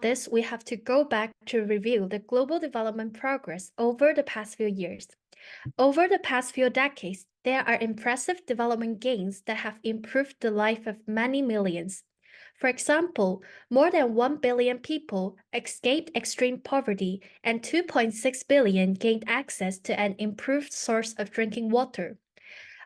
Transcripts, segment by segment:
this, we have to go back to review the global development progress over the past few years. Over the past few decades, there are impressive development gains that have improved the life of many millions. For example, more than 1 billion people escaped extreme poverty and 2.6 billion gained access to an improved source of drinking water.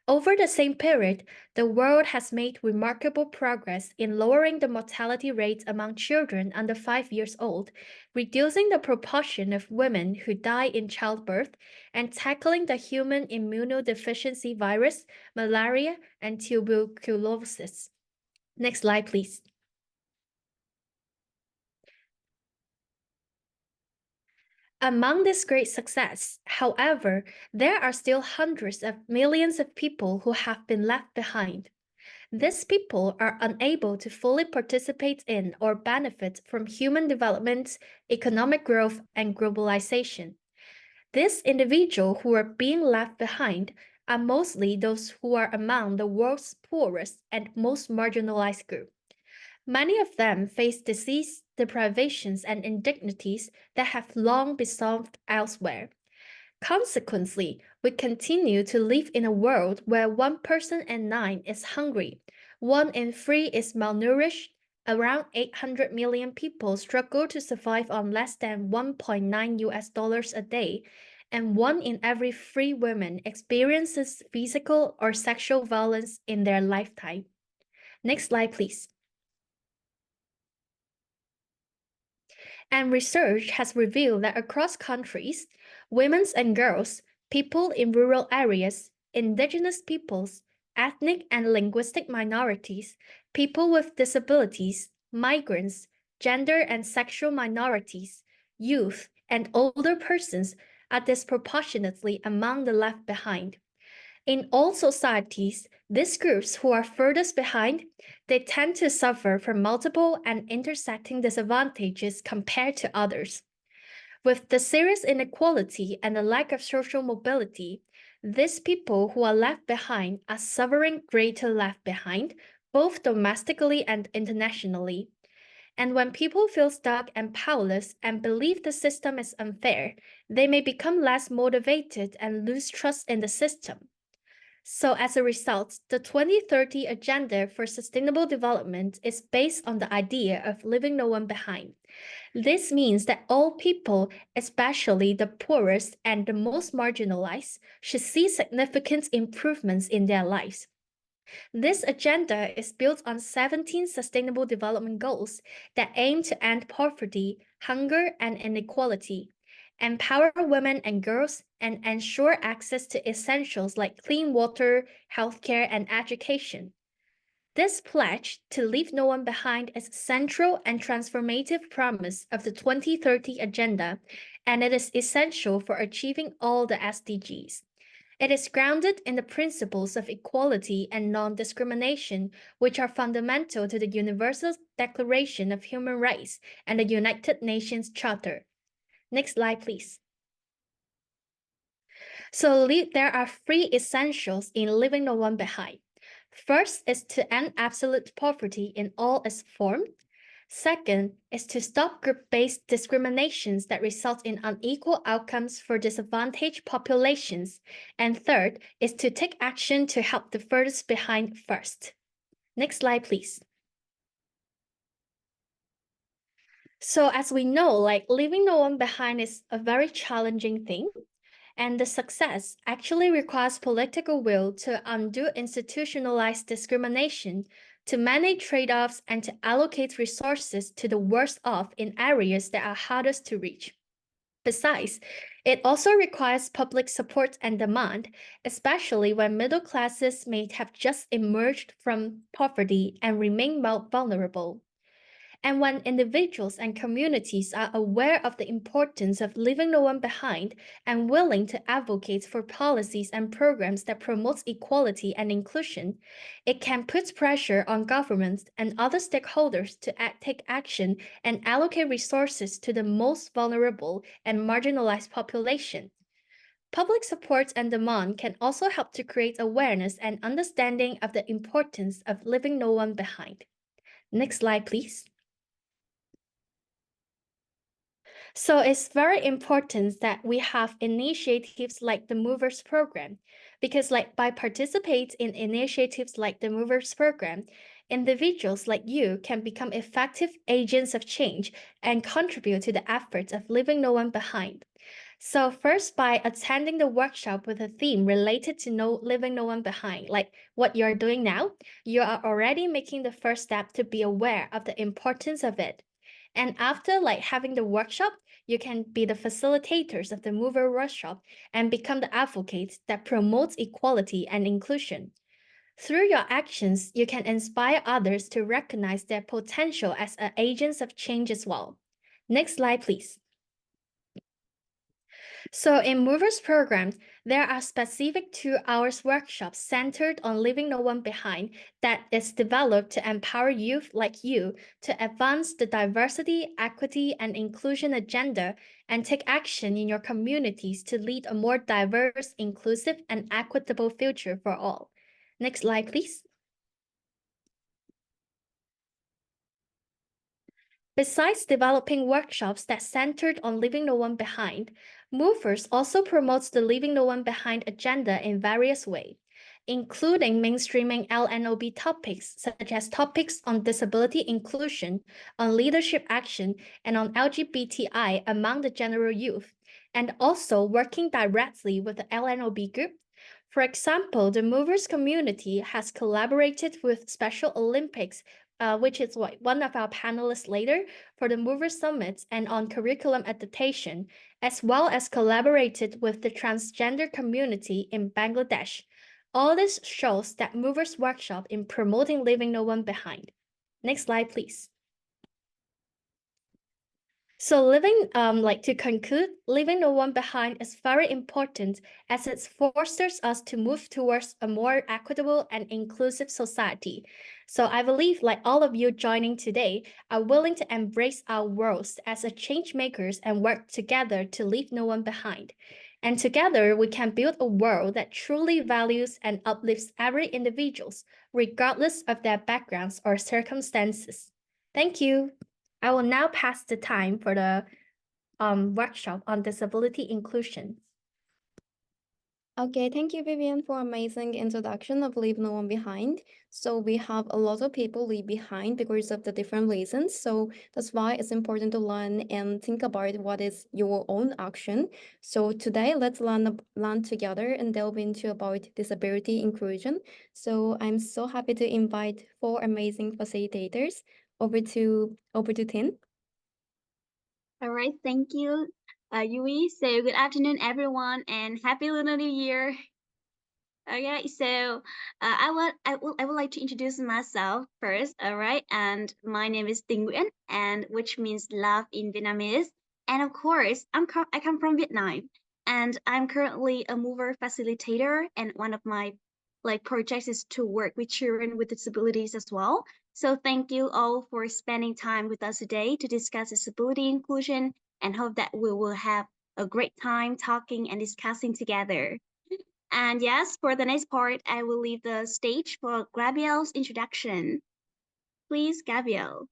Over the same period, the world has made remarkable progress in lowering the mortality rate among children under 5 years old, reducing the proportion of women who die in childbirth, and tackling the human immunodeficiency virus, malaria, and tuberculosis. Next slide, please. Among this great success, however, there are still hundreds of millions of people who have been left behind. These people are unable to fully participate in or benefit from human development, economic growth, and globalization. These individuals who are being left behind are mostly those who are among the world's poorest and most marginalized group. Many of them face disease, deprivations, and indignities that have long been solved elsewhere. Consequently, we continue to live in a world where 1 person in 9 is hungry, 1 in 3 is malnourished, around 800 million people struggle to survive on less than $1.9 a day, and 1 in every 3 women experiences physical or sexual violence in their lifetime. Next slide, please. And research has revealed that across countries, women and girls, people in rural areas, indigenous peoples, ethnic and linguistic minorities, people with disabilities, migrants, gender and sexual minorities, youth, and older persons are disproportionately among the left behind. In all societies, these groups who are furthest behind, they tend to suffer from multiple and intersecting disadvantages compared to others. With the serious inequality and the lack of social mobility, these people who are left behind are suffering greater left behind, both domestically and internationally. And when people feel stuck and powerless and believe the system is unfair, they may become less motivated and lose trust in the system. So as a result, the 2030 Agenda for Sustainable Development is based on the idea of leaving no one behind. This means that all people, especially the poorest and the most marginalized, should see significant improvements in their lives. This agenda is built on 17 Sustainable Development Goals that aim to end poverty, hunger, and inequality, empower women and girls, and ensure access to essentials like clean water, healthcare, and education. This pledge to leave no one behind is a central and transformative promise of the 2030 Agenda, and it is essential for achieving all the SDGs. It is grounded in the principles of equality and non-discrimination, which are fundamental to the Universal Declaration of Human Rights and the United Nations Charter. Next slide, please. So there are 3 essentials in leaving no one behind. First is to end absolute poverty in all its forms. Second is to stop group-based discriminations that result in unequal outcomes for disadvantaged populations. And third is to take action to help the furthest behind first. Next slide, please. So as we know, leaving no one behind is a very challenging thing. And the success actually requires political will to undo institutionalized discrimination, to manage trade-offs, and to allocate resources to the worst off in areas that are hardest to reach. Besides, it also requires public support and demand, especially when middle classes may have just emerged from poverty and remain vulnerable. And when individuals and communities are aware of the importance of leaving no one behind and willing to advocate for policies and programs that promote equality and inclusion, it can put pressure on governments and other stakeholders to take action and allocate resources to the most vulnerable and marginalized population. Public support and demand can also help to create awareness and understanding of the importance of leaving no one behind. Next slide, please. So it's very important that we have initiatives like the Movers Program, because like by participating in initiatives like the Movers Program, individuals like you can become effective agents of change and contribute to the efforts of leaving no one behind. So first, by attending the workshop with a theme related to leaving no one behind, like what you're doing now, you are already making the first step to be aware of the importance of it. And after like having the workshop, you can be the facilitators of the mover workshop and become the advocates that promotes equality and inclusion. Through your actions, you can inspire others to recognize their potential as agents of change as well. Next slide, please. So in Movers Program, there are specific 2 hours workshops centered on leaving no one behind that is developed to empower youth like you to advance the diversity, equity, and inclusion agenda and take action in your communities to lead a more diverse, inclusive, and equitable future for all. Next slide, please. Besides developing workshops that centered on leaving no one behind, Movers also promotes the leaving no one behind agenda in various ways, including mainstreaming LNOB topics such as topics on disability inclusion, on leadership action, and on LGBTI among the general youth, and also working directly with the LNOB group. For example, the Movers community has collaborated with Special Olympics, which is one of our panelists later, for the Mover Summits and on curriculum adaptation, as well as collaborated with the transgender community in Bangladesh. All this shows that Movers workshop in promoting leaving no one behind. Next slide, please. So to conclude, leaving no one behind is very important as it forces us to move towards a more equitable and inclusive society. So I believe like all of you joining today are willing to embrace our roles as a change makers and work together to leave no one behind. And together we can build a world that truly values and uplifts every individual, regardless of their backgrounds or circumstances. Thank you. I will now pass the time for the workshop on disability inclusion. Okay, thank you, Vivian, for amazing introduction of Leave No One Behind. So we have a lot of people leave behind because of the different reasons. So that's why it's important to learn and think about what is your own action. So today, let's learn together and delve into about disability inclusion. So I'm so happy to invite 4 amazing facilitators over to Tin. All right, thank you, Yui. So good afternoon, everyone, and happy Lunar New Year. Okay, so I would like to introduce myself first. All right, and my name is Tinh Nguyễn, and which means love in Vietnamese. And of course, I come from Vietnam, and I'm currently a mover facilitator. And one of my projects is to work with children with disabilities as well. So thank you all for spending time with us today to discuss disability inclusion, and hope that we will have a great time talking and discussing together. And yes, for the next part, I will leave the stage for Gabriel's introduction. Please, Gabriel.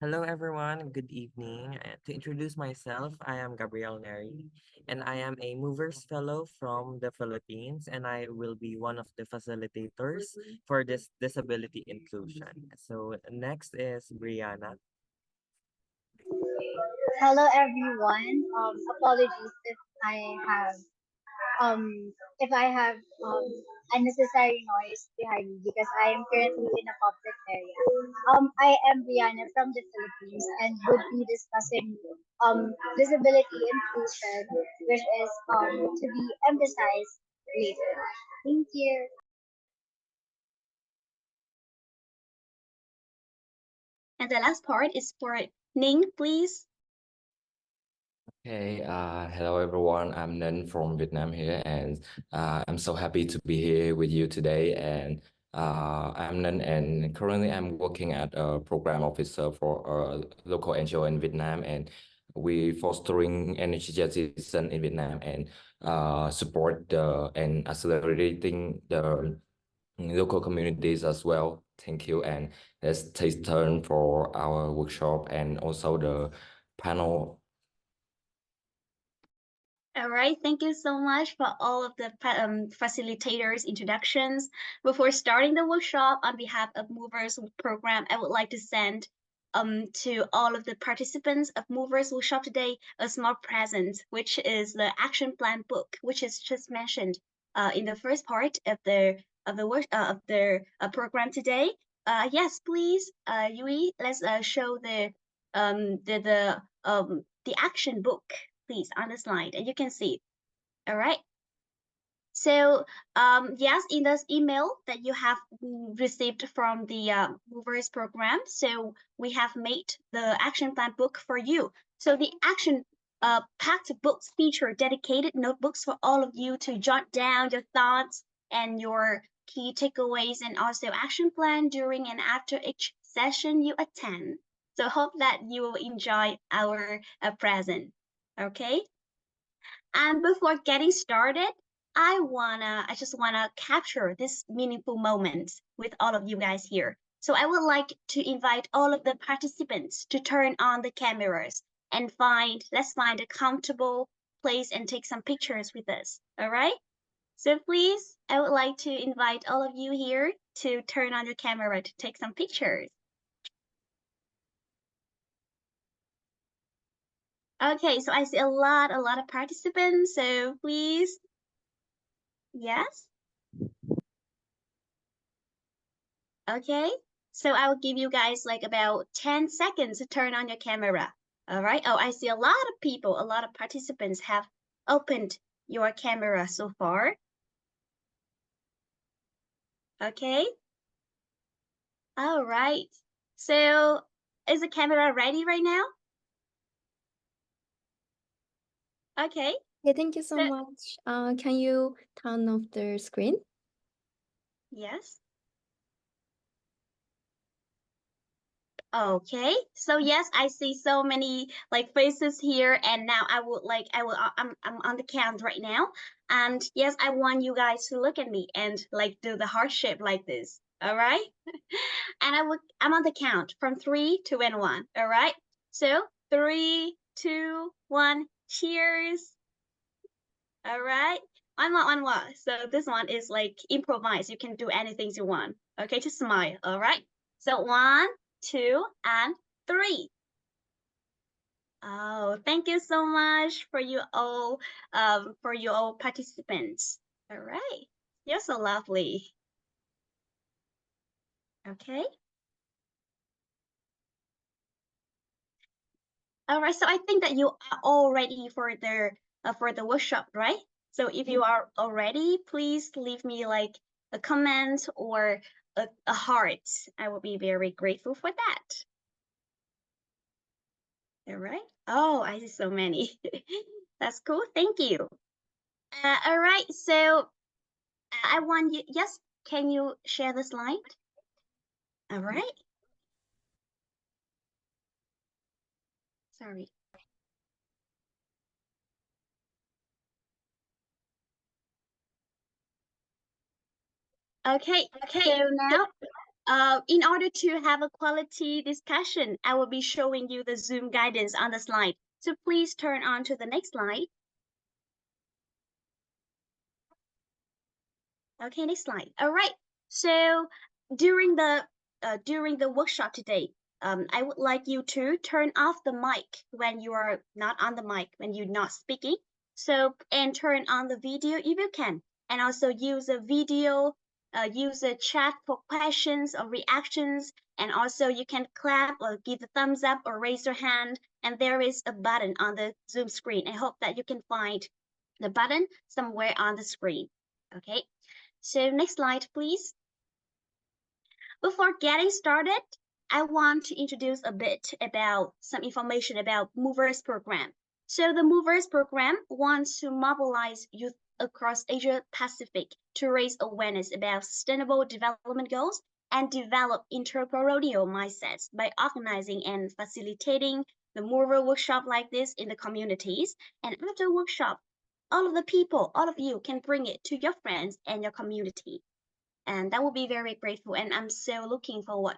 Hello, everyone. Good evening. To introduce myself, I am Gabriel Neri, and I am a Movers Fellow from the Philippines, and I will be one of the facilitators for this disability inclusion. So next is Brianna. Hello everyone. Apologies um if I have unnecessary noise behind me because I am currently in a public area. I am Brianna from the Philippines and would be discussing disability inclusion, which is to be emphasized later. Thank you. And the last part is for Ning, please. Hey, hello everyone. I'm Nen from Vietnam here, and I'm so happy to be here with you today. And I'm Nen, and currently I'm working at a program officer for a local NGO in Vietnam, and we fostering energy transition in Vietnam and support and accelerating the local communities as well. Thank you, and let's take turn for our workshop and also the panel. All right, thank you so much for all of the facilitators' introductions. Before starting the workshop, on behalf of Movers Program, I would like to send to all of the participants of Movers Workshop today a small present, which is the action plan book, which is just mentioned in the first part of the program today. Yes, please, Yui, let's show the action book, please, on the slide, and you can see. All right. So yes, in this email that you have received from the Movers Program, so we have made the action plan book for you. So the action packed books feature dedicated notebooks for all of you to jot down your thoughts and your key takeaways, and also action plan during and after each session you attend. So hope that you will enjoy our present. Okay. And before getting started, I just wanna capture this meaningful moment with all of you guys here. So I would like to invite all of the participants to turn on the cameras and let's find a comfortable place and take some pictures with us. All right? So please, I would like to invite all of you here to turn on your camera to take some pictures. Okay, so I see a lot of participants, so please. Yes? Okay, so I will give you guys like about 10 seconds to turn on your camera. All right. Oh, I see a lot of people, a lot of participants have opened your camera so far. Okay. All right. So is the camera ready right now? Okay. Yeah, thank you so much. Can you turn off the screen? Yes. Okay, so yes, I see so many like faces here, and now I'm on the count right now, and yes, I want you guys to look at me and like do the heart shape like this. All right, and I'm on the count from 3, 2, and 1. All right, so 3, 2, 1. Cheers. All right, one more, one more. So this one is like improvise. You can do anything you want. Okay, just smile. All right. So 1, 2, and 3. Oh, thank you so much for you all participants. All right. You're so lovely. Okay. All right. So I think that you are all ready for the workshop, right? So if you are already, please leave me like a comment or a heart. I will be very grateful for that. All right. Oh, I see so many. That's cool. Thank you. All right. So I want you, yes, can you share the slide? All right. Sorry. Okay. So now, in order to have a quality discussion, I will be showing you the Zoom guidance on the slide. So please turn on to the next slide. Okay, next slide. All right. So during the workshop today, I would like you to turn off the mic when you are not on the mic, when you're not speaking. So, and turn on the video if you can, and also use a video, use a chat for questions or reactions, and also you can clap or give a thumbs up or raise your hand. And there is a button on the Zoom screen. I hope that you can find the button somewhere on the screen. Okay. So next slide, please. Before getting started, I want to introduce a bit about some information about Movers Program. So the Movers Program wants to mobilize youth across Asia Pacific to raise awareness about sustainable development goals and develop entrepreneurial mindsets by organizing and facilitating the mover workshop like this in the communities. And after workshop, all of the people, all of you can bring it to your friends and your community. And that will be very grateful. And I'm so looking forward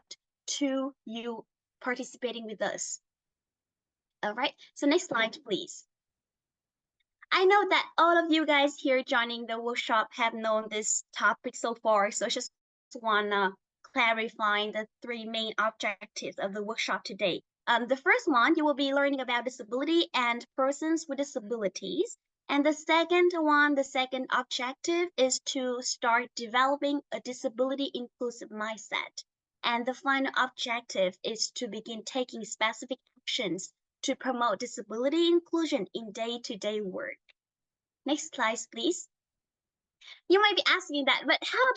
to you participating with us. All right, so next slide, please. I know that all of you guys here joining the workshop have known this topic so far, so I just wanna clarify the three main objectives of the workshop today. The first one, you will be learning about disability and persons with disabilities. And the second one, the second objective is to start developing a disability inclusive mindset. And the final objective is to begin taking specific actions to promote disability inclusion in day-to-day work. Next slide, please. You might be asking that, but how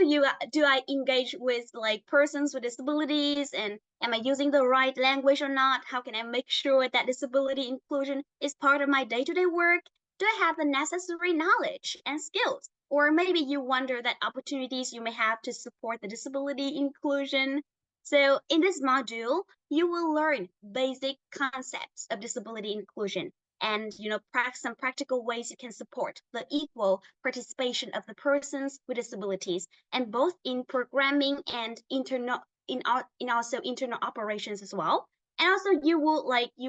do I engage with like persons with disabilities, and am I using the right language or not? How can I make sure that disability inclusion is part of my day-to-day work? Do I have the necessary knowledge and skills? Or maybe you wonder that opportunities you may have to support the disability inclusion. So in this module, you will learn basic concepts of disability inclusion and some practical ways you can support the equal participation of the persons with disabilities, and both in programming and also internal operations as well. And also you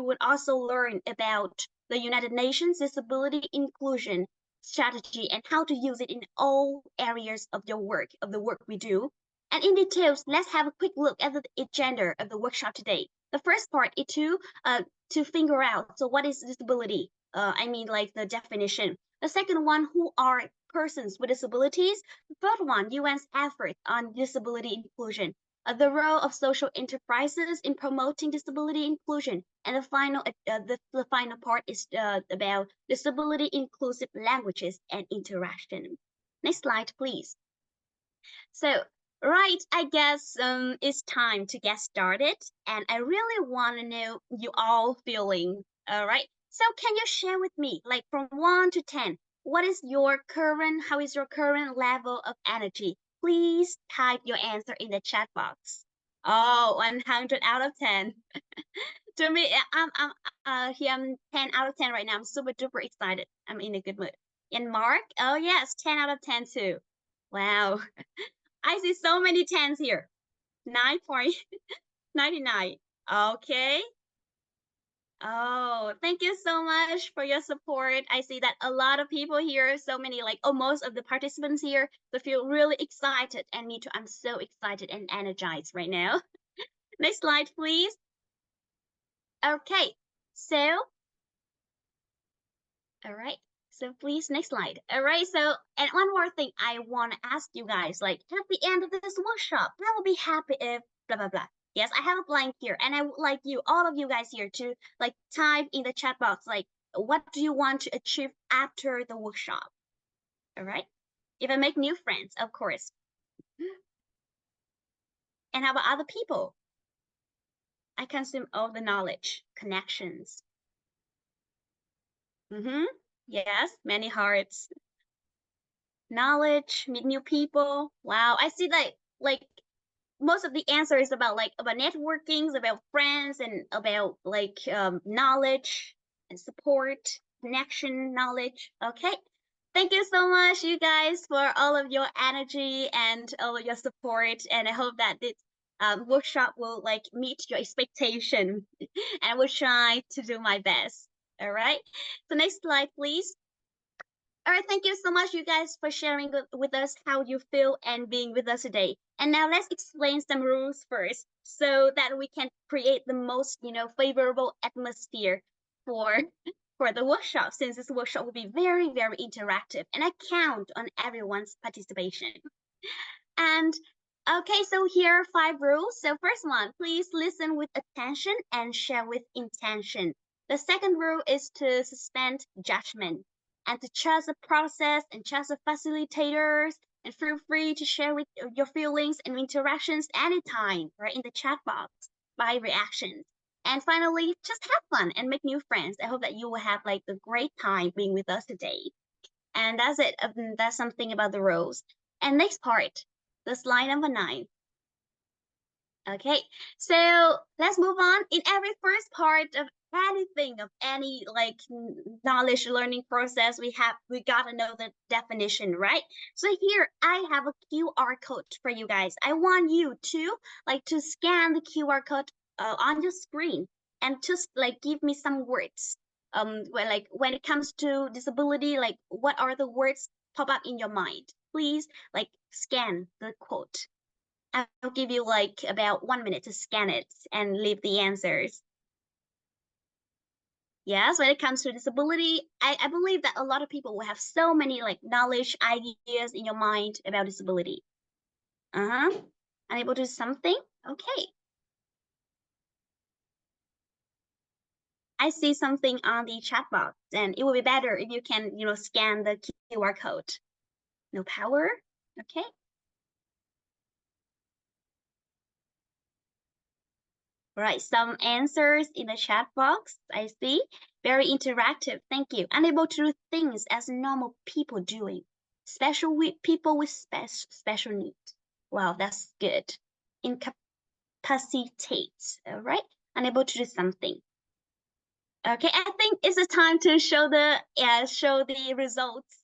would also learn about the United Nations Disability Inclusion Strategy and how to use it in all areas of your work, of the work we do. And in details, let's have a quick look at the agenda of the workshop today. The first part is to figure out, so what is disability? I mean, like the definition. The second one, who are persons with disabilities? The third one, UN's effort on disability inclusion. The role of social enterprises in promoting disability inclusion. And the final part is about disability inclusive languages and interaction. Next slide, please. So, right, I guess it's time to get started, and I really want to know you all feeling. All right, so can you share with me, like from 1 to 10, how is your current level of energy? Please type your answer in the chat box. Oh, 100 out of 10. To me, I'm 10 out of 10 right now. I'm super duper excited. I'm in a good mood. And Mark, oh yes, 10 out of 10 too. Wow. I see so many 10s here. 9.99. Okay. Oh, thank you so much for your support. I see that a lot of people here, so many, like most of the participants here, they feel really excited. And me too, I'm so excited and energized right now. Next slide, please. Okay, so, all right. So please, next slide. All right, so, and one more thing I want to ask you guys, like at the end of this workshop, I will be happy if blah, blah, blah. Yes, I have a blank here, and I would like all of you guys here to like type in the chat box, like, what do you want to achieve after the workshop? All right, if I make new friends, of course. And how about other people? I consume all the knowledge, connections. Yes, many hearts. Knowledge, meet new people. Wow, I see like most of the answer is about networkings, about friends, and about knowledge and support, connection, knowledge. Okay, thank you so much, you guys, for all of your energy and all of your support. And I hope that this workshop will meet your expectation, and I will try to do my best. All right. So next slide, please. All right, thank you so much, you guys, for sharing with us how you feel and being with us today. And now let's explain some rules first, so that we can create the most, favorable atmosphere for the workshop, since this workshop will be very, very interactive, and I count on everyone's participation. And okay, so here are 5 rules. So first one, please listen with attention and share with intention. The second rule is to suspend judgment and to trust the process and trust the facilitators, and feel free to share with your feelings and interactions anytime, right, in the chat box by reactions. And finally, just have fun and make new friends. I hope that you will have a great time being with us today. And that's it. That's something about the rules. And next part, the slide number 9. Okay, so let's move on. In every first part of anything, of any knowledge learning process, we gotta know the definition, right? So here I have a QR code for you guys. I want you to to scan the QR code on your screen, and just like give me some words. When it comes to disability, like what are the words pop up in your mind? Please like scan the quote. I'll give you like about 1 minute to scan it and leave the answers. Yes, when it comes to disability, I believe that a lot of people will have so many like knowledge, ideas in your mind about disability. Unable to do something? Okay. I see something on the chat box, and it would be better if you can, scan the QR code. No power? Okay. Right, some answers in the chat box, I see. Very interactive, thank you. Unable to do things as normal people doing. Special with people with special needs. Wow, that's good. Incapacitate, all right? Unable to do something. Okay, I think it's the time to show the results.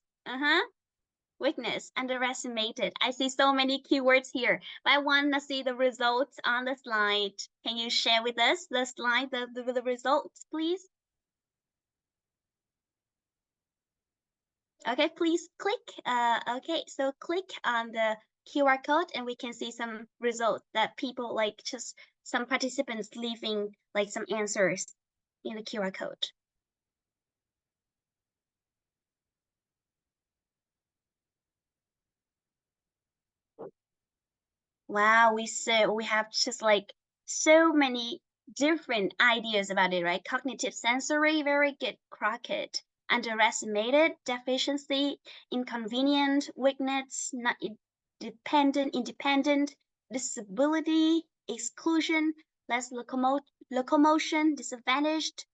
Weakness, underestimated. I see so many keywords here, but I want to see the results on the slide. Can you share with us the slide, the results, please? Okay, please click. Okay, so click on the QR code and we can see some results that people like, just some participants leaving like some answers in the QR code. Wow, we have just like so many different ideas about it, right? Cognitive sensory, very good, Crockett. Underestimated, deficiency, inconvenient, weakness, not independent, disability, exclusion, less locomotion, disadvantaged,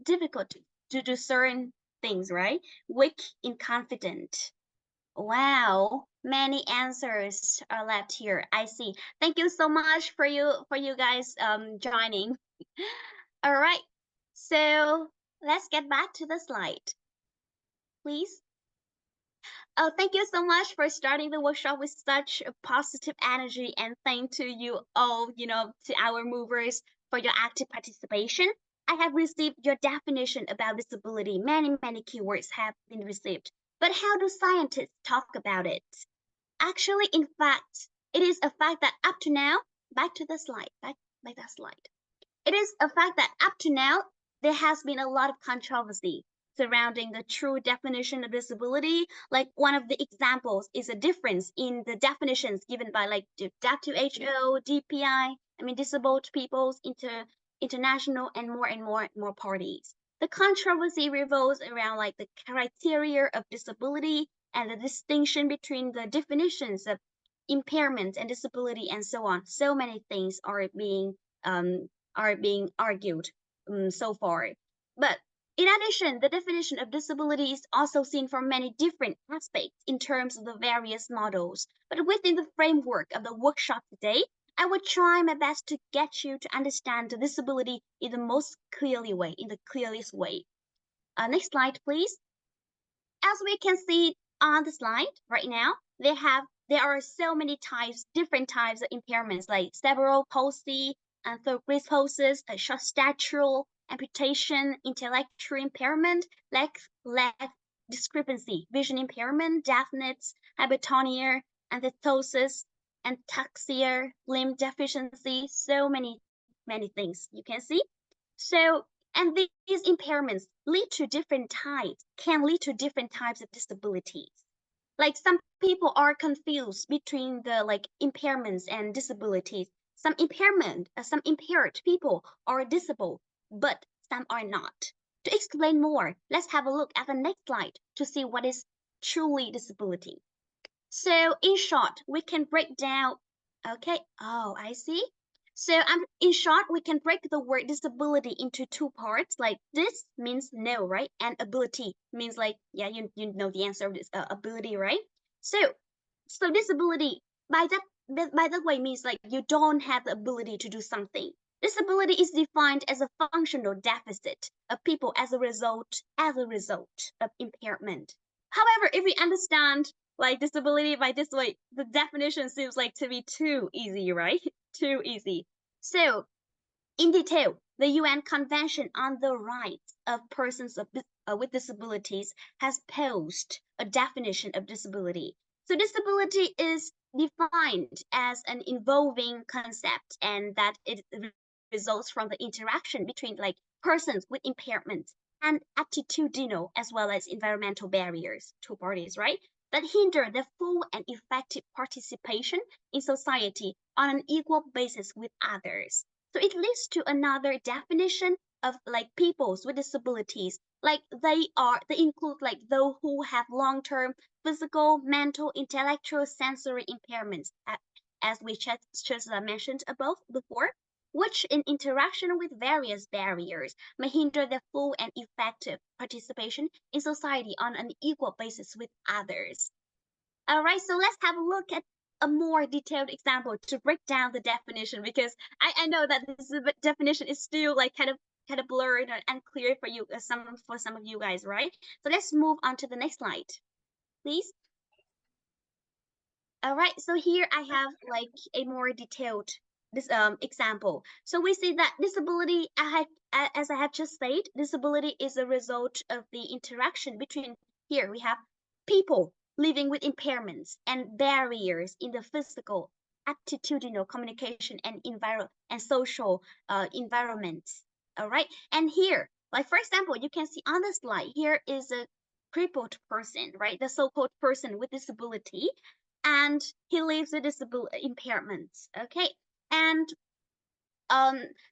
difficult to do certain things, right? Weak, inconfident. Wow, many answers are left here. I see. Thank you so much for you guys joining. All right. So let's get back to the slide, please. Oh, thank you so much for starting the workshop with such a positive energy, and thank to you all, to our movers for your active participation. I have received your definition about disability. Many keywords have been received. But how do scientists talk about it? Actually, in fact, it is a fact that up to now, back to the slide, back that slide. It is a fact that up to now, there has been a lot of controversy surrounding the true definition of disability. Like one of the examples is a difference in the definitions given by like the WHO, DPI, Disabled Peoples International, and more parties. The controversy revolves around like the criteria of disability and the distinction between the definitions of impairment and disability and so on. So many things are being argued so far. But in addition, the definition of disability is also seen from many different aspects in terms of the various models. But within the framework of the workshop today, I will try my best to get you to understand the disability in the clearest way. Next slide, please. As we can see on the slide right now, there are so many different types of impairments like cerebral palsy, anthroposis, short stature, amputation, intellectual impairment, leg discrepancy, vision impairment, deafness, hypotonia, anthetosis, ataxia, limb deficiency, so many things you can see. So, and these impairments can lead to different types of disabilities. Like some people are confused between the like impairments and disabilities. Some impaired people are disabled, but some are not. To explain more, let's have a look at the next slide to see what is truly disability. So in short, we can break down, okay, oh, I see. So in short, we can break the word disability into two parts. Like this means no, right? And ability means like, yeah, you know the answer of this ability, right? So disability by that way means like you don't have the ability to do something. Disability is defined as a functional deficit of people as a result of impairment. However, if we understand like disability by this way, the definition seems like to be too easy, right? Too easy. So in detail, the UN Convention on the Rights of Persons with Disabilities has posed a definition of disability. So disability is defined as an evolving concept, and that it results from the interaction between like persons with impairments and attitudinal as well as environmental barriers to parties, right? That hinder the full and effective participation in society on an equal basis with others. So it leads to another definition of like peoples with disabilities. Like they include like those who have long-term physical, mental, intellectual, sensory impairments, as we just mentioned above before, which in interaction with various barriers may hinder the full and effective participation in society on an equal basis with others. All right, so let's have a look at a more detailed example to break down the definition, because I know that this definition is still like kind of blurred and unclear for you, for some of you guys, right? So let's move on to the next slide, please. All right, so here I have like a more detailed this example. So we see that disability, as I have just said, disability is a result of the interaction between, here we have people living with impairments and barriers in the physical, attitudinal, communication, and social environments. All right, and here, like for example, you can see on the slide, here is a crippled person, right? The so-called person with disability, and he lives with disability impairments. Okay, and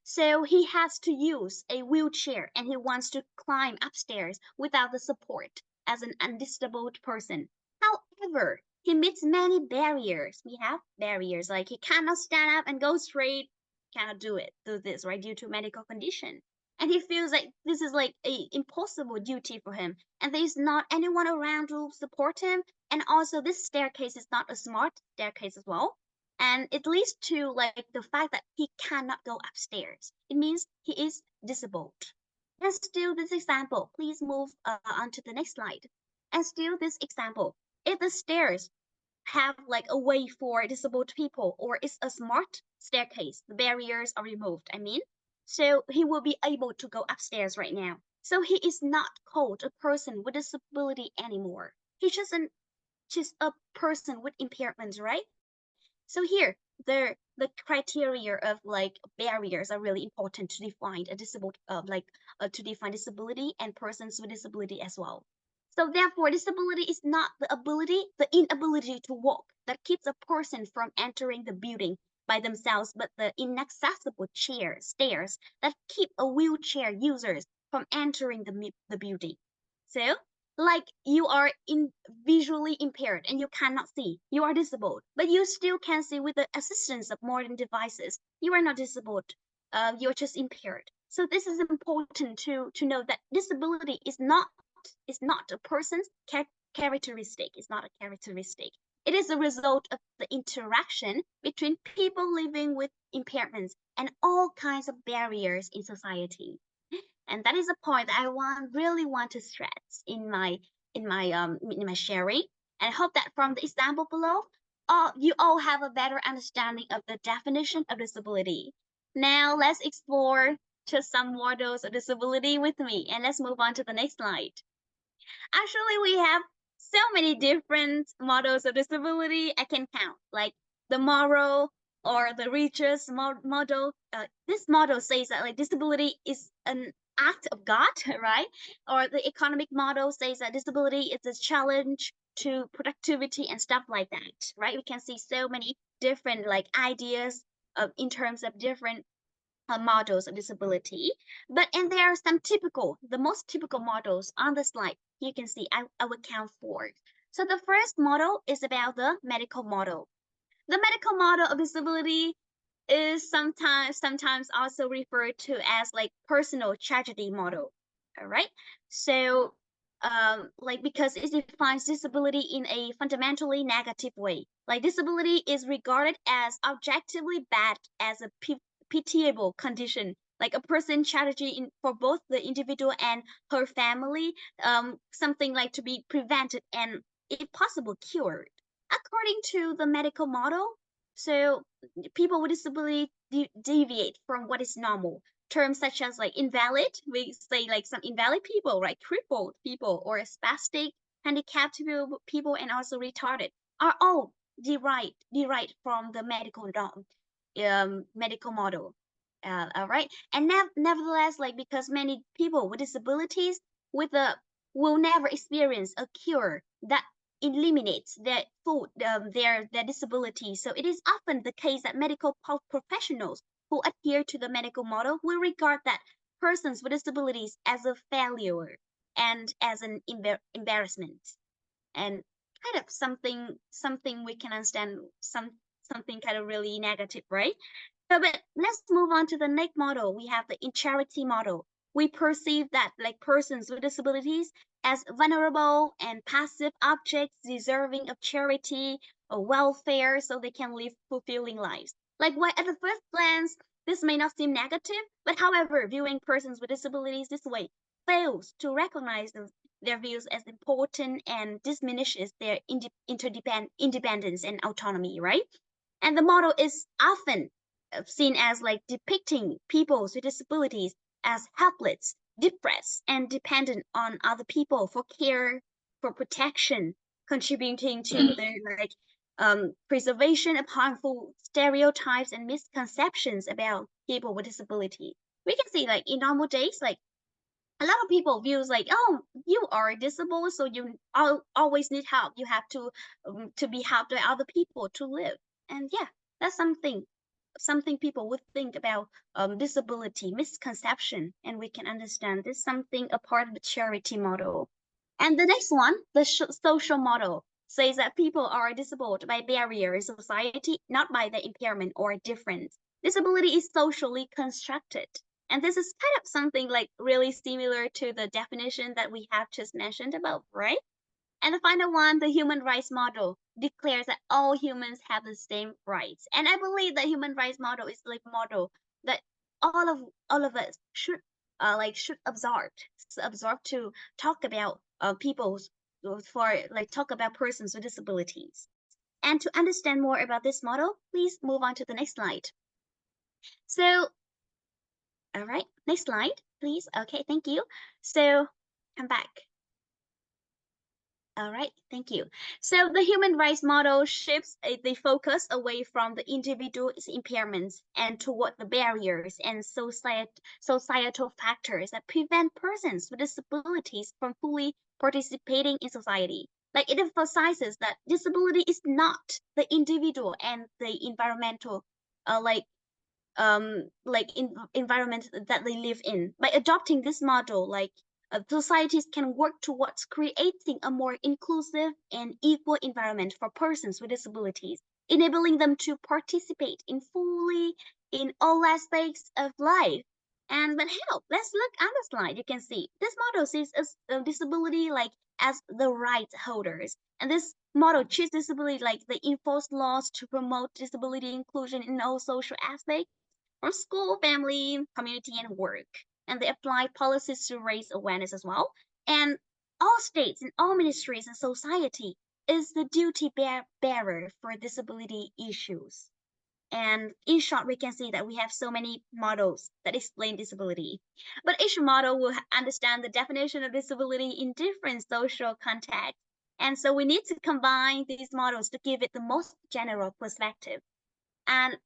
so he has to use a wheelchair, and he wants to climb upstairs without the support as an undisabled person. However, he meets many barriers. We have barriers like he cannot stand up and go straight, cannot do this, right, due to medical condition. And he feels like this is like a impossible duty for him, and there is not anyone around to support him. And also this staircase is not a smart staircase as well. And it leads to like the fact that he cannot go upstairs. It means he is disabled. And still this example, please move on to the next slide. And still this example, if the stairs have like a way for disabled people, or it's a smart staircase, the barriers are removed, so he will be able to go upstairs right now. So he is not called a person with disability anymore. He's just a person with impairments, right? So here, the criteria of like barriers are really important to define a disabled, to define disability and persons with disability as well. So therefore, disability is not the inability to walk that keeps a person from entering the building by themselves, but the inaccessible stairs that keep a wheelchair users from entering the building. So like you are visually impaired and you cannot see, you are disabled, but you still can see with the assistance of modern devices. You are not disabled, you're just impaired. So this is important to know that disability is not a person's characteristic. It's not a characteristic. It is a result of the interaction between people living with impairments and all kinds of barriers in society. And that is a point that I really want to stress in my sharing. And I hope that from the example below, you all have a better understanding of the definition of disability. Now let's explore just some models of disability with me, and let's move on to the next slide. Actually, we have so many different models of disability I can count, like the moral or the religious model. This model says that like disability is an act of God, right? Or the economic model says that disability is a challenge to productivity and stuff like that, right? We can see so many different like ideas in terms of different models of disability, and there are some the most typical models on the slide. You can see I will count 4. So the first model is about the medical model. The medical model of disability is sometimes also referred to as like personal tragedy model. All right, so like because it defines disability in a fundamentally negative way. Like disability is regarded as objectively bad, as a pitiable condition, like a person tragedy for both the individual and her family, something like to be prevented and if possible cured. According to the medical model, so people with disability deviate from what is normal terms such as like invalid, we say like some invalid people, right? Crippled people or spastic, handicapped people, and also retarded are all derived from the medical model. All right, and nevertheless, like because many people with disabilities with a will never experience a cure that eliminates their disability. So it is often the case that medical professionals who adhere to the medical model will regard that persons with disabilities as a failure and as an embarrassment, and kind of something we can understand, something kind of really negative, right? So, but let's move on to the next model. We have the in-charity model. We perceive that like persons with disabilities as vulnerable and passive objects deserving of charity or welfare so they can live fulfilling lives. Like why at the first glance, this may not seem negative, but however, viewing persons with disabilities this way fails to recognize their views as important and diminishes their independence and autonomy, right? And the model is often seen as like depicting people with disabilities as helpless, depressed, and dependent on other people for care, for protection, contributing to their like preservation of harmful stereotypes and misconceptions about people with disability. We can see like in normal days, like a lot of people views like, oh, you are disabled, so you always need help. You have to be helped by other people to live. And yeah, that's something people would think about disability misconception, and we can understand this something a part of the charity model. And the next one, the social model, says that people are disabled by barriers in society, not by their impairment or difference. Disability is socially constructed. And this is kind of something like really similar to the definition that we have just mentioned about, right? And the final one, the human rights model, declares that all humans have the same rights. And I believe that human rights model is like model that all of us should absorb to talk about people's for like talk about persons with disabilities. And to understand more about this model, please move on to the next slide. So, all right, next slide, please. Okay, thank you. So, I'm back. All right, thank you. So the human rights model shifts the focus away from the individual's impairments and toward the barriers and societal factors that prevent persons with disabilities from fully participating in society. Like it emphasizes that disability is not the individual and the environmental, environment that they live in. By adopting this model, societies can work towards creating a more inclusive and equal environment for persons with disabilities, enabling them to participate fully in all aspects of life. And but how? Let's look at the slide. You can see this model sees disability like as the rights holders, and this model treats disability like the enforced laws to promote disability inclusion in all social aspects from school, family, community, and work. And they apply policies to raise awareness as well. And all states and all ministries and society is the duty bearer for disability issues. And in short, we can see that we have so many models that explain disability. But each model will understand the definition of disability in different social contexts. And so we need to combine these models to give it the most general perspective. And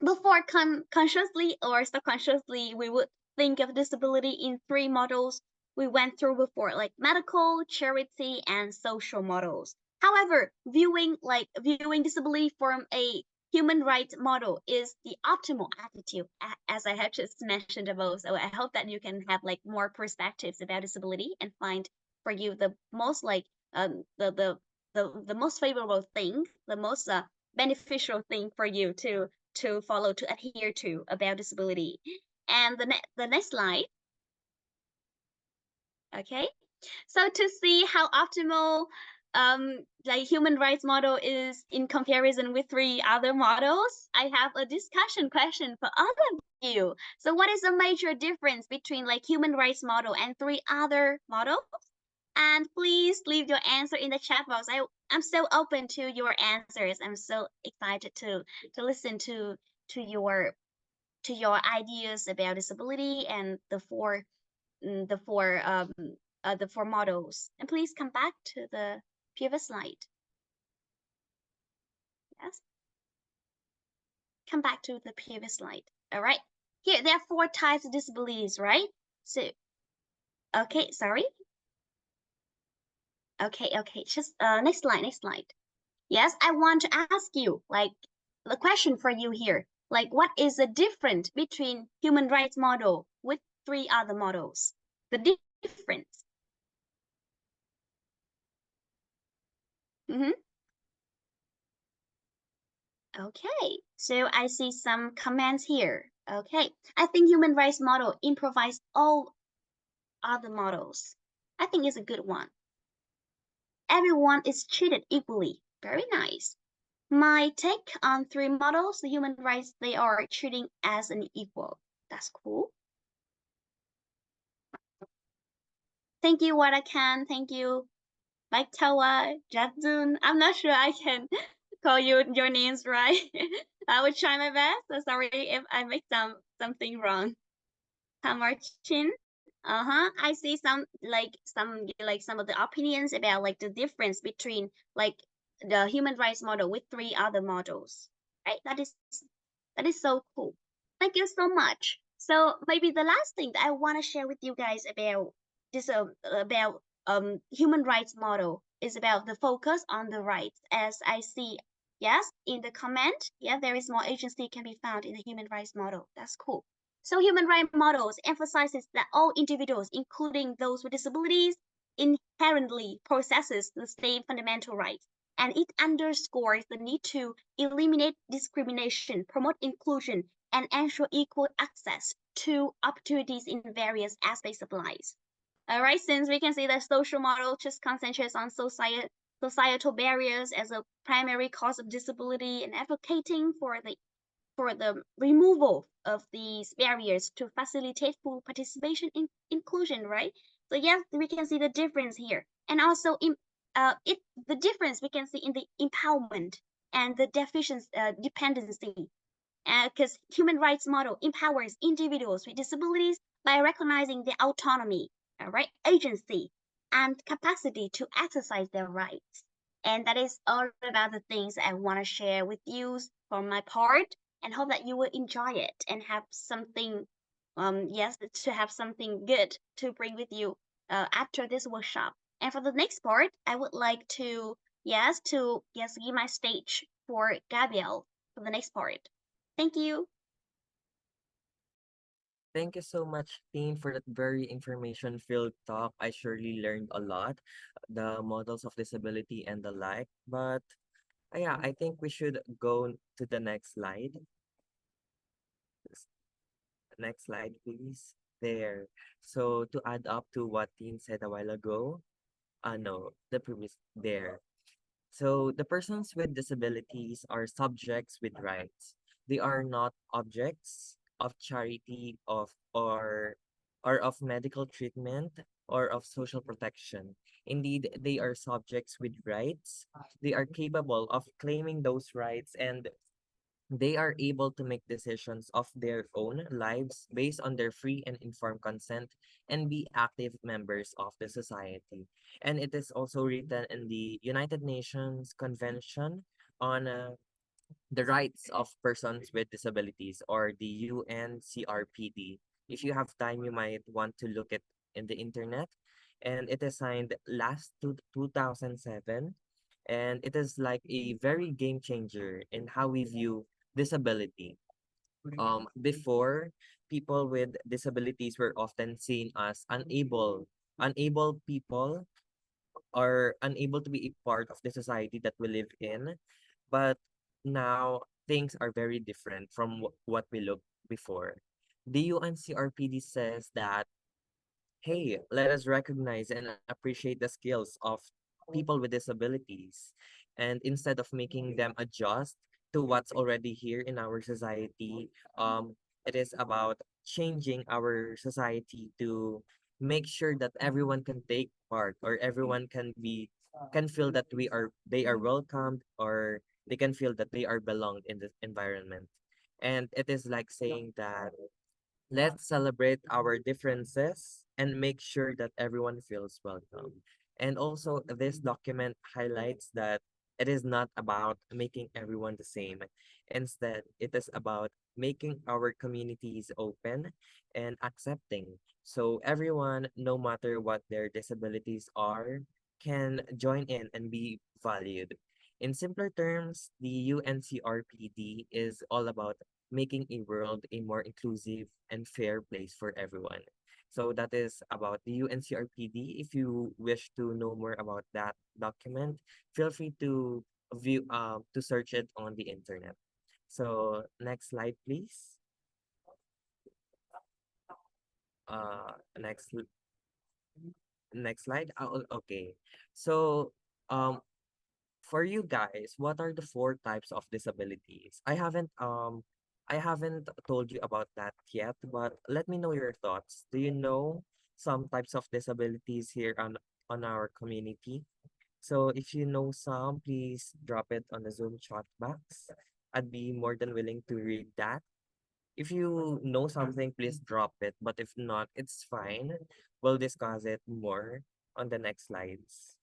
before consciously or subconsciously, we would think of disability in three models we went through before, like medical, charity, and social models. However, viewing disability from a human rights model is the optimal attitude, as I have just mentioned above. So I hope that you can have like more perspectives about disability and find for you the most the most favorable thing, the most beneficial thing for you to follow, to adhere to about disability. And the next slide. Okay, so to see how optimal the human rights model is in comparison with three other models, I have a discussion question for all of you. So what is the major difference between like human rights model and three other models? And please leave your answer in the chat box. I'm so open to your answers. I'm so excited to listen to your to your ideas about disability and the four models. And please come back to the previous slide. Yes. Come back to the previous slide. All right. Here, there are 4 types of disabilities, right? So, okay, sorry. Okay, just next slide. Yes, I want to ask you, like, the question for you here, like, what is the difference between human rights model with 3 other models? The difference. Okay, so I see some comments here. Okay, I think human rights model improvise all other models. I think it's a good one. Everyone is treated equally. Very nice. My take on 3 models, the human rights, they are treating as an equal. That's cool. Thank you, what I can. Thank you, 𝒂𝒊𝒏, Jadun. I'm not sure I can call you your names right. I will try my best. So sorry if I make something wrong. Marcin. I see some of the opinions about like the difference between like the human rights model with 3 other models. Right? That is so cool. Thank you so much. So maybe the last thing that I want to share with you guys about this human rights model is about the focus on the rights. As I see, yes, in the comment, yeah, there is more agency can be found in the human rights model. That's cool. So human rights models emphasizes that all individuals, including those with disabilities, inherently possesses the same fundamental rights. And it underscores the need to eliminate discrimination, promote inclusion, and ensure equal access to opportunities in various aspects of life. All right, since we can see the social model just concentrates on societal barriers as a primary cause of disability and advocating for the removal of these barriers to facilitate full participation in inclusion, right? So yes, we can see the difference here. And also the difference we can see in the empowerment and the dependency. Because human rights model empowers individuals with disabilities by recognizing their autonomy, right, agency, and capacity to exercise their rights. And that is all about the things I want to share with you for my part, and hope that you will enjoy it and have something, to have something good to bring with you after this workshop. And for the next part, I would like to give my stage for Gabriel for the next part. Thank you. Thank you so much, team, for that very information-filled talk. I surely learned a lot, the models of disability and the like. But yeah, I think we should go to the next slide. Next slide, please. There. So to add up to what team said a while ago, no, the previous there. So the persons with disabilities are subjects with rights. They are not objects of charity or of medical treatment or of social protection. Indeed, they are subjects with rights. They are capable of claiming those rights, and they are able to make decisions of their own lives based on their free and informed consent and be active members of the society. And it is also written in the United Nations Convention on the Rights of Persons with Disabilities, or the UNCRPD. If you have time, you might want to look it in the internet. And it is signed last to 2007. And it is like a very game changer in how we view disability. Before, people with disabilities were often seen as unable people, or unable to be a part of the society that we live in. But now things are very different from what we looked before. The UNCRPD says that, hey, let us recognize and appreciate the skills of people with disabilities. And instead of making them adjust to what's already here in our society, it is about changing our society to make sure that everyone can take part, or everyone can feel that they are welcomed, or they can feel that they are belonged in the environment. And it is like saying that let's celebrate our differences and make sure that everyone feels welcome. And also, this document highlights that it is not about making everyone the same. Instead, it is about making our communities open and accepting. So everyone, no matter what their disabilities are, can join in and be valued. In simpler terms, the UNCRPD is all about making a world a more inclusive and fair place for everyone. So that is about the UNCRPD. If you wish to know more about that document, feel free to search it on the internet. So next slide, please. Uh, next sl- next slide. Okay. So um for you guys, what are the four types of disabilities? I haven't told you about that yet, but let me know your thoughts. Do you know some types of disabilities here on our community? So if you know some, please drop it on the Zoom chat box. I'd be more than willing to read that. If you know something, please drop it. But if not, it's fine. We'll discuss it more on the next slides.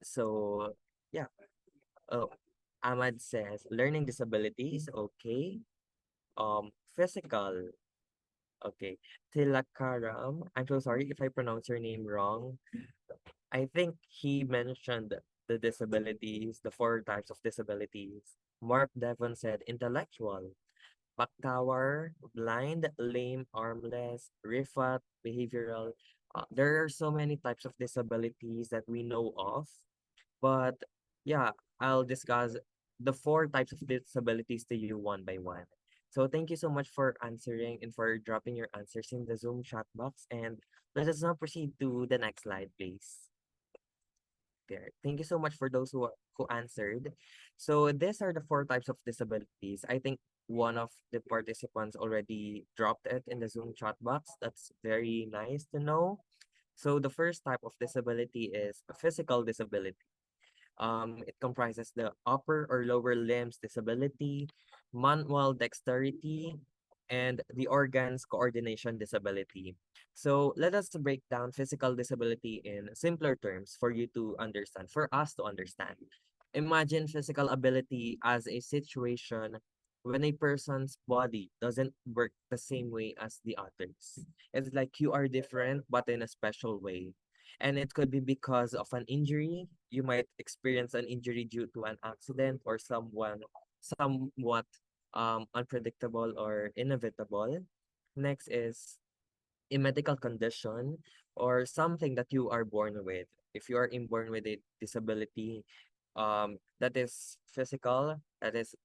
So yeah. Oh, Ahmad says learning disabilities, okay. Physical, okay. Tilakaram, I'm so sorry if I pronounce your name wrong. I think he mentioned the disabilities, the four types of disabilities. Mark Devon said intellectual, Baktower, blind, lame, armless, Rifat, behavioral. There are so many types of disabilities that we know of. But yeah, I'll discuss the four types of disabilities to you one by one. So thank you so much for answering and for dropping your answers in the Zoom chat box. And let us now proceed to the next slide, please. There. Thank you so much for those who answered. So these are the four types of disabilities. I think one of the participants already dropped it in the Zoom chat box. That's very nice to know. So the first type of disability is a physical disability. It comprises the upper or lower limbs disability, manual dexterity, and the organs coordination disability. So let us break down physical disability in simpler terms for you to understand, for us to understand. Imagine physical ability as a situation when a person's body doesn't work the same way as the others. It's like you are different, but in a special way. And it could be because of an injury. You might experience an injury due to an accident or somewhat unpredictable or inevitable. Next is a medical condition or something that you are born with. If you are inborn with a disability, that is physical, that is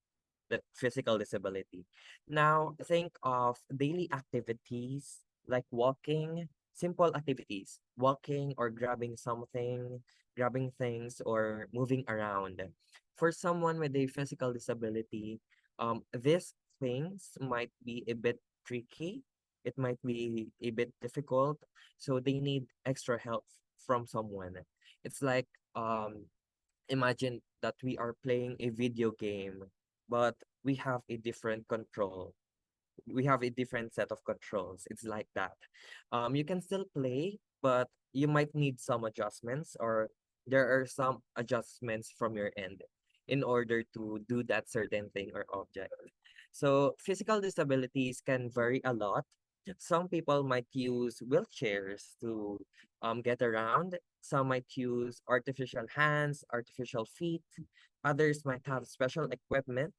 the physical disability. Now, think of daily activities like walking, simple activities, walking or grabbing something, grabbing things, or moving around. For someone with a physical disability, these things might be a bit tricky. It might be a bit difficult, so they need extra help from someone. It's like imagine that we are playing a video game, but we have a different control. We have a different set of controls. It's like that. You can still play, but you might need some adjustments, or there are some adjustments from your end in order to do that certain thing or object. So physical disabilities can vary a lot. Some people might use wheelchairs to get around. Some might use artificial hands, artificial feet. Others might have special equipment,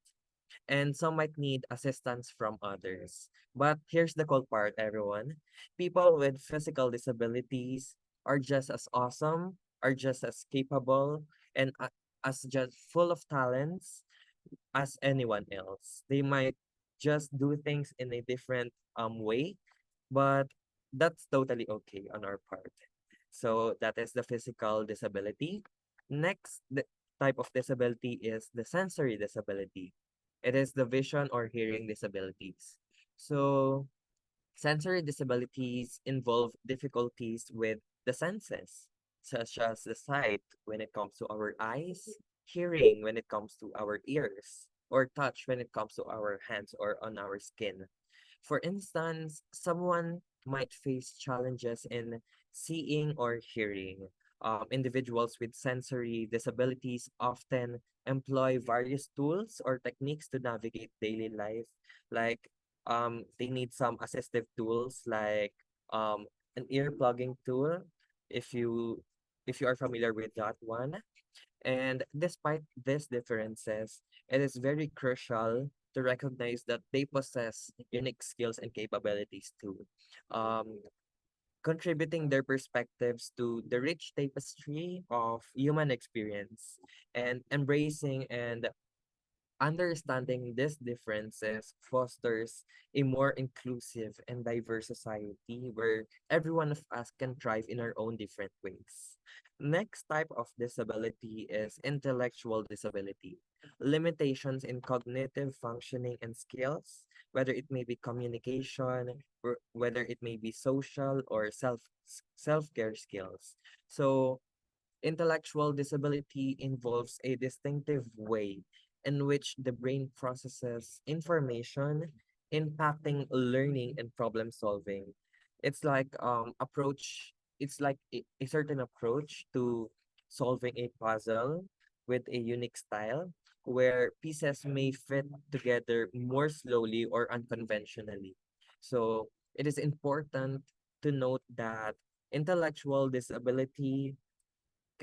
and some might need assistance from others. But here's the cool part, everyone. People with physical disabilities are just as awesome, are just as capable, and as just full of talents as anyone else. They might just do things in a different way, but that's totally okay on our part. So that is the physical disability. Next, the type of disability is the sensory disability. It is the vision or hearing disabilities. So sensory disabilities involve difficulties with the senses, such as the sight when it comes to our eyes, hearing when it comes to our ears, or touch when it comes to our hands or on our skin. For instance, someone might face challenges in seeing or hearing. Individuals with sensory disabilities often employ various tools or techniques to navigate daily life. Like they need some assistive tools like an ear plugging tool, if you if you are familiar with that one. And despite these differences, it is very crucial to recognize that they possess unique skills and capabilities too, um, contributing their perspectives to the rich tapestry of human experience, and embracing and understanding these differences fosters a more inclusive and diverse society where every one of us can thrive in our own different ways. Next type of disability is intellectual disability. Limitations in cognitive functioning and skills, whether it may be communication, or whether it may be social or self-care skills. So intellectual disability involves a distinctive way in which the brain processes information, impacting learning and problem solving. It's like a certain approach to solving a puzzle with a unique style where pieces may fit together more slowly or unconventionally. So it is important to note that intellectual disability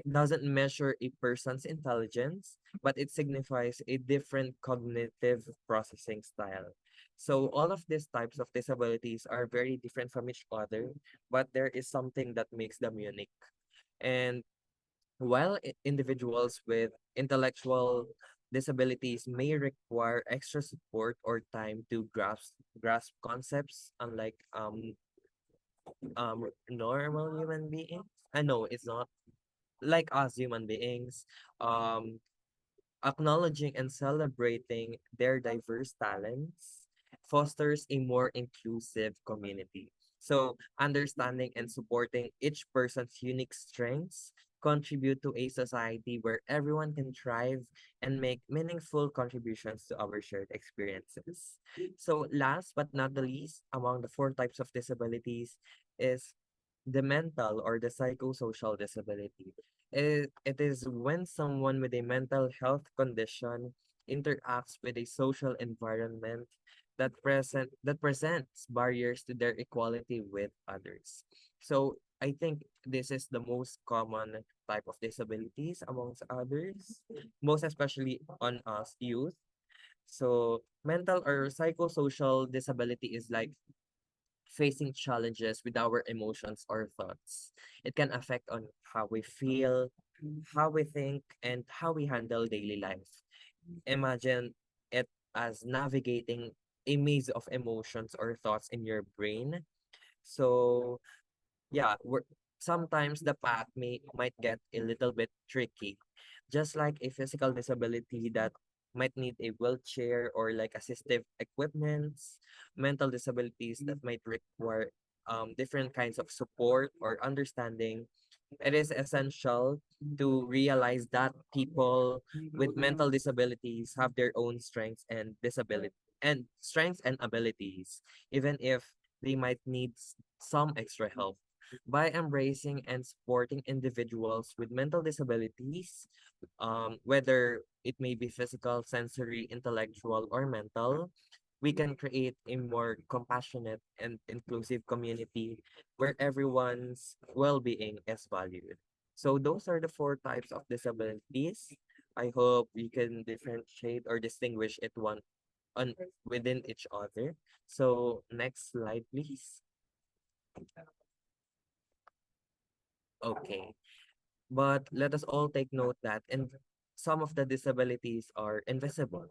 doesn't measure a person's intelligence, but it signifies a different cognitive processing style. So all of these types of disabilities are very different from each other, but there is something that makes them unique. And while individuals with intellectual disabilities may require extra support or time to grasp concepts, unlike normal human beings. I know it's not like us human beings, um, acknowledging and celebrating their diverse talents fosters a more inclusive community. So, understanding and supporting each person's unique strengths contribute to a society where everyone can thrive and make meaningful contributions to our shared experiences. So, last but not the least, among the four types of disabilities is the mental or the psychosocial disability. It is when someone with a mental health condition interacts with a social environment that presents barriers to their equality with others. So I think this is the most common type of disabilities amongst others, most especially on us youth. So mental or psychosocial disability is like facing challenges with our emotions or thoughts. It can affect on how we feel, how we think, and how we handle daily life. Imagine it as navigating a maze of emotions or thoughts in your brain. So yeah, sometimes the path might get a little bit tricky. Just like a physical disability that might need a wheelchair or like assistive equipments, mental disabilities that might require different kinds of support or understanding. It is essential to realize that people with mental disabilities have their own strengths and abilities, even if they might need some extra help. By embracing and supporting individuals with mental disabilities, whether it may be physical, sensory, intellectual, or mental, we can create a more compassionate and inclusive community where everyone's well-being is valued. So those are the four types of disabilities. I hope you can differentiate or distinguish it one on within each other. So next slide, please. Okay. But let us all take note that some of the disabilities are invisible.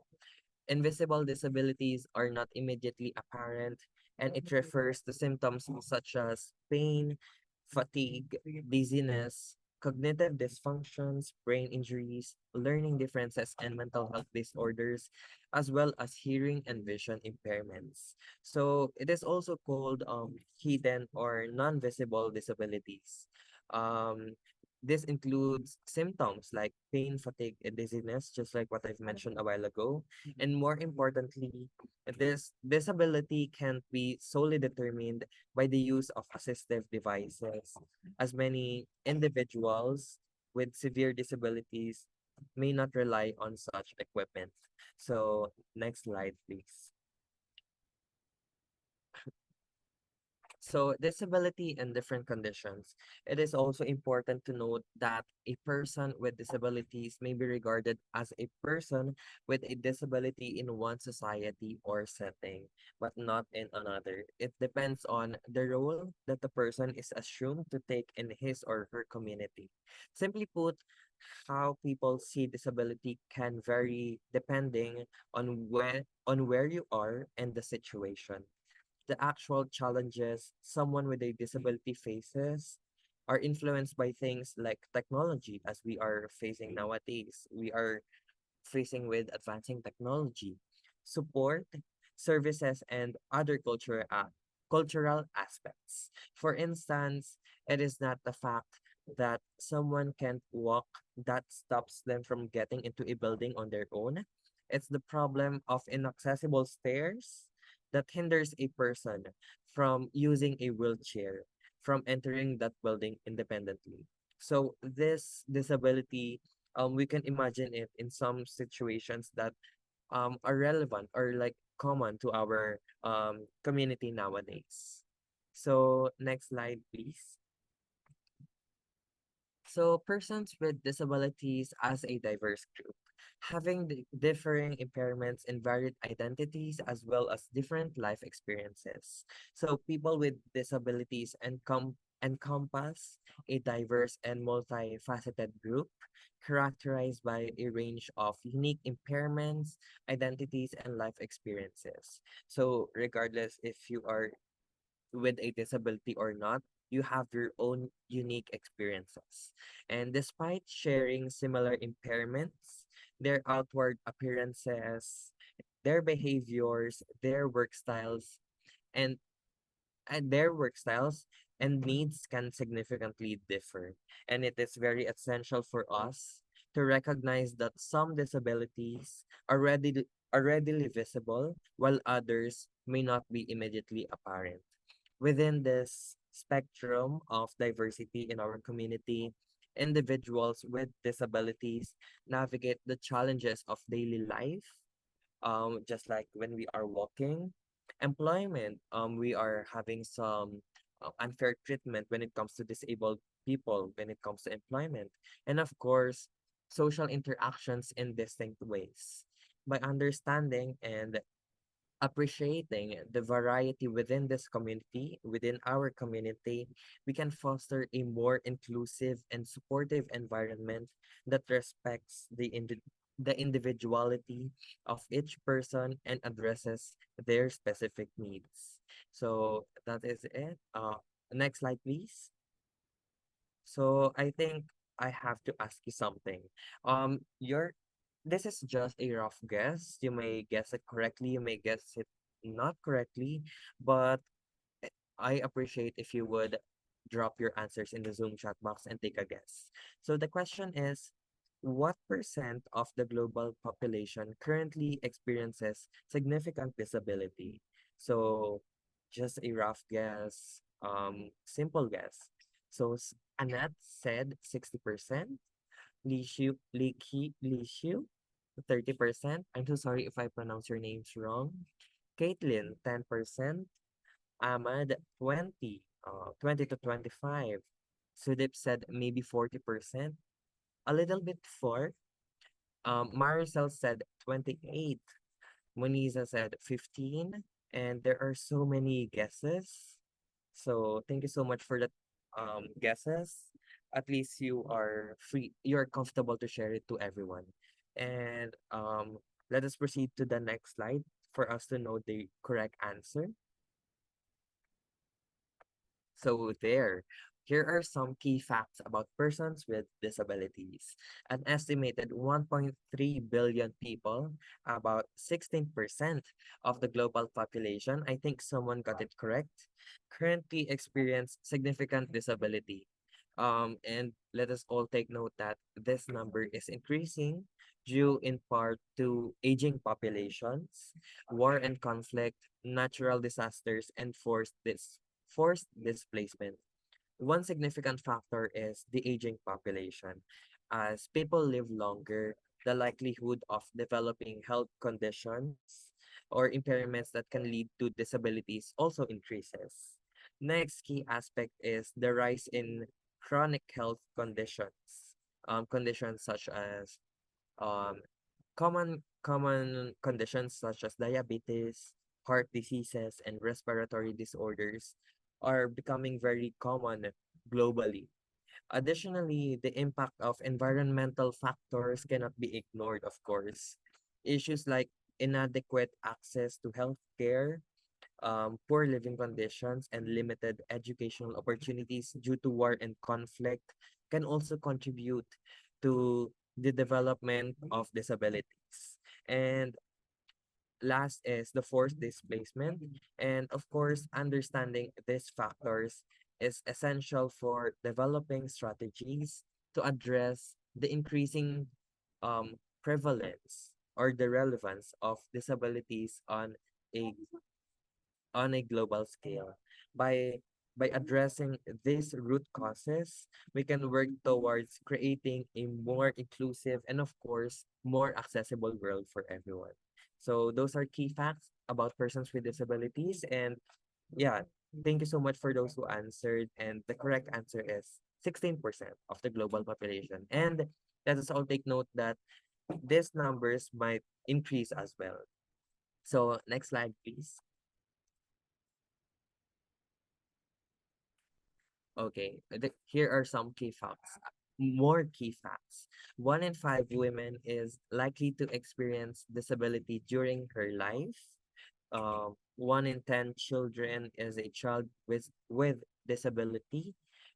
Invisible disabilities are not immediately apparent, and it refers to symptoms such as pain, fatigue, dizziness, cognitive dysfunctions, brain injuries, learning differences, and mental health disorders, as well as hearing and vision impairments. So it is also called hidden or non-visible disabilities. Um, This includes symptoms like pain, fatigue, and dizziness, just like what I've mentioned a while ago. And more importantly, this disability can't be solely determined by the use of assistive devices, as many individuals with severe disabilities may not rely on such equipment. So, next slide, please. So, disability and different conditions. It is also important to note that a person with disabilities may be regarded as a person with a disability in one society or setting, but not in another. It depends on the role that the person is assumed to take in his or her community. Simply put, how people see disability can vary depending on where you are and the situation. The actual challenges someone with a disability faces are influenced by things like technology, as we are facing nowadays. We are facing with advancing technology, support, services, and other cultural aspects. For instance, it is not the fact that someone can't walk that stops them from getting into a building on their own. It's the problem of inaccessible stairs that hinders a person from using a wheelchair, from entering that building independently. So this disability, we can imagine it in some situations that are relevant or like common to our community nowadays. So next slide, please. So persons with disabilities as a diverse group, having differing impairments and varied identities as well as different life experiences. So people with disabilities encompass a diverse and multifaceted group characterized by a range of unique impairments, identities, and life experiences. So regardless if you are with a disability or not, you have your own unique experiences. And despite sharing similar impairments, their outward appearances, their behaviors, and their work styles and needs can significantly differ. And it is very essential for us to recognize that some disabilities are readily visible while others may not be immediately apparent. Within this spectrum of diversity in our community, individuals with disabilities navigate the challenges of daily life, just like when we are walking. Employment, we are having some unfair treatment when it comes to disabled people, when it comes to employment. And of course, social interactions in distinct ways. By understanding and appreciating the variety within this community, within our community, we can foster a more inclusive and supportive environment that respects the individuality of each person and addresses their specific needs. So that is it. Next slide, please. So I think I have to ask you something. Your This is just a rough guess. You may guess it correctly, you may guess it not correctly, but I appreciate if you would drop your answers in the Zoom chat box and take a guess. So the question is, what percent of the global population currently experiences significant disability? So just a rough guess, simple guess. So Annette said 60%, Li Xiu 30%. I'm so sorry if I pronounce your names wrong. Caitlin, 10%. Ahmad, 20 to 25. Sudip said maybe 40%. A little bit for. Maricel said 28. Moniza said 15. And there are so many guesses. So thank you so much for that guesses. At least you are free, you're comfortable to share it to everyone. And let us proceed to the next slide for us to know the correct answer. So here are some key facts about persons with disabilities. An estimated 1.3 billion people, about 16% of the global population, I think someone got it correct, currently experience significant disability. And let us all take note that this number is increasing due in part to aging populations, war and conflict, natural disasters, and forced displacement. One significant factor is the aging population. As people live longer, the likelihood of developing health conditions or impairments that can lead to disabilities also increases. Next key aspect is the rise in chronic health conditions. Conditions such as um, common conditions such as diabetes, heart diseases, and respiratory disorders are becoming very common globally. Additionally, the impact of environmental factors cannot be ignored, of course. Issues like inadequate access to healthcare, poor living conditions, and limited educational opportunities due to war and conflict can also contribute to the development of disabilities. And last is the forced displacement. And of course, understanding these factors is essential for developing strategies to address the increasing prevalence or the relevance of disabilities a a global scale. By addressing these root causes, we can work towards creating a more inclusive and of course more accessible world for everyone. So those are key facts about persons with disabilities. And yeah, thank you so much for those who answered. And the correct answer is 16% of the global population. And let us all take note that these numbers might increase as well. So next slide, please. Okay, here are some key facts. More key facts. 1 in 5 women is likely to experience disability during her life. 1 in 10 children is a child with disability,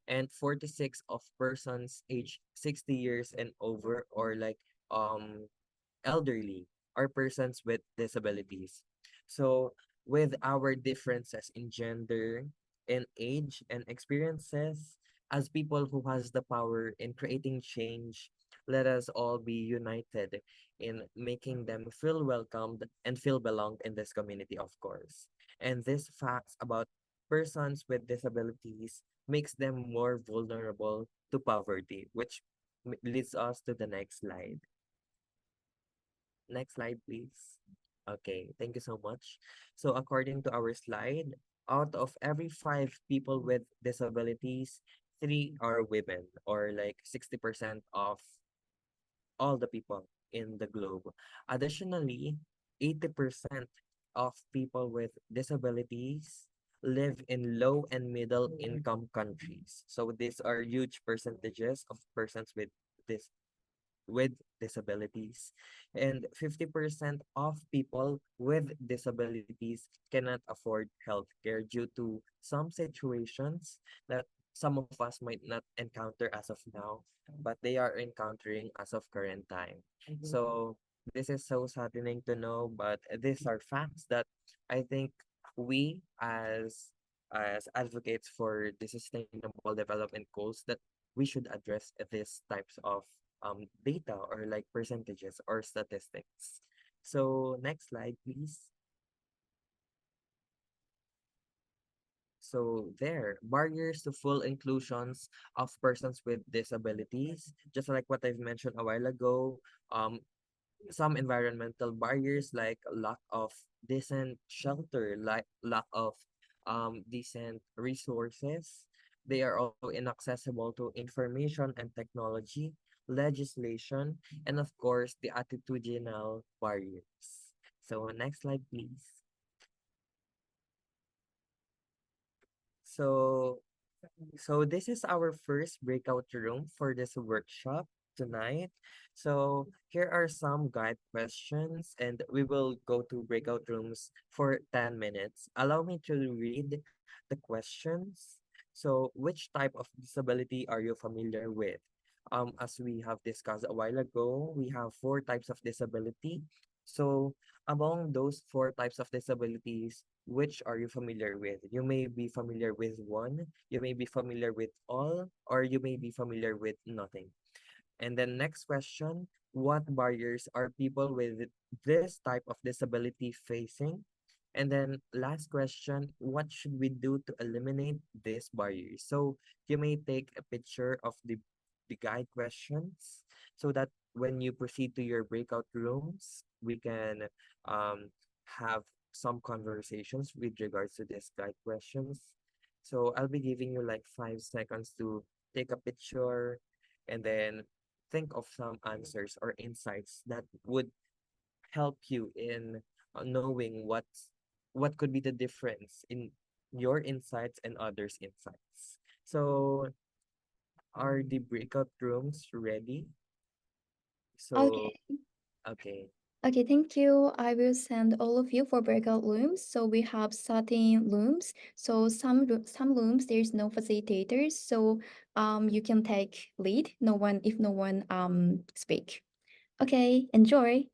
and 46 of persons aged 60 years and over or like elderly are persons with disabilities. So, with our differences in gender, in age, and experiences, as people who has the power in creating change, let us all be united in making them feel welcomed and feel belonged in this community, of course. And these facts about persons with disabilities makes them more vulnerable to poverty, which leads us to the next slide. Next slide, please. Okay, thank you so much. So according to our slide, out of every 5 people with disabilities, 3 are women, or like 60% of all the people in the globe. Additionally, 80% of people with disabilities live in low and middle income countries. So these are huge percentages of persons this with disabilities, and 50% of people with disabilities cannot afford healthcare due to some situations that some of us might not encounter as of now, but they are encountering as of current time. So this is so saddening to know, but these are facts that I think we as advocates for the sustainable development goals that we should address these types of data or like percentages or statistics. So next slide, please. So there, barriers to full inclusions of persons with disabilities, just like what I've mentioned a while ago, some environmental barriers like lack of decent shelter, like lack of decent resources. They are also inaccessible to information and technology, legislation, and of course the attitudinal barriers. So next slide, please. So So this is our first breakout room for this workshop tonight. So here are some guide questions and we will go to breakout rooms for 10 minutes. Allow me to read the questions. So which type of disability are you familiar with? As we have discussed a while ago, we have 4 types of disability. So among those four types of disabilities, which are you familiar with? You may be familiar with one, you may be familiar with all, or you may be familiar with nothing. And then next question, what barriers are people with this type of disability facing? And then last question, what should we do to eliminate these barriers? So you may take a picture of the guide questions so that when you proceed to your breakout rooms, we can have some conversations with regards to these guide questions. So I'll be giving you like 5 seconds to take a picture and then think of some answers or insights that would help you in knowing what could be the difference in your insights and others' insights. So are the breakout rooms ready? So, Okay. okay. Okay, thank you. I will send all of you for breakout rooms. So we have 13 rooms. So some rooms there's no facilitators. So you can take lead. No one if no one speak. Okay, enjoy.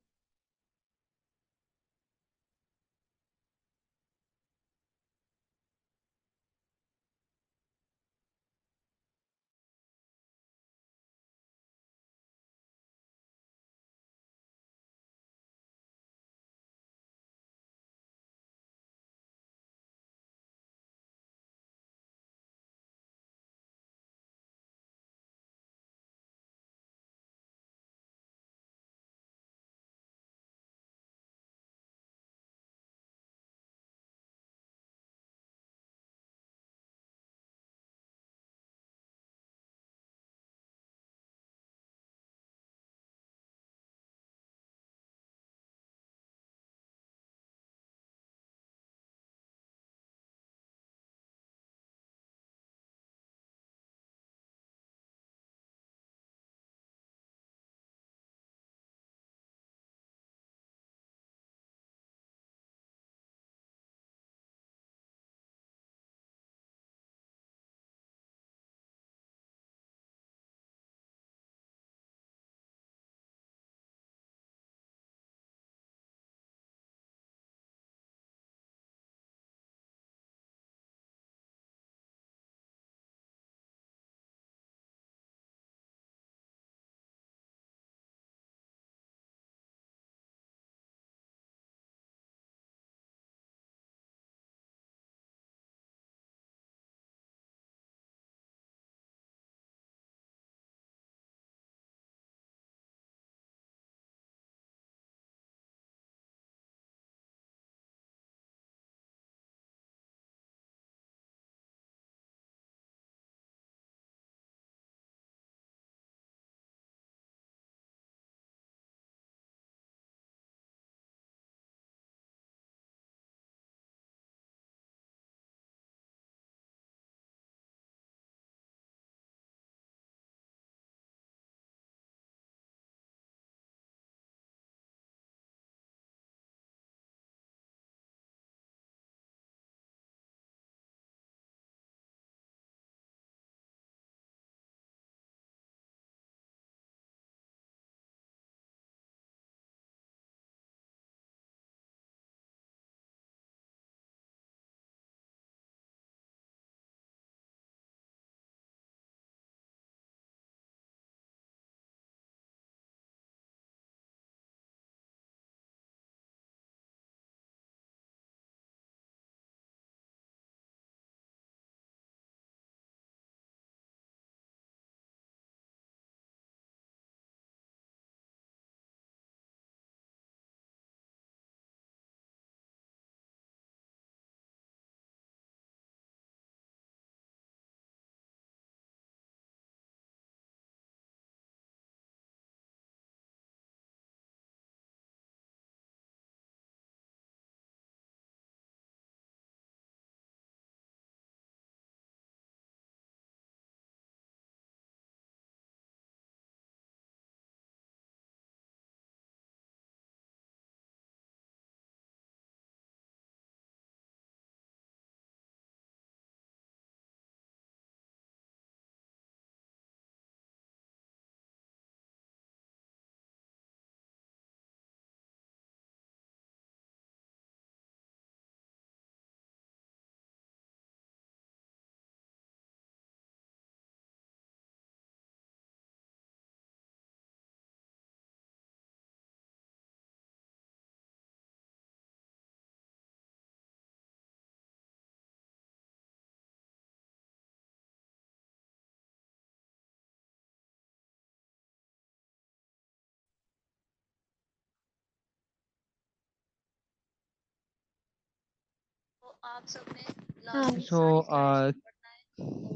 Hi. So,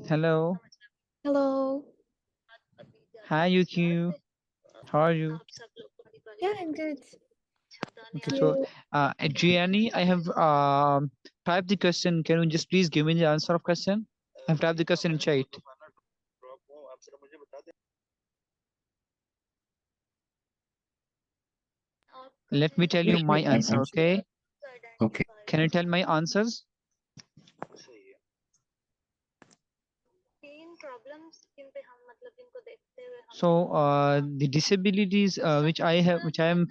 hello. Hello. Hi, you. How are you? Yeah, I'm good. Okay, Thank so, you. Gianni, I have typed the question. Can you just please give me the answer of question? I've typed the question in chat. Let me tell you my answer, okay? Okay. Can you tell my answers? So, the disabilities which I have, which I am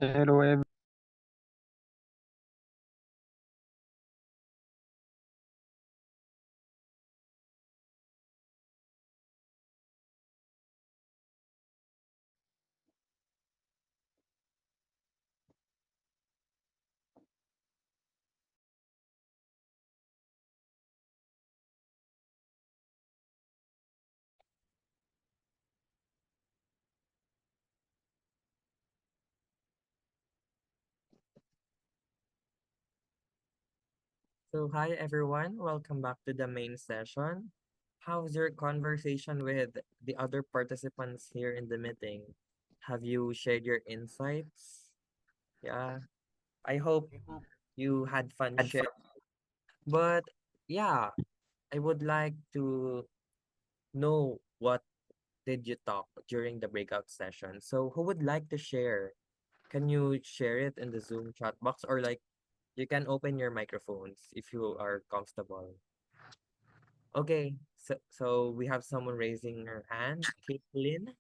Hello, everyone. So hi everyone, welcome back to the main session. How's your conversation with the other participants here in the meeting? Have you shared your insights? Yeah, I hope you had fun sharing. But yeah, I would like to know what did you talk during the breakout session. So who would like to share? Can you share it in the Zoom chat box, or like you can open your microphones if you are comfortable? Okay, so we have someone raising her hand. Caitlin,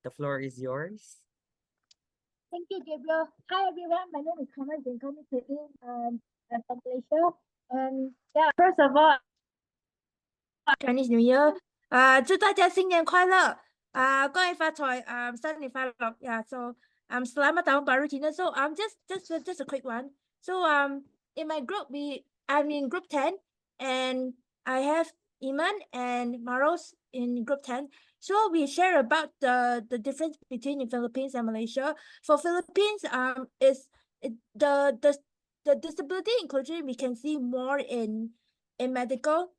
the floor is yours. Thank you, Gabriel. Hi, everyone. My name is Thomas. You can call me Caitlin. I'm from Malaysia. And yeah, first of all, Chinese New Year. 祝大家新年快乐。恭喜发财。新年快乐。Yeah. So selamat tahun baru Cina. So just a quick one. So in my group I'm in group 10, and I have Iman and Maros in group 10. So we share about the difference between the Philippines and Malaysia. For Philippines, the disability inclusion we can see more in medical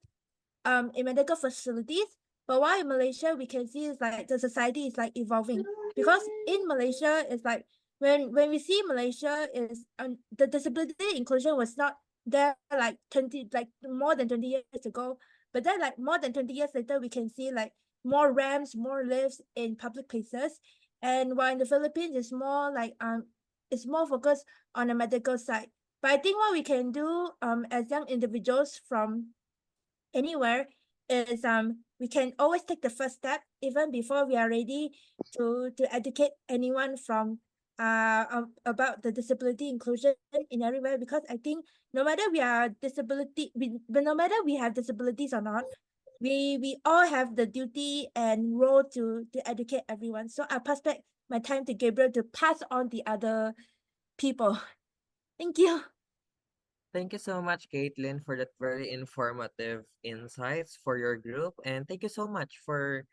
facilities. But while in Malaysia, we can see it's like the society is like evolving, because in Malaysia, it's like when we see Malaysia is the disability inclusion was not there like more than 20 years ago. But then like more than 20 years later, we can see like more ramps, more lifts in public places. And while in the Philippines, it's more focused on the medical side. But I think what we can do as young individuals from anywhere is we can always take the first step even before we are ready to educate anyone from about the disability inclusion in everywhere. Because I think no matter no matter we have disabilities or not, we all have the duty and role to educate everyone. So I pass back my time to Gabriel to pass on the other people. Thank you. Thank you so much, Caitlin, for that very informative insights for your group. And thank you so much for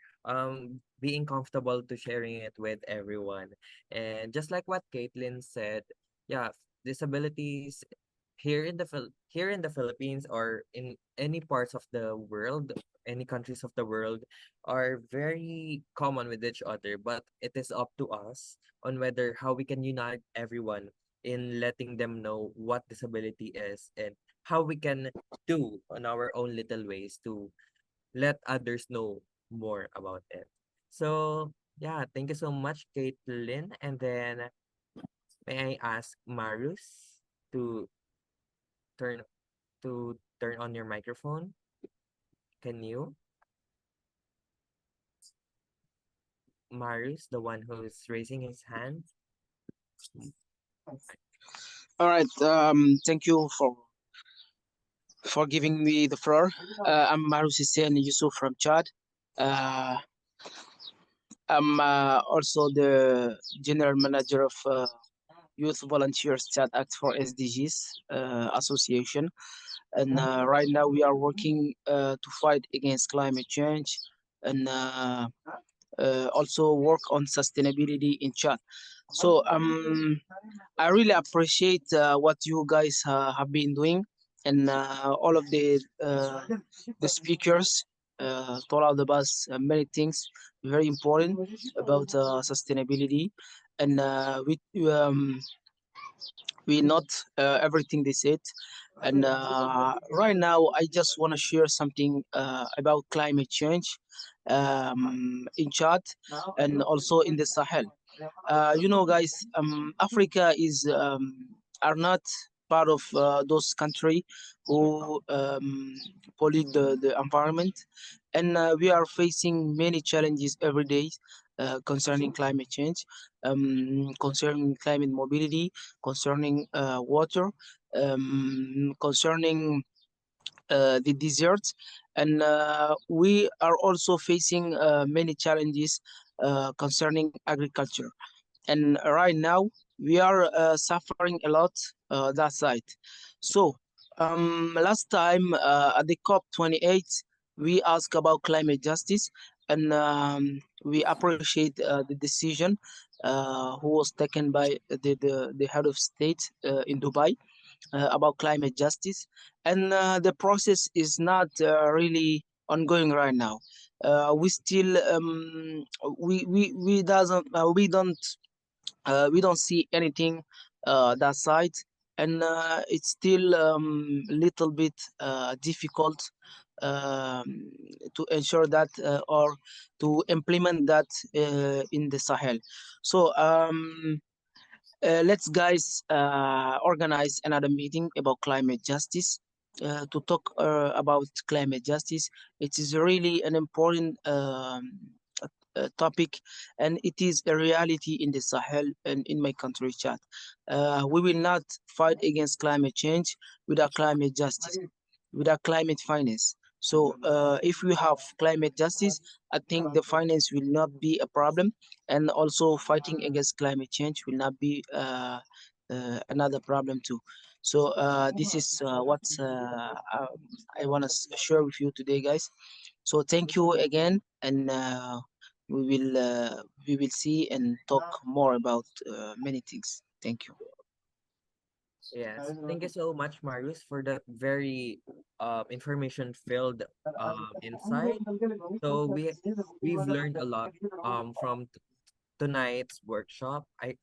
being comfortable to sharing it with everyone. And just like what Caitlin said, yeah, disabilities here in the Philippines or in any parts of the world, any countries of the world are very common with each other, but it is up to us on whether how we can unite everyone in letting them know what disability is and how we can do on our own little ways to let others know more about it. So yeah, thank you so much, Caitlin. And then may I ask Marius to turn turn on your microphone? Can you? Marius, the one who's raising his hand? All right. Thank you for giving me the floor. I'm Marus Hussein Yusuf from Chad. I'm also the general manager of Youth Volunteers Chat Act for SDGs Association. And right now we are working to fight against climate change and also work on sustainability in Chad. So I really appreciate what you guys have been doing, and all of the speakers told us many things very important about sustainability, and we not everything they said. And right now, I just want to share something about climate change in Chad and also in the Sahel. You know, guys, Africa is are not part of those country who pollute the environment, and we are facing many challenges every day. concerning climate change, concerning climate mobility, concerning water, concerning the deserts, and we are also facing many challenges concerning agriculture. And right now we are suffering a lot that side. So last time at the COP28, we asked about climate justice, and we appreciate the decision who was taken by the head of state in Dubai about climate justice, and the process is not really ongoing right now. We still we don't see anything that side, and it's still little bit difficult to ensure that or to implement that in the Sahel. So let's guys organize another meeting about climate justice to talk about climate justice. It is really an important topic, and it is a reality in the Sahel and in my country, Chad. We will not fight against climate change without climate justice, without climate finance. So if we have climate justice, I think the finance will not be a problem, and also fighting against climate change will not be another problem too. So this is what I want to share with you today, guys. So thank you again, and we will see and talk more about many things. Thank you. Yes, thank you so much, Marius, for that very information-filled insight. So we've learned a lot from tonight's workshop. I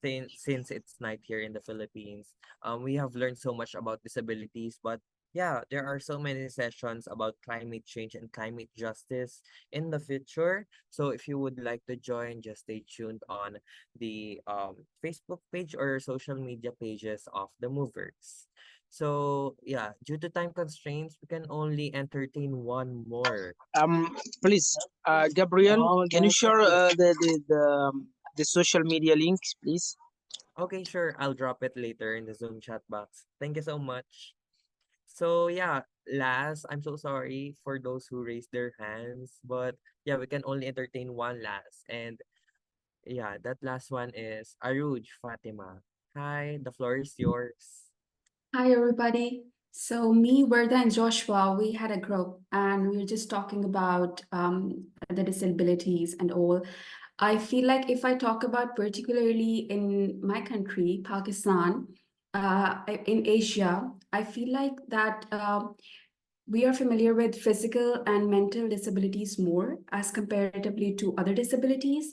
think since it's night here in the Philippines, we have learned so much about disabilities, but yeah, there are so many sessions about climate change and climate justice in the future. So if you would like to join, just stay tuned on the Facebook page or social media pages of the movers. So yeah, due to time constraints, we can only entertain one more. Please, Gabriel, can you share the social media links, please? Okay, sure. I'll drop it later in the Zoom chat box. Thank you so much. So yeah, last, I'm so sorry for those who raised their hands, but yeah, we can only entertain one last. And yeah, that last one is Aruj Fatima. Hi, the floor is yours. Hi, everybody. So me, Verda, and Joshua, we had a group and we were just talking about the disabilities and all. I feel like if I talk about particularly in my country, Pakistan, in Asia, I feel like that we are familiar with physical and mental disabilities more as comparatively to other disabilities.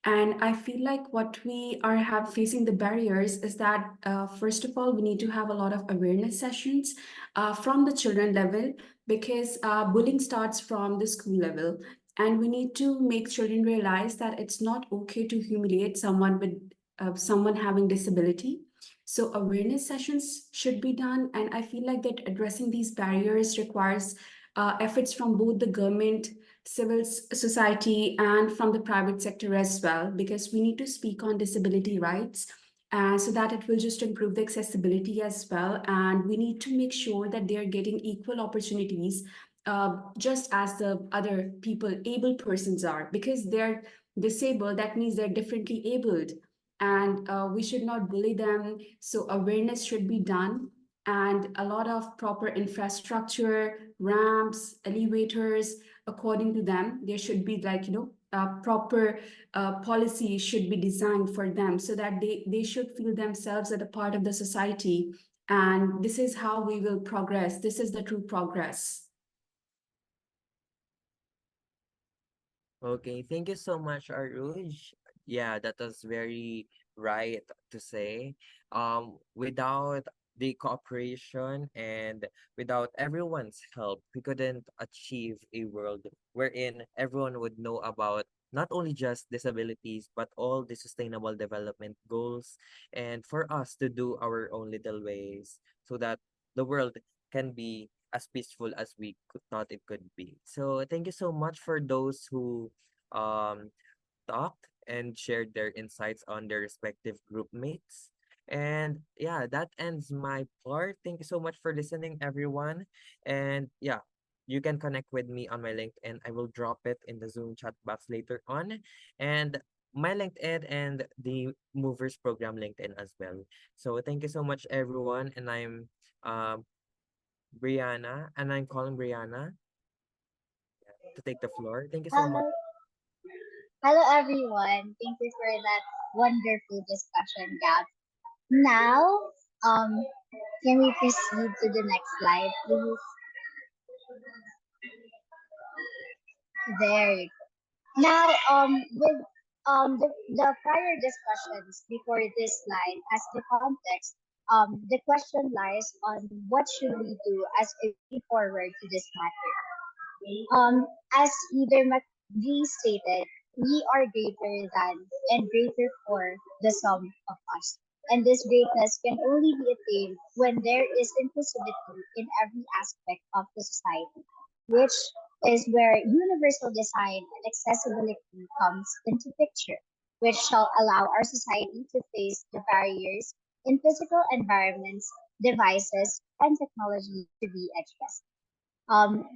And I feel like what we are facing the barriers is that, first of all, we need to have a lot of awareness sessions from the children level, because bullying starts from the school level. And we need to make children realize that it's not okay to humiliate someone with someone having disability. So awareness sessions should be done. And I feel like that addressing these barriers requires efforts from both the government, civil society, and from the private sector as well, because we need to speak on disability rights, so that it will just improve the accessibility as well. And we need to make sure that they're getting equal opportunities, just as the other people, able persons are, because they're disabled, that means they're differently abled, and we should not bully them. So awareness should be done, and a lot of proper infrastructure, ramps, elevators, according to them. There should be, like, proper policy should be designed for them, so that they should feel themselves as a part of the society. And this is how we will progress. This is the true progress. Okay, thank you so much, Aruj. Yeah, that was very right to say. Without the cooperation and without everyone's help, we couldn't achieve a world wherein everyone would know about not only just disabilities, but all the sustainable development goals, and for us to do our own little ways so that the world can be as peaceful as thought it could be. So thank you so much for those who um talked and shared their insights on their respective group mates. And yeah, that ends my part. Thank you so much for listening, everyone. And yeah, you can connect with me on my LinkedIn. I will drop it in the Zoom chat box later on. And my LinkedIn and the Movers Program LinkedIn as well. So thank you so much, everyone. And I'm um, Brianna, and I'm calling Brianna to take the floor. Thank you so much. Hello, hello everyone. Thank you for that wonderful discussion, Gab. Now, um, can we proceed to the next slide, please? There you go. Now, with the prior discussions before this slide as the context, the question lies on what should we do as we move forward to this matter. As either McGee stated, we are greater than and greater for the sum of us. And this greatness can only be attained when there is inclusivity in every aspect of the society, which is where universal design and accessibility comes into picture, which shall allow our society to face the barriers in physical environments, devices, and technology to be addressed.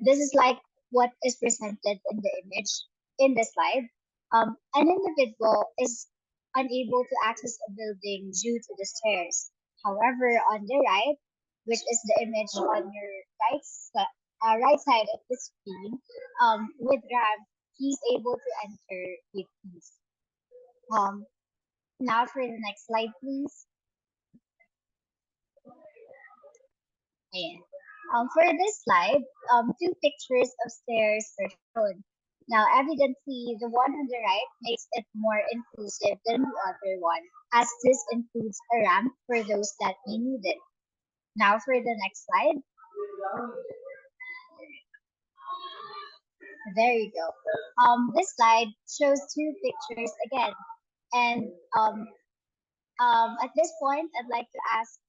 This is like what is presented in the image in the slide. An individual is unable to access a building due to the stairs. However, on the right, which is the image on your right side of the screen, with ramp, he's able to enter with ease. Now for the next slide, please. Yeah. For this slide, two pictures of stairs are shown. Now, evidently, the one on the right makes it more inclusive than the other one, as this includes a ramp for those that may need it. Now, for the next slide. There you go. This slide shows two pictures again, and at this point, I'd like to ask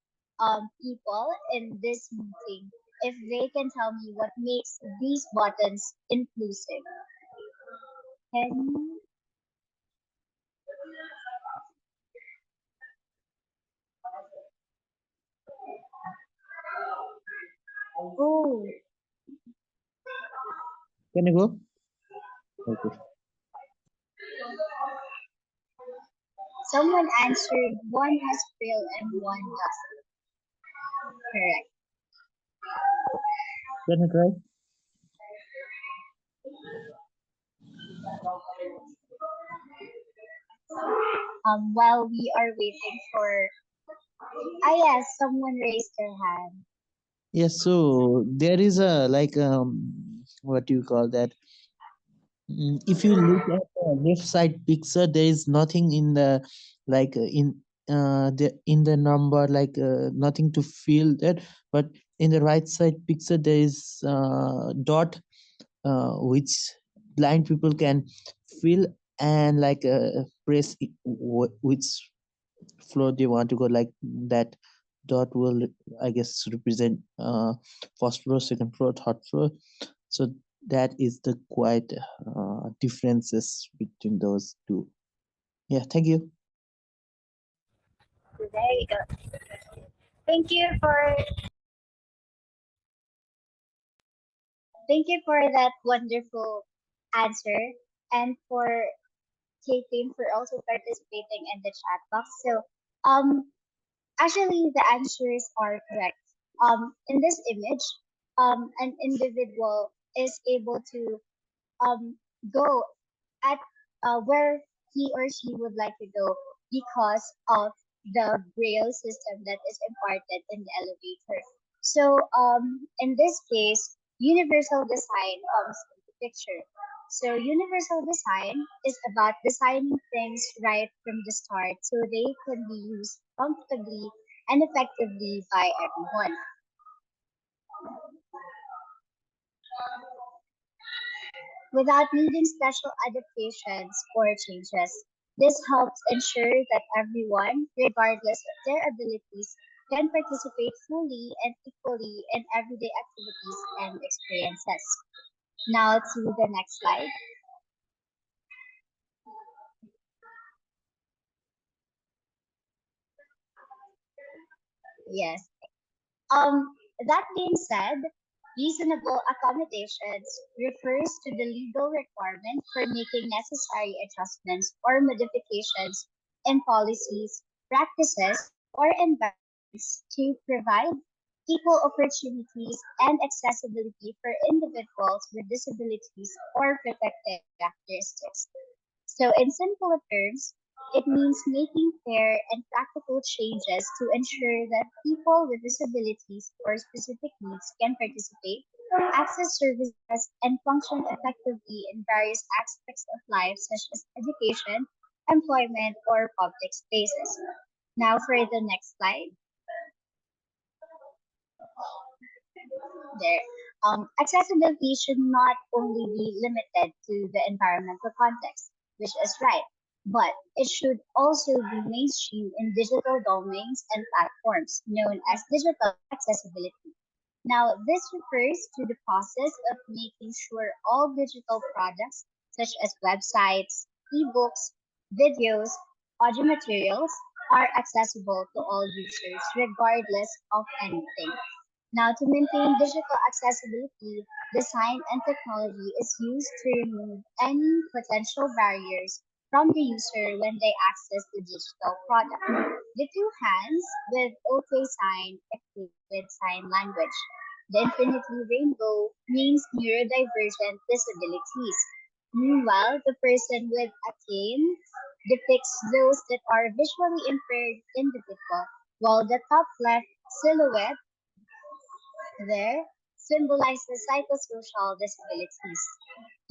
people in this meeting if they can tell me what makes these buttons inclusive. Can you? Oh, Can you go? Okay. someone answered one has braille and one doesn't. Correct. Can you try? While we are waiting for, yes, someone raised their hand. Yes, so there is a like what do you call that? If you look at the left side picture, there is nothing in the like in the number like nothing to fill that. But in the right side picture, there is dot which blind people can fill and like press which floor they want to go, like that dot will I guess represent first floor, second floor, third floor. So that is the quite differences between those two. Yeah, thank you. There you go. Thank you for that wonderful answer, and for Caitlin for also participating in the chat box. So actually the answers are correct. In this image, an individual is able to go at where he or she would like to go because of the braille system that is imparted in the elevator. So in this case, universal design comes into picture. So universal design is about designing things right from the start so they can be used comfortably and effectively by everyone. Without needing special adaptations or changes. This helps ensure that everyone, regardless of their abilities, can participate fully and equally in everyday activities and experiences. Now to the next slide. Yes. That being said, reasonable accommodations refers to the legal requirement for making necessary adjustments or modifications in policies, practices, or environments to provide equal opportunities and accessibility for individuals with disabilities or protected characteristics. So, in simpler terms, it means making fair and practical changes to ensure that people with disabilities or specific needs can participate, access services, and function effectively in various aspects of life, such as education, employment, or public spaces. Now, for the next slide. There. Accessibility should not only be limited to the environmental context, which is right, but it should also be mainstream in digital domains and platforms known as digital accessibility. Now, this refers to the process of making sure all digital products, such as websites, ebooks, videos, audio materials, are accessible to all users regardless of anything. Now, to maintain digital accessibility, design and technology is used to remove any potential barriers from the user when they access the digital product. The two hands with OK sign equate with sign language. The infinity rainbow means neurodivergent disabilities. Meanwhile, the person with a cane depicts those that are visually impaired individual, while the top left silhouette there symbolizes psychosocial disabilities.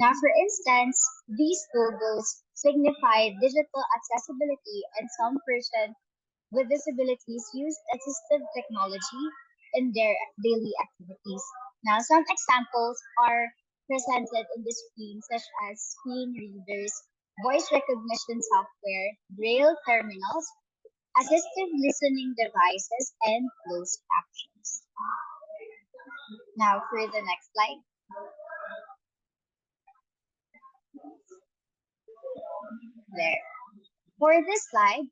Now, for instance, these logos signify digital accessibility, and some person with disabilities use assistive technology in their daily activities. Now, some examples are presented in the screen, such as screen readers, voice recognition software, braille terminals, assistive listening devices, and closed captions. Now, for the next slide. There. For this slide,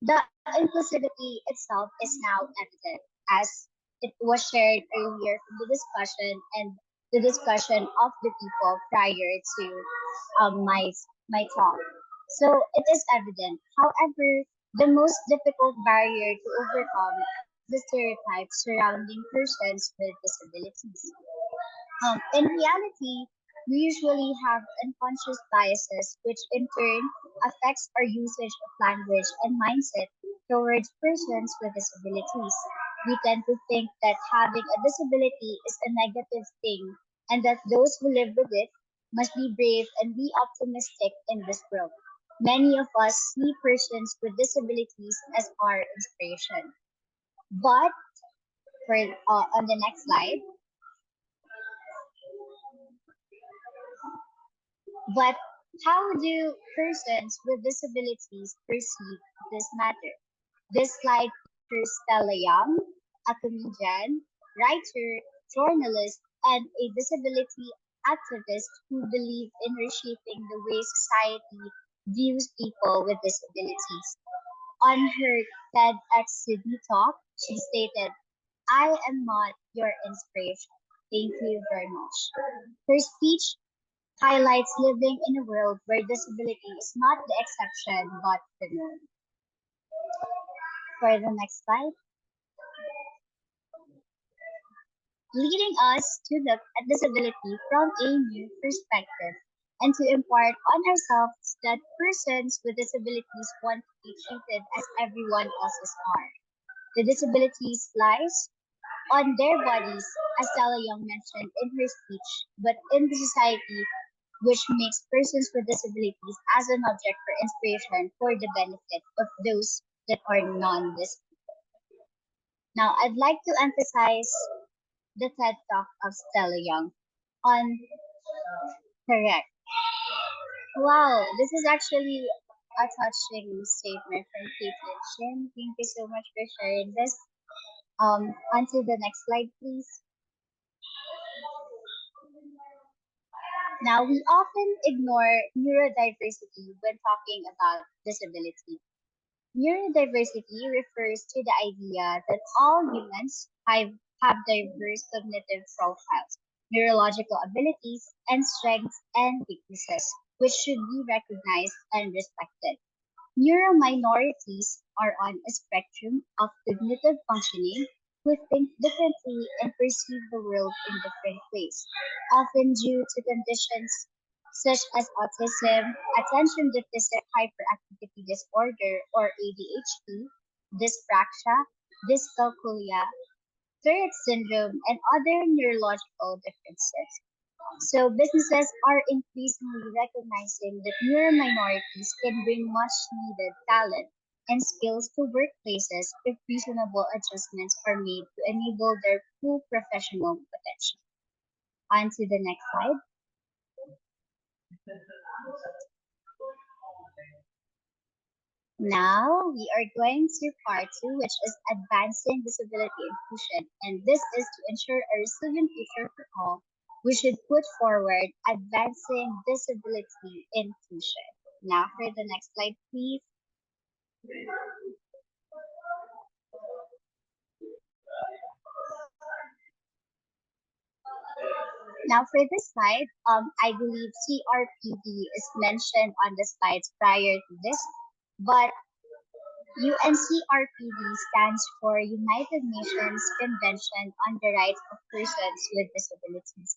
the inclusivity itself is now evident as it was shared earlier from the discussion and the discussion of the people prior to my talk. So it is evident. However, the most difficult barrier to overcome is the stereotypes surrounding persons with disabilities. In reality, we usually have unconscious biases, which in turn affects our usage of language and mindset towards persons with disabilities. We tend to think that having a disability is a negative thing and that those who live with it must be brave and be optimistic in this world. Many of us see persons with disabilities as our inspiration. But for on the next slide, but how do persons with disabilities perceive this matter? This slide features Stella Young, a comedian, writer, journalist, and a disability activist who believe in reshaping the way society views people with disabilities. On her TEDx Sydney talk, she stated, "I am not your inspiration. Thank you very much." Her speech highlights living in a world where disability is not the exception but the norm. For the next slide, leading us to look at disability from a new perspective and to impart on ourselves that persons with disabilities want to be treated as everyone else's are. The disabilities lies on their bodies, as Stella Young mentioned in her speech, but in the society which makes persons with disabilities as an object for inspiration for the benefit of those that are non-disabled. Now, I'd like to emphasize the TED Talk of Stella Young on correct. Wow, this is actually a touching statement from Caitlin Shin. Thank you so much for sharing this. Onto the next slide, please. Now, we often ignore neurodiversity when talking about disability. Neurodiversity refers to the idea that all humans have diverse cognitive profiles, neurological abilities, and strengths and weaknesses, which should be recognized and respected. Neurominorities are on a spectrum of cognitive functioning who think differently and perceive the world in different ways, often due to conditions such as autism, attention deficit hyperactivity disorder or ADHD, dyspraxia, dyscalculia, Tourette syndrome, and other neurological differences. So businesses are increasingly recognizing that neurominorities can bring much needed talent and skills to workplaces if reasonable adjustments are made to enable their full professional potential. On to the next slide. Now we are going to part two, which is advancing disability inclusion. And this is to ensure a resilient future for all. We should put forward advancing disability inclusion. Now for the next slide, please. Now for this slide, I believe CRPD is mentioned on the slides prior to this, but UNCRPD stands for United Nations Convention on the Rights of Persons with Disabilities.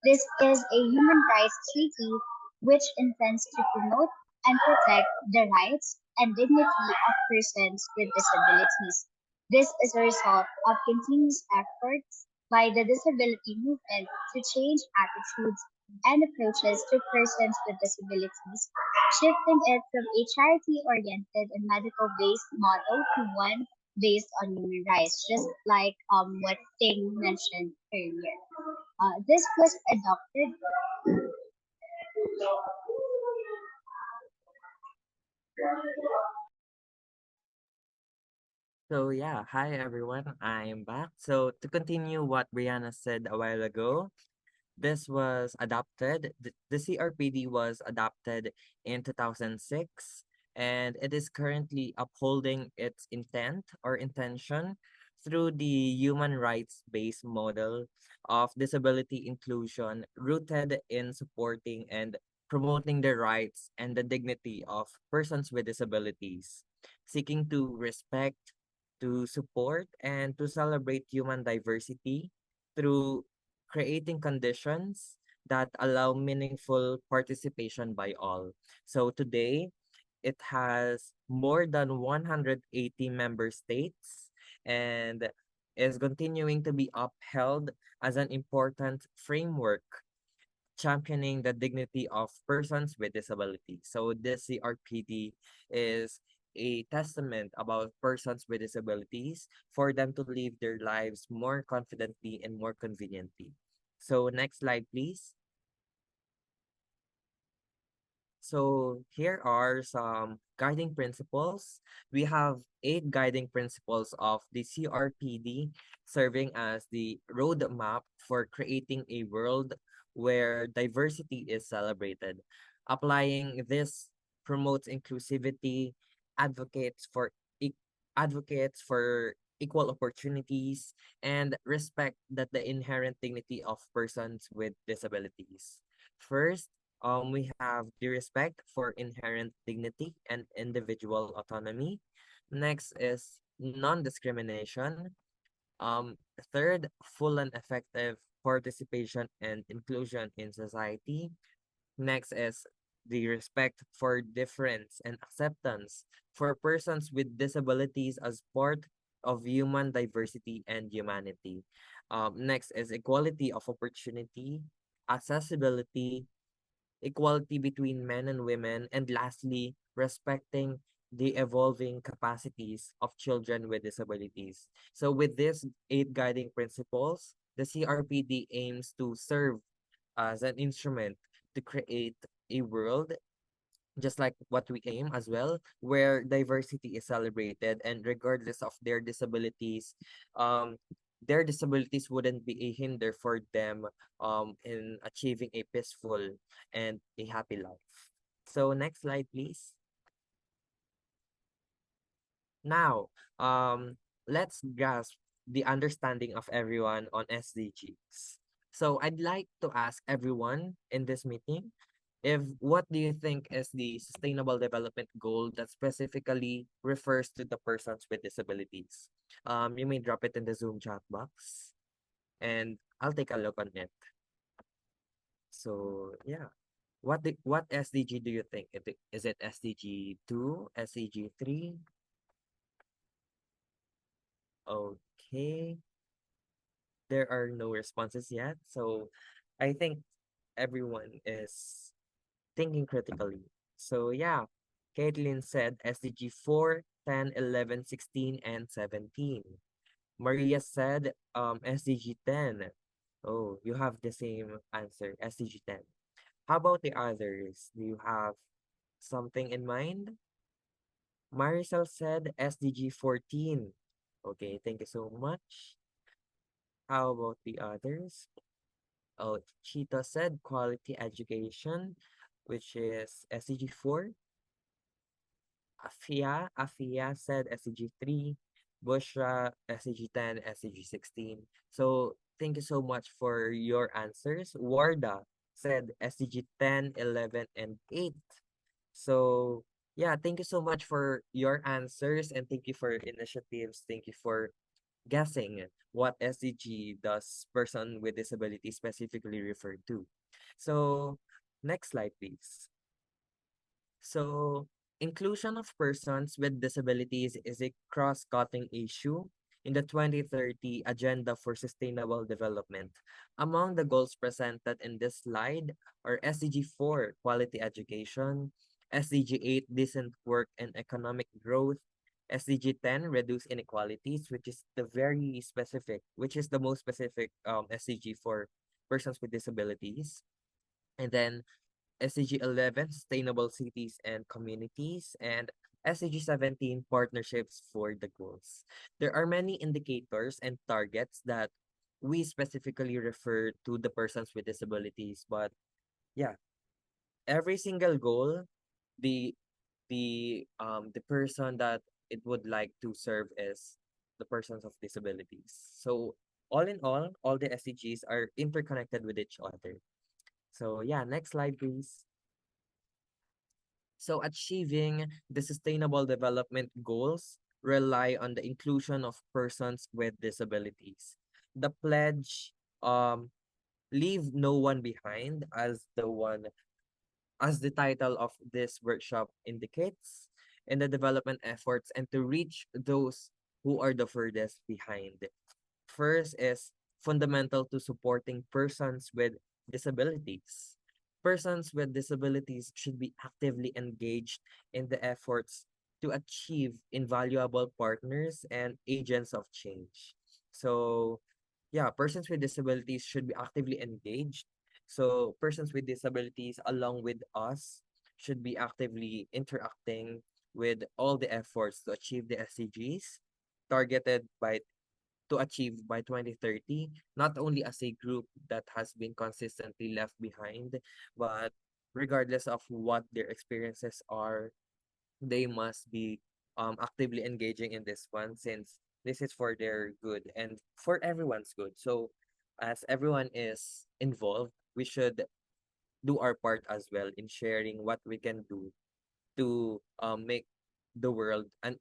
This is a human rights treaty which intends to promote and protect the rights and dignity of persons with disabilities. This is a result of continuous efforts by the disability movement to change attitudes and approaches to persons with disabilities, shifting it from a charity-oriented and medical-based model to one based on human rights, just like what Ting mentioned earlier. This was adopted. So yeah, hi everyone, I'm back. So to continue what Brianna said a while ago, this was adopted, the CRPD was adopted in 2006, and it is currently upholding its intent or intention through the human rights-based model of disability inclusion rooted in supporting and promoting the rights and the dignity of persons with disabilities, seeking to respect, to support, and to celebrate human diversity through creating conditions that allow meaningful participation by all. So today, it has more than 180 member states and is continuing to be upheld as an important framework championing the dignity of persons with disability. So this CRPD is a testament about persons with disabilities for them to live their lives more confidently and more conveniently. So next slide, please. So here are some guiding principles. We have 8 guiding principles of the CRPD serving as the roadmap for creating a world where diversity is celebrated. Applying this promotes inclusivity, advocates for e- advocates for equal opportunities, and respect that the inherent dignity of persons with disabilities. First, we have the respect for inherent dignity and individual autonomy. Next is non-discrimination. Third, full and effective participation and inclusion in society. Next is the respect for difference and acceptance for persons with disabilities as part of human diversity and humanity. Next is equality of opportunity, accessibility, equality between men and women, and lastly, respecting the evolving capacities of children with disabilities. So with these 8 guiding principles, the CRPD aims to serve as an instrument to create a world just like what we aim as well, where diversity is celebrated and regardless of um, their disabilities wouldn't be a hinder for them in achieving a peaceful and a happy life. So next slide, please. Now, let's grasp the understanding of everyone on SDGs. So I'd like to ask everyone in this meeting, if what do you think is the sustainable development goal that specifically refers to the persons with disabilities? You may drop it in the Zoom chat box and I'll take a look on it. So yeah. What SDG do you think? Is it SDG 2, SDG 3? Okay. There are no responses yet. So I think everyone is thinking critically. So yeah, Caitlin said SDG 4, 10, 11, 16, and 17. Maria said SDG 10. Oh, you have the same answer, SDG 10. How about the others? Do you have something in mind? Marisol said SDG 14. Okay, thank you so much. How about the others? Oh, Chita said quality education, which is SDG 4. Afia said SDG 3. Bushra, SDG 10, SDG 16. So thank you so much for your answers. Warda said SDG 10, 11, and 8. So yeah, thank you so much for your answers and thank you for your initiatives. Thank you for guessing what SDG does person with disability specifically refer to. So next slide, please. So inclusion of persons with disabilities is a cross-cutting issue in the 2030 Agenda for Sustainable Development. Among the goals presented in this slide are SDG 4, quality education, SDG 8, decent work and economic growth, SDG 10, reduce inequalities, which is the most specific SDG for persons with disabilities. And then SDG 11, sustainable cities and communities, and SDG 17, partnerships for the goals. There are many indicators and targets that we specifically refer to the persons with disabilities, but yeah, every single goal, the the person that it would like to serve is the persons of disabilities. So all in all the SDGs are interconnected with each other. So yeah, next slide, please. So achieving the sustainable development goals rely on the inclusion of persons with disabilities. The pledge, leave no one behind, as the title of this workshop indicates, in the development efforts and to reach those who are the furthest behind. First is fundamental to supporting persons with disabilities. Persons with disabilities should be actively engaged in the efforts to achieve invaluable partners and agents of change. So, yeah, persons with disabilities should be actively engaged. So, persons with disabilities, along with us, should be actively interacting with all the efforts to achieve the SDGs targeted to achieve by 2030, not only as a group that has been consistently left behind, but regardless of what their experiences are, they must be actively engaging in this one since this is for their good and for everyone's good. So as everyone is involved, we should do our part as well in sharing what we can do to make the world an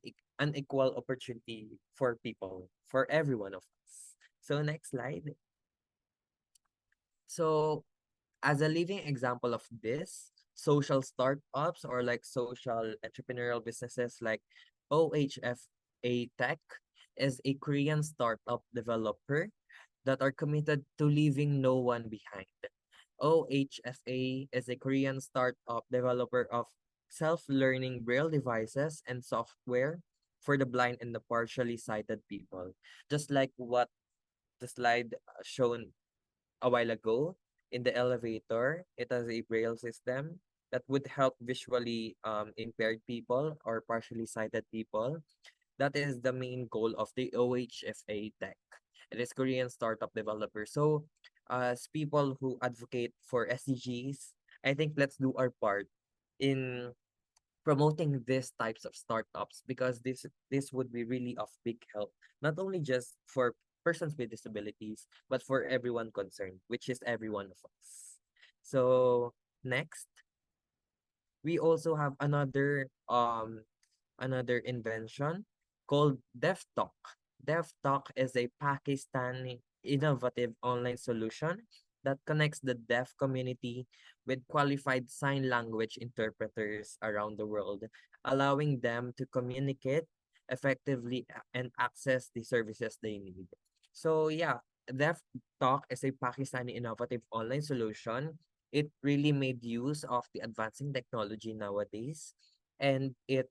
equal opportunity for people, for every one of us. So next slide. So as a living example of this, social startups or like social entrepreneurial businesses like OHFA Tech is a Korean startup developer that are committed to leaving no one behind. OHFA is a Korean startup developer of self-learning braille devices and software for the blind and the partially sighted people. Just like what the slide shown a while ago, in the elevator, it has a braille system that would help visually impaired people or partially sighted people. That is the main goal of the OHFA Tech. It is Korean startup developer. So as people who advocate for SDGs, I think let's do our part in promoting these types of startups, because this would be really of big help, not only just for persons with disabilities, but for everyone concerned, which is every one of us. So next, we also have another invention called DevTalk. DevTalk is a Pakistani innovative online solution that connects the deaf community with qualified sign language interpreters around the world, allowing them to communicate effectively and access the services they need. So yeah, DevTalk is a Pakistani innovative online solution. It really made use of the advancing technology nowadays, and it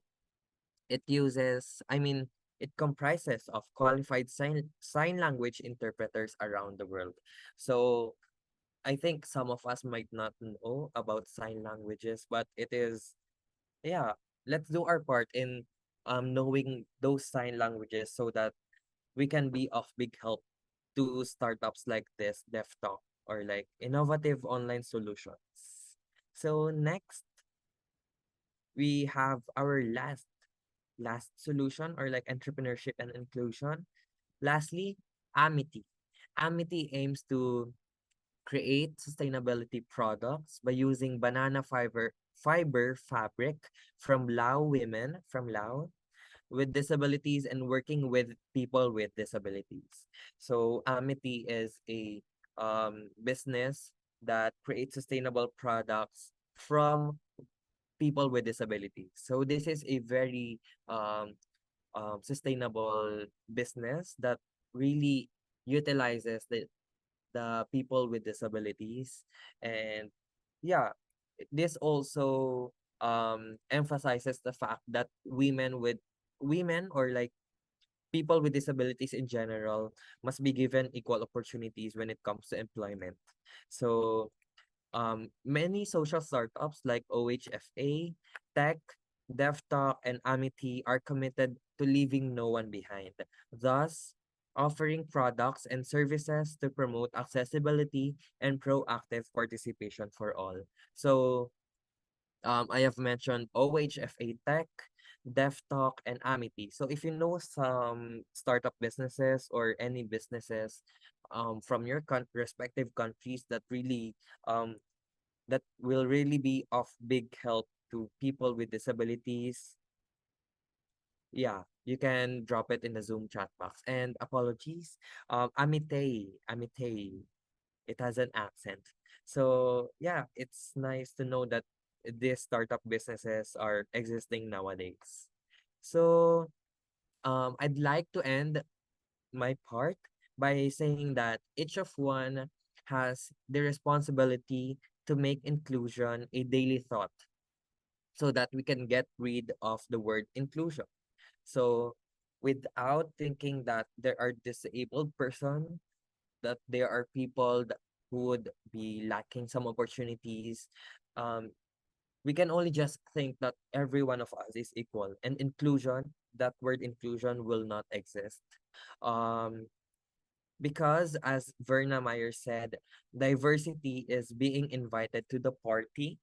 comprises of qualified sign language interpreters around the world. So I think some of us might not know about sign languages, but it is, yeah, let's do our part in knowing those sign languages so that we can be of big help to startups like this DevTalk, or like innovative online solutions. So next, we have our last solution, or like entrepreneurship and inclusion. Lastly, Amity. Amity aims to create sustainability products by using banana fiber fabric from Lao with disabilities and working with people with disabilities. So Amity is a business that creates sustainable products from people with disabilities. So this is a very sustainable business that really utilizes the people with disabilities. And yeah, this also emphasizes the fact that women, or like people with disabilities in general, must be given equal opportunities when it comes to employment. So many social startups like OHFA, Tech, DevTalk, and Amity are committed to leaving no one behind, thus offering products and services to promote accessibility and proactive participation for all. So I have mentioned OHFA Tech, DevTalk, and Amity. So if you know some startup businesses or any businesses from your respective countries um, that will really be of big help to people with disabilities, yeah, you can drop it in the Zoom chat box. And apologies, Amite, it has an accent. So yeah, it's nice to know that these startup businesses are existing nowadays. So I'd like to end my part by saying that each of one has the responsibility to make inclusion a daily thought, so that we can get rid of the word inclusion. So without thinking that there are disabled person, that there are people that who would be lacking some opportunities, um, we can only just think that every one of us is equal, and inclusion, that word inclusion will not exist. Um, because as Verna Meyer said, diversity is being invited to the party,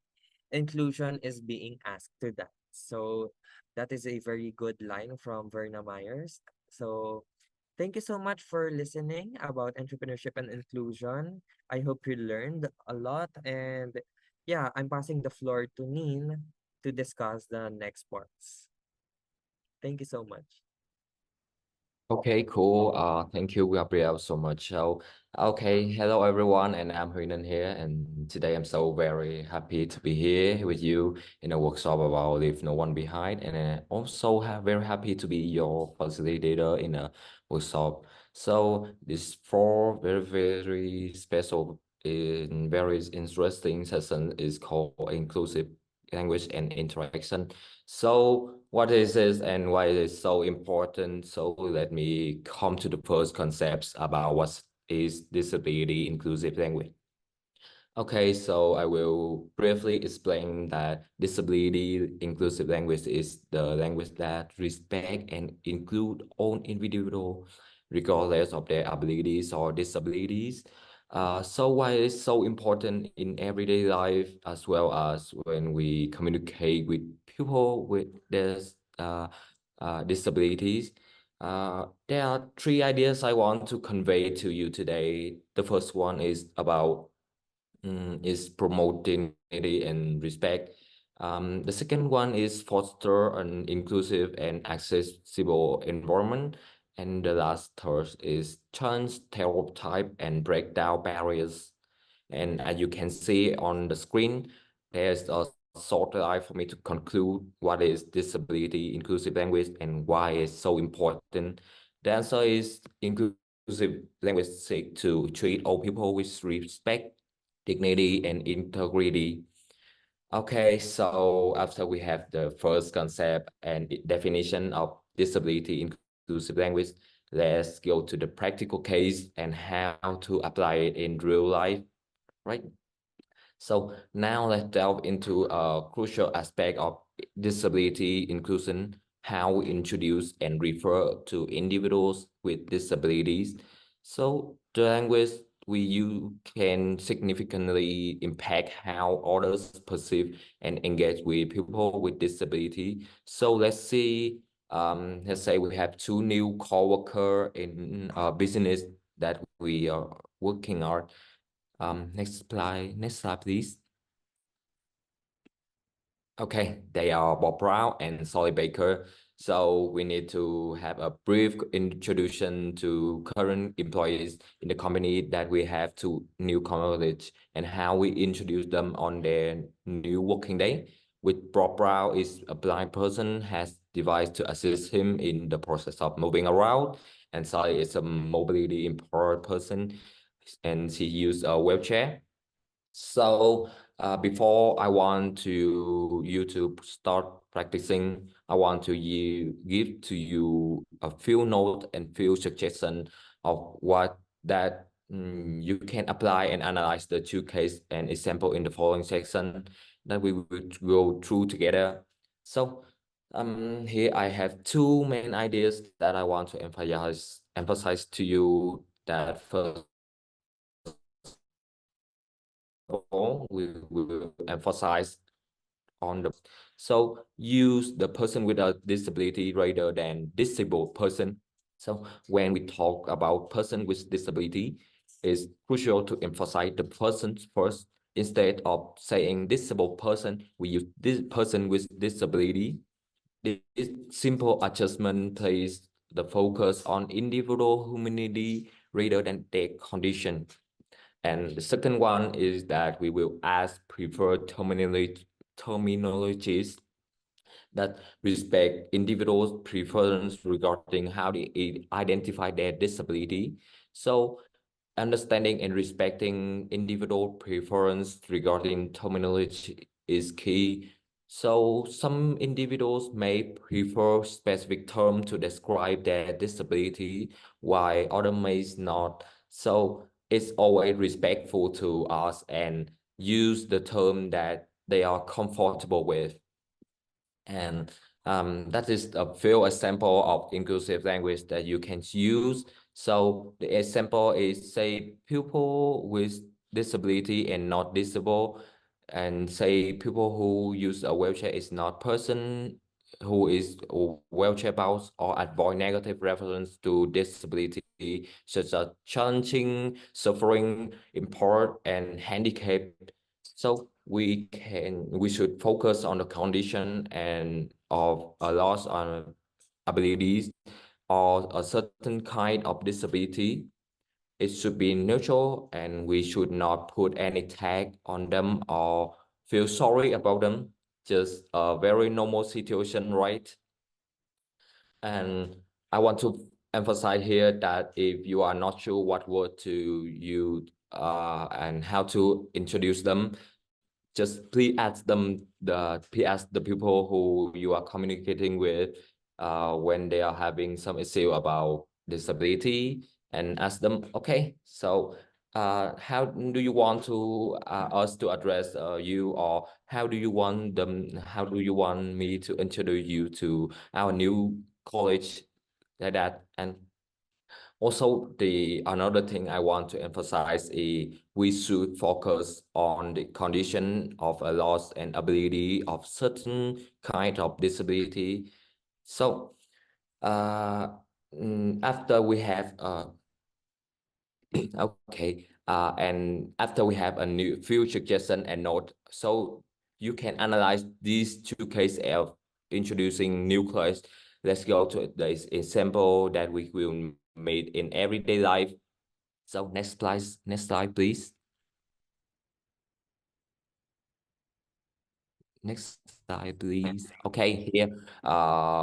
inclusion is being asked to dance. So that is a very good line from Verna Myers. So thank you so much for listening about entrepreneurship and inclusion. I hope you learned a lot. And yeah, I'm passing the floor to Neen to discuss the next parts. Thank you so much. Okay, cool. Thank you, Gabriel, so much. So, okay, hello everyone, and I'm Huinan here, and today I'm so very happy to be here with you in a workshop about Leave No One Behind, and also very happy to be your facilitator in a workshop. So, this four very special and very interesting session is called Inclusive Language and Interaction. So what is this and why it is so important? So let me come to the first concepts about what is disability inclusive language. Okay, so I will briefly explain that disability inclusive language is the language that respect and include all individuals regardless of their abilities or disabilities. So why it's so important in everyday life as well as when we communicate with people with disabilities. There are three ideas I want to convey to you today. The first one is about is promoting dignity and respect. The second one is foster an inclusive and accessible environment. And the last third is challenge stereotype and break down barriers. And as you can see on the screen, there's a short slide for me to conclude what is disability inclusive language and why it's so important. The answer is inclusive language seek to treat all people with respect, dignity, and integrity. Okay, so after we have the first concept and definition of disability inclusive language, let's go to the practical case and how to apply it in real life, right? So now let's delve into a crucial aspect of disability inclusion, how we introduce and refer to individuals with disabilities. So the language we use can significantly impact how others perceive and engage with people with disability. So let's say we have two new co-workers in a business that we are working on. Next slide, please. Okay, they are Bob Brown and Solly Baker. So we need to have a brief introduction to current employees in the company that we have to new college and how we introduce them on their new working day. With Bob Brown is a blind person, has device to assist him in the process of moving around. And Solly is a mobility impaired person and she used a wheelchair. So before I want you to start practicing, I want to give to you a few notes and few suggestions of what that you can apply and analyze the two case and example in the following section that we will go through together. So here I have two main ideas that I want to emphasize to you. That first all, we will emphasize on the so use the person with a disability rather than disabled person. So when we talk about person with disability, it's crucial to emphasize the person first. Instead of saying disabled person, we use this person with disability. This simple adjustment places the focus on individual humanity rather than their condition. And the second one is that we will ask preferred terminologies that respect individuals' preference regarding how they identify their disability. So understanding and respecting individual preference regarding terminology is key. So some individuals may prefer specific term to describe their disability, while others may not. So it's always respectful to us and use the term that they are comfortable with. And that is a few example of inclusive language that you can use. So the example is say people with disability and not disabled, and say people who use a wheelchair is not person who is wheelchair bound, or avoid negative reference to disability such as challenging, suffering, impaired, and handicapped. So we should focus on the condition and of a loss on abilities or a certain kind of disability. It should be neutral and we should not put any tag on them or feel sorry about them. Just a very normal situation, right? And I want to emphasize here that if you are not sure what word to use and how to introduce them, just please ask the people who you are communicating with when they are having some issue about disability, and ask them, okay, so how do you want to us to address you, or how do you want me to introduce you to our new college, like that. And Also, the another thing I want to emphasize is we should focus on the condition of a loss and ability of certain kind of disability. So, after we have okay, and after we have a new few suggestion and note, so you can analyze these two cases of introducing nucleus. Let's go to the example that we will meet in everyday life. So next slide, please. Next slide, please. Okay, here,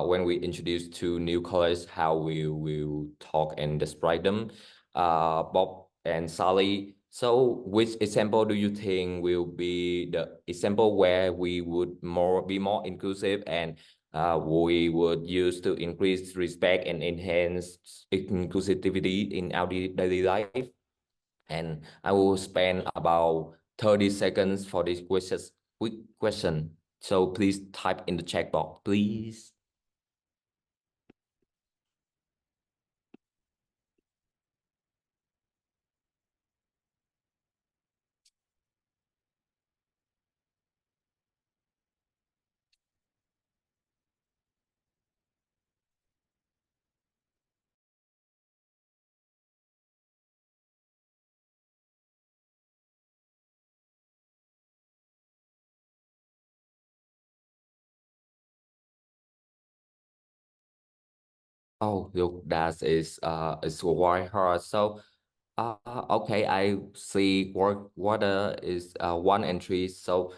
when we introduce two new colors, how we will talk and describe them. Bob and Sally. So, which example do you think will be the example where we would be more inclusive and we would use to increase respect and enhance inclusivity in our daily life? And I will spend about 30 seconds for this quick question. So please type in the chat box, please. Oh, look, that is quite hard. So, okay, I see water is one entry. So,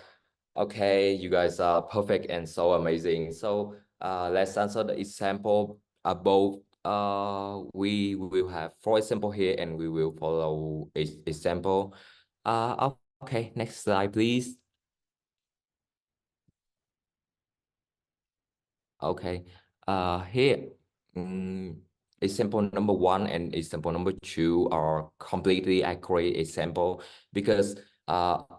okay, you guys are perfect and so amazing. So, let's answer the example above. We will have four example here, and we will follow each example. Okay, next slide, please. Okay. Here, example number one and example number two are completely accurate example because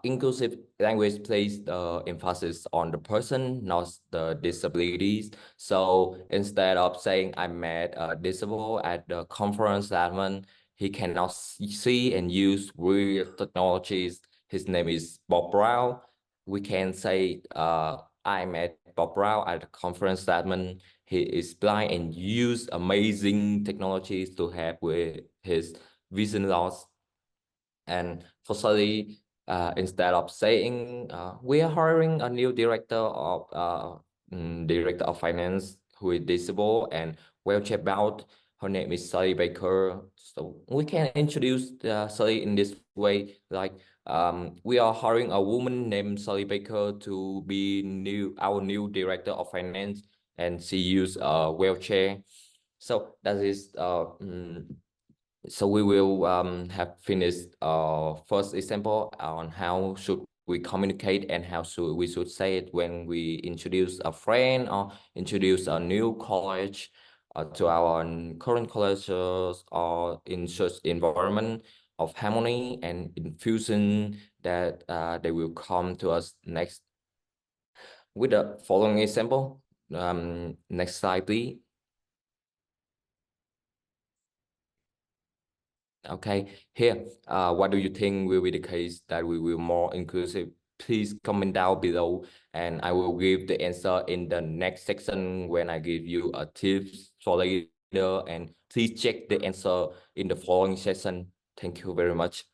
inclusive language places the emphasis on the person, not the disabilities. So instead of saying I met a disabled at the conference that he cannot see and use real technologies. His name is Bob Brown. We can say I met Bob Brown at the conference that he is blind and use amazing technologies to help with his vision loss. And firstly, instead of saying we are hiring a new director of finance who is disabled and wheelchair bound, her name is Sally Baker. So we can introduce Sally in this way, like we are hiring a woman named Sally Baker to be our new director of finance, and she use a wheelchair. So that is so we will have finished first example on how should we communicate and how we should say it when we introduce a friend or introduce a new college to our current colleges or in such environment of harmony and infusion that they will come to us next with the following example. Next slide, please. Okay, here, what do you think will be the case that we will more inclusive? Please comment down below, and I will give the answer in the next section when I give you a tips for later. And please check the answer in the following session. Thank you very much.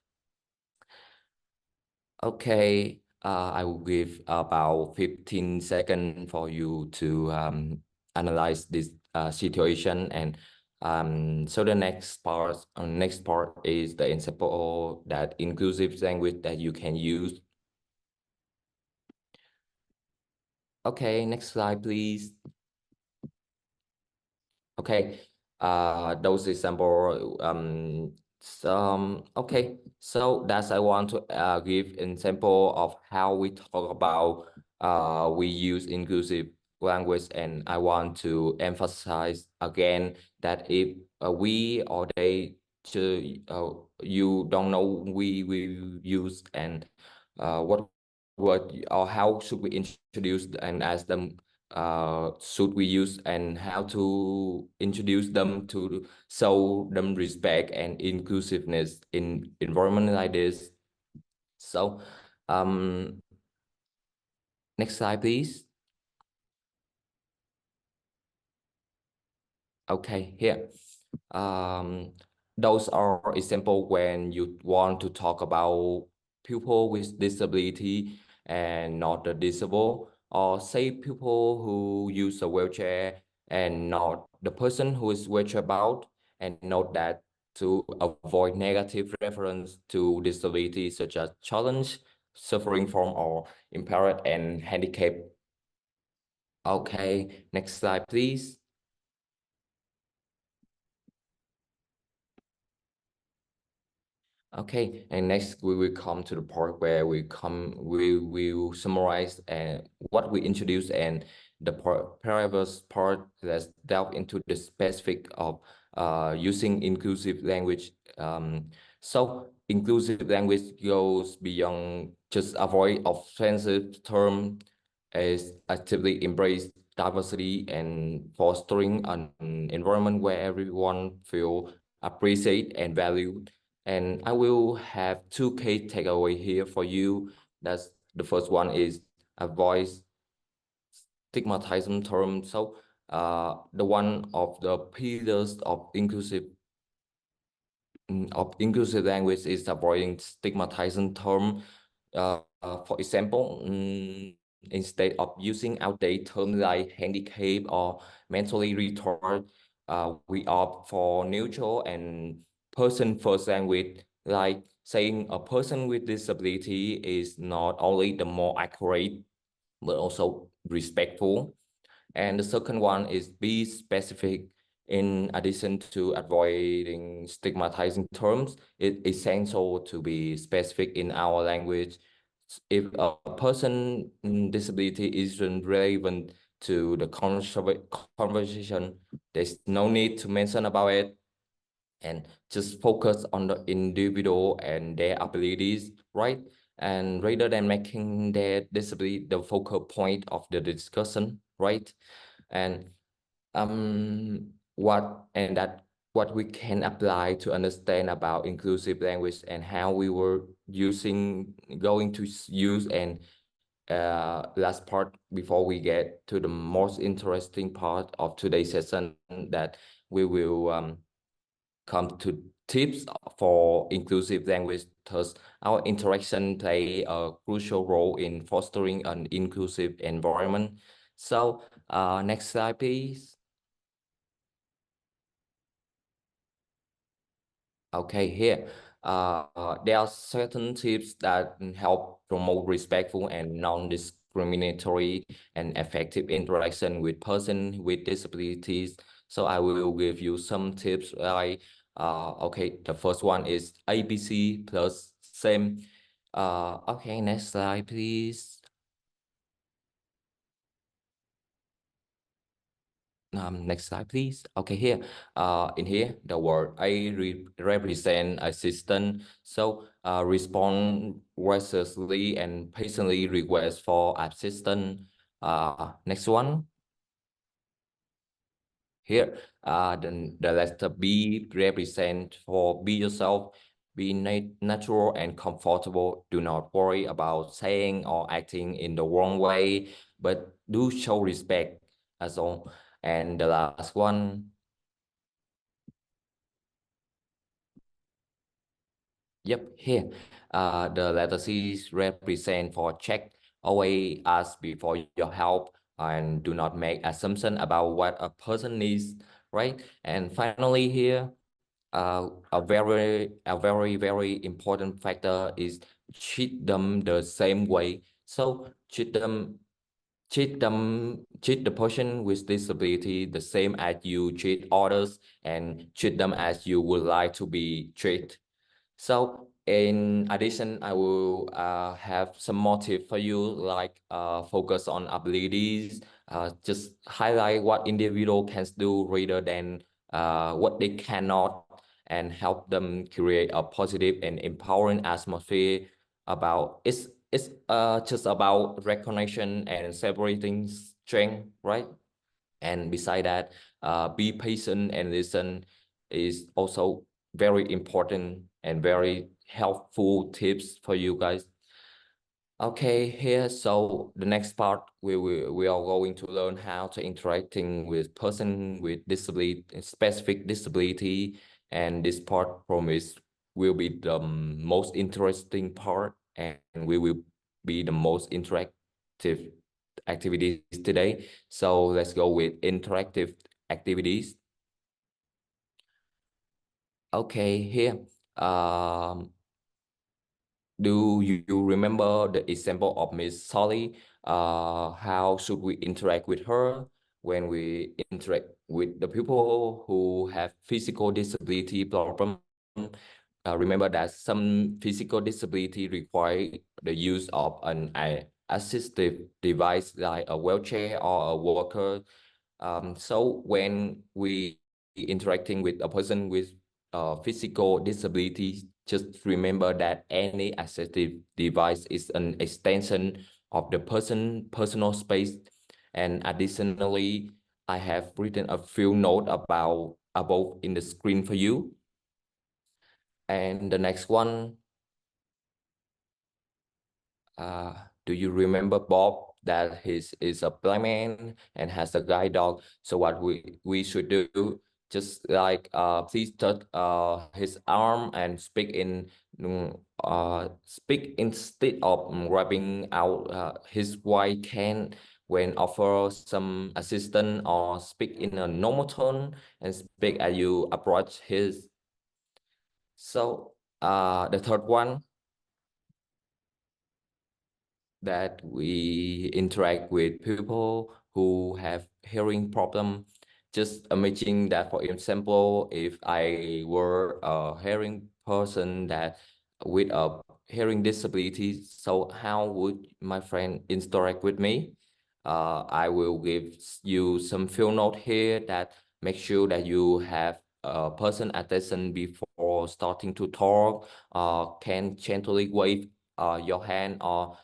Okay, I will give about 15 seconds for you to analyze this situation. And so the next part is the example that inclusive language that you can use. Okay, next slide, please. Okay, those example okay, so that's I want to give example of how we talk about we use inclusive language, and I want to emphasize again that if we or they you don't know we use and what or how should we introduce and ask them should we use and how to introduce them to show them respect and inclusiveness in environment like this. So next slide, please. Okay, here. Those are example when you want to talk about people with disability and not the disabled, or say people who use a wheelchair and not the person who is wheelchair bound, and note that to avoid negative reference to disability such as challenge, suffering from, or impaired and handicapped. Okay, next slide, please. Okay, and next we will come to the part where we will summarize what we introduced and the previous part. Let's delve into the specific of using inclusive language. So inclusive language goes beyond just avoid offensive term, is actively embrace diversity and fostering an environment where everyone feel appreciated and valued. And I will have two key takeaways here for you. That's the first one is avoid stigmatizing term. So the one of the pillars of inclusive language is avoiding stigmatizing term. For example, instead of using outdated terms like handicap or mentally retarded, we opt for neutral and person-first language, like saying a person with disability is not only the more accurate, but also respectful. And the second one is be specific. In addition to avoiding stigmatizing terms, it's essential to be specific in our language. If a person disability isn't relevant to the conversation, there's no need to mention about it, and just focus on the individual and their abilities, right? And rather than making their disability the focal point of the discussion, right? And what we can apply to understand about inclusive language and how we were going to use, and last part before we get to the most interesting part of today's session, that we will come to tips for inclusive language. Thus, our interaction play a crucial role in fostering an inclusive environment. So, next slide, please. Okay, here, there are certain tips that help promote respectful and non-discriminatory and effective interaction with persons with disabilities. So I will give you some tips. Like, okay, the first one is ABC plus same. Okay, next slide, please. Next slide, please. Okay, here, in here, the word A represent assistant. So, respond graciously and patiently request for assistance. Next one. Here, the letter B represent for be yourself, be natural and comfortable. Do not worry about saying or acting in the wrong way, but do show respect as well. And the last one, yep, here, the letter C represent for check. Always ask before your help and do not make assumption about what a person needs, right? And finally here, a very important factor is treat them the same way. So treat the person with disability the same as you treat others, and treat them as you would like to be treated. So in addition, I will have some more tips for you, like focus on abilities, just highlight what individual can do rather than what they cannot, and help them create a positive and empowering atmosphere. It's just about recognition and celebrating strength, right? And beside that, be patient and listen is also very important and very helpful tips for you guys. Okay, here, so the next part, we are going to learn how to interacting with person with disability, specific disability, and this part promise will be the most interesting part, and we will be the most interactive activities today. So let's go with interactive activities. Okay, here, do you remember the example of Miss Solly? How should we interact with her when we interact with the people who have physical disability problem? Remember that some physical disability require the use of an assistive device like a wheelchair or a walker. So when we interacting with a person with physical disability, just remember that any assistive device is an extension of the personal space. And additionally, I have written a few notes about above in the screen for you. And the next one, do you remember Bob, that is a blind man and has a guide dog? So what we should do, just like please touch his arm and speak instead of rubbing out his white can when offer some assistance, or speak in a normal tone and speak as you approach his. So the third one, that we interact with people who have hearing problem. Just imagine that, for example, if I were a hearing person that with a hearing disability, so how would my friend interact with me? I will give you some field note here that make sure that you have a person attention before starting to talk, can gently wave your hand, or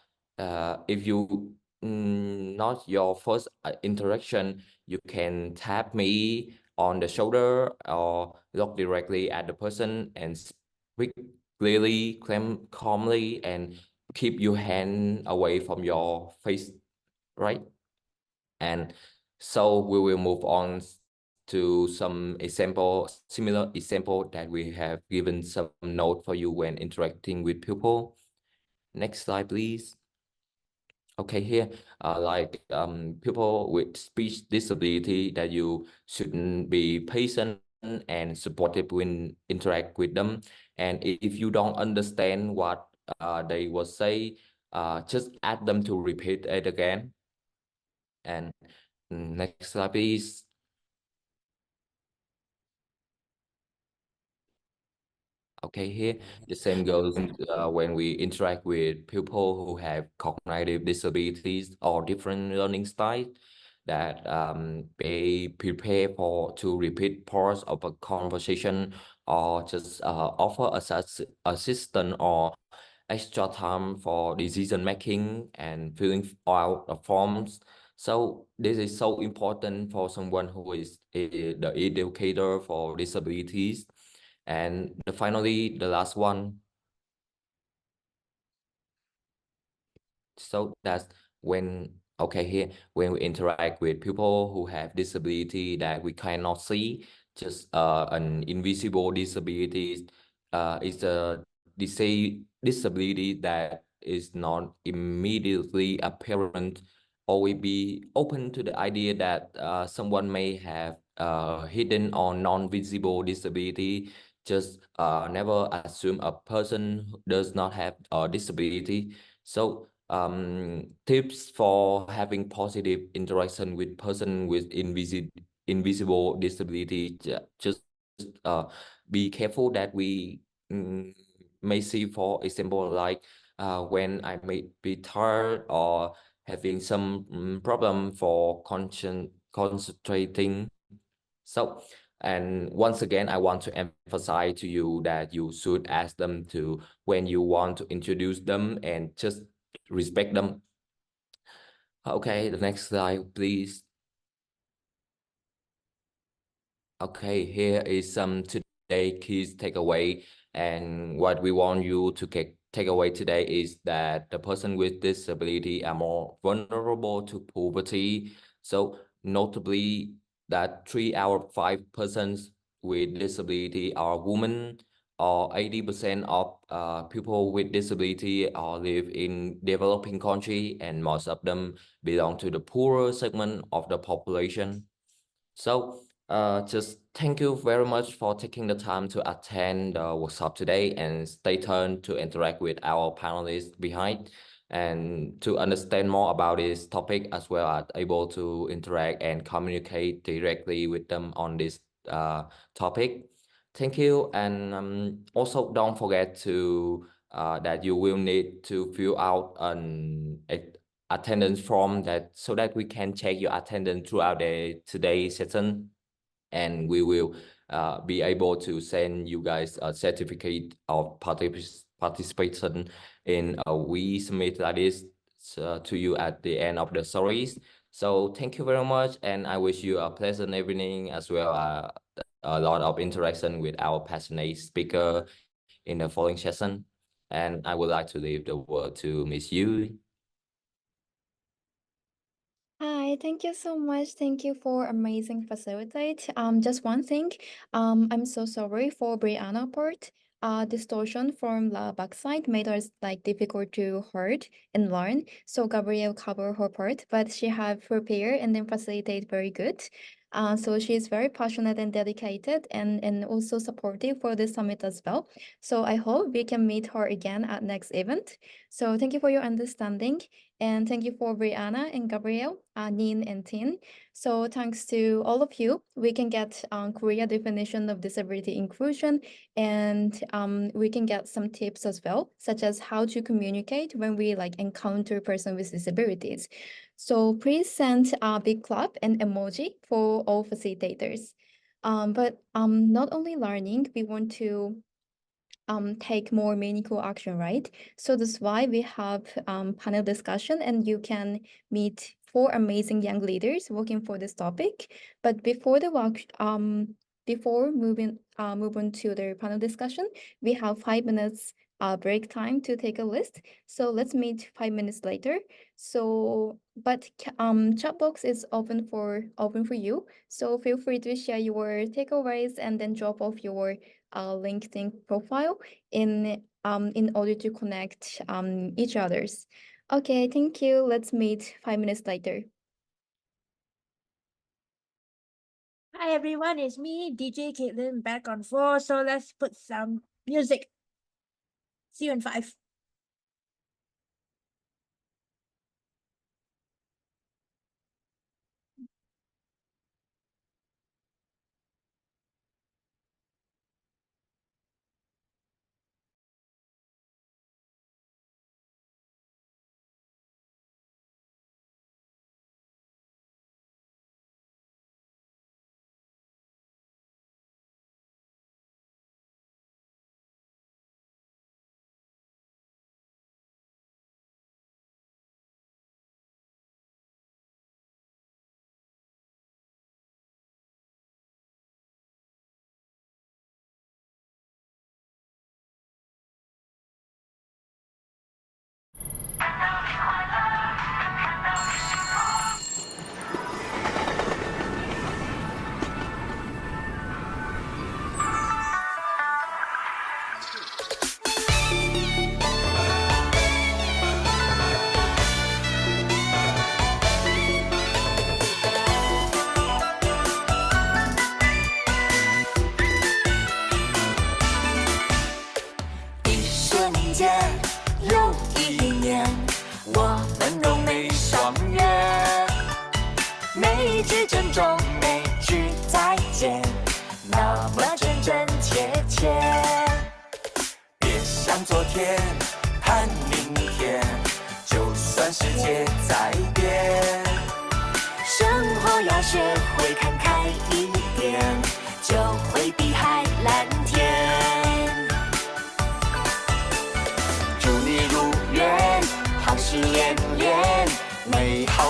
if you not your first interaction, you can tap me on the shoulder or look directly at the person and speak clearly, calmly, and keep your hand away from your face, right? And so we will move on to some similar example that we have given some note for you when interacting with people. Next slide, please. Okay, here, like people with speech disability, that you shouldn't be patient and supportive when interact with them. And if you don't understand what they will say, just ask them to repeat it again. And next slide, please. Okay, here the same goes when we interact with people who have cognitive disabilities or different learning styles, that they prepare to repeat parts of a conversation, or just offer assistance or extra time for decision making and filling out the forms. So this is so important for someone who is the educator for disabilities. And finally, the last one. So that's when, okay, here, when we interact with people who have disability that we cannot see, just an invisible disability, is a disability that is not immediately apparent, or we be open to the idea that someone may have hidden or non-visible disability. Just never assume a person who does not have a disability. So tips for having positive interaction with person with invisible disability, just be careful that we may see, for example, like when I may be tired or having some problem for concentrating. So, and once again, I want to emphasize to you that you should ask them to, when you want to introduce them, and just respect them. Okay, the next slide, please. Okay, here is some today key takeaway, and what we want you to take away today is that the person with disability are more vulnerable to poverty. So notably that 3 out of 5 persons with disability are women, or 80% of people with disability are live in developing country, and most of them belong to the poorer segment of the population. So just thank you very much for taking the time to attend the workshop today, and stay tuned to interact with our panelists behind and to understand more about this topic, as well as able to interact and communicate directly with them on this topic. Thank you, and also don't forget to that you will need to fill out an attendance form, that so that we can check your attendance throughout the today's session, and we will be able to send you guys a certificate of participation in a 𝒔𝒉𝒂𝒕𝒊 to you at the end of the series. So thank you very much, and I wish you a pleasant evening, as well as a lot of interaction with our passionate speaker in the following session. And I would like to leave the word to Miss Yu. Hi, thank you so much. Thank you for amazing facilitate. Just one thing. I'm so sorry for Brianna part. Distortion from the backside made us like difficult to heard and learn. So Gabrielle cover her part, but she have prepared and then facilitate very good. So she is very passionate and dedicated, and also supportive for this summit as well. So I hope we can meet her again at next event. So thank you for your understanding. And thank you for Brianna and Gabrielle, Nin and Tin. So thanks to all of you, we can get Korea definition of disability inclusion, and we can get some tips as well, such as how to communicate when we like encounter person with disabilities. So please send a big clap and emoji for all facilitators. But not only learning, we want to take more meaningful action, right? So that's why we have panel discussion, and you can meet 4 amazing young leaders working for this topic. But before the before move on to the panel discussion, we have 5 minutes break time to take a list. So let's meet 5 minutes later. So, but chat box is open for you. So feel free to share your takeaways and then drop off your LinkedIn profile in order to connect each others. Okay, thank you. Let's meet 5 minutes later. Hi everyone, it's me, DJ Caitlin, back on 4. So let's put some music. See you in 5.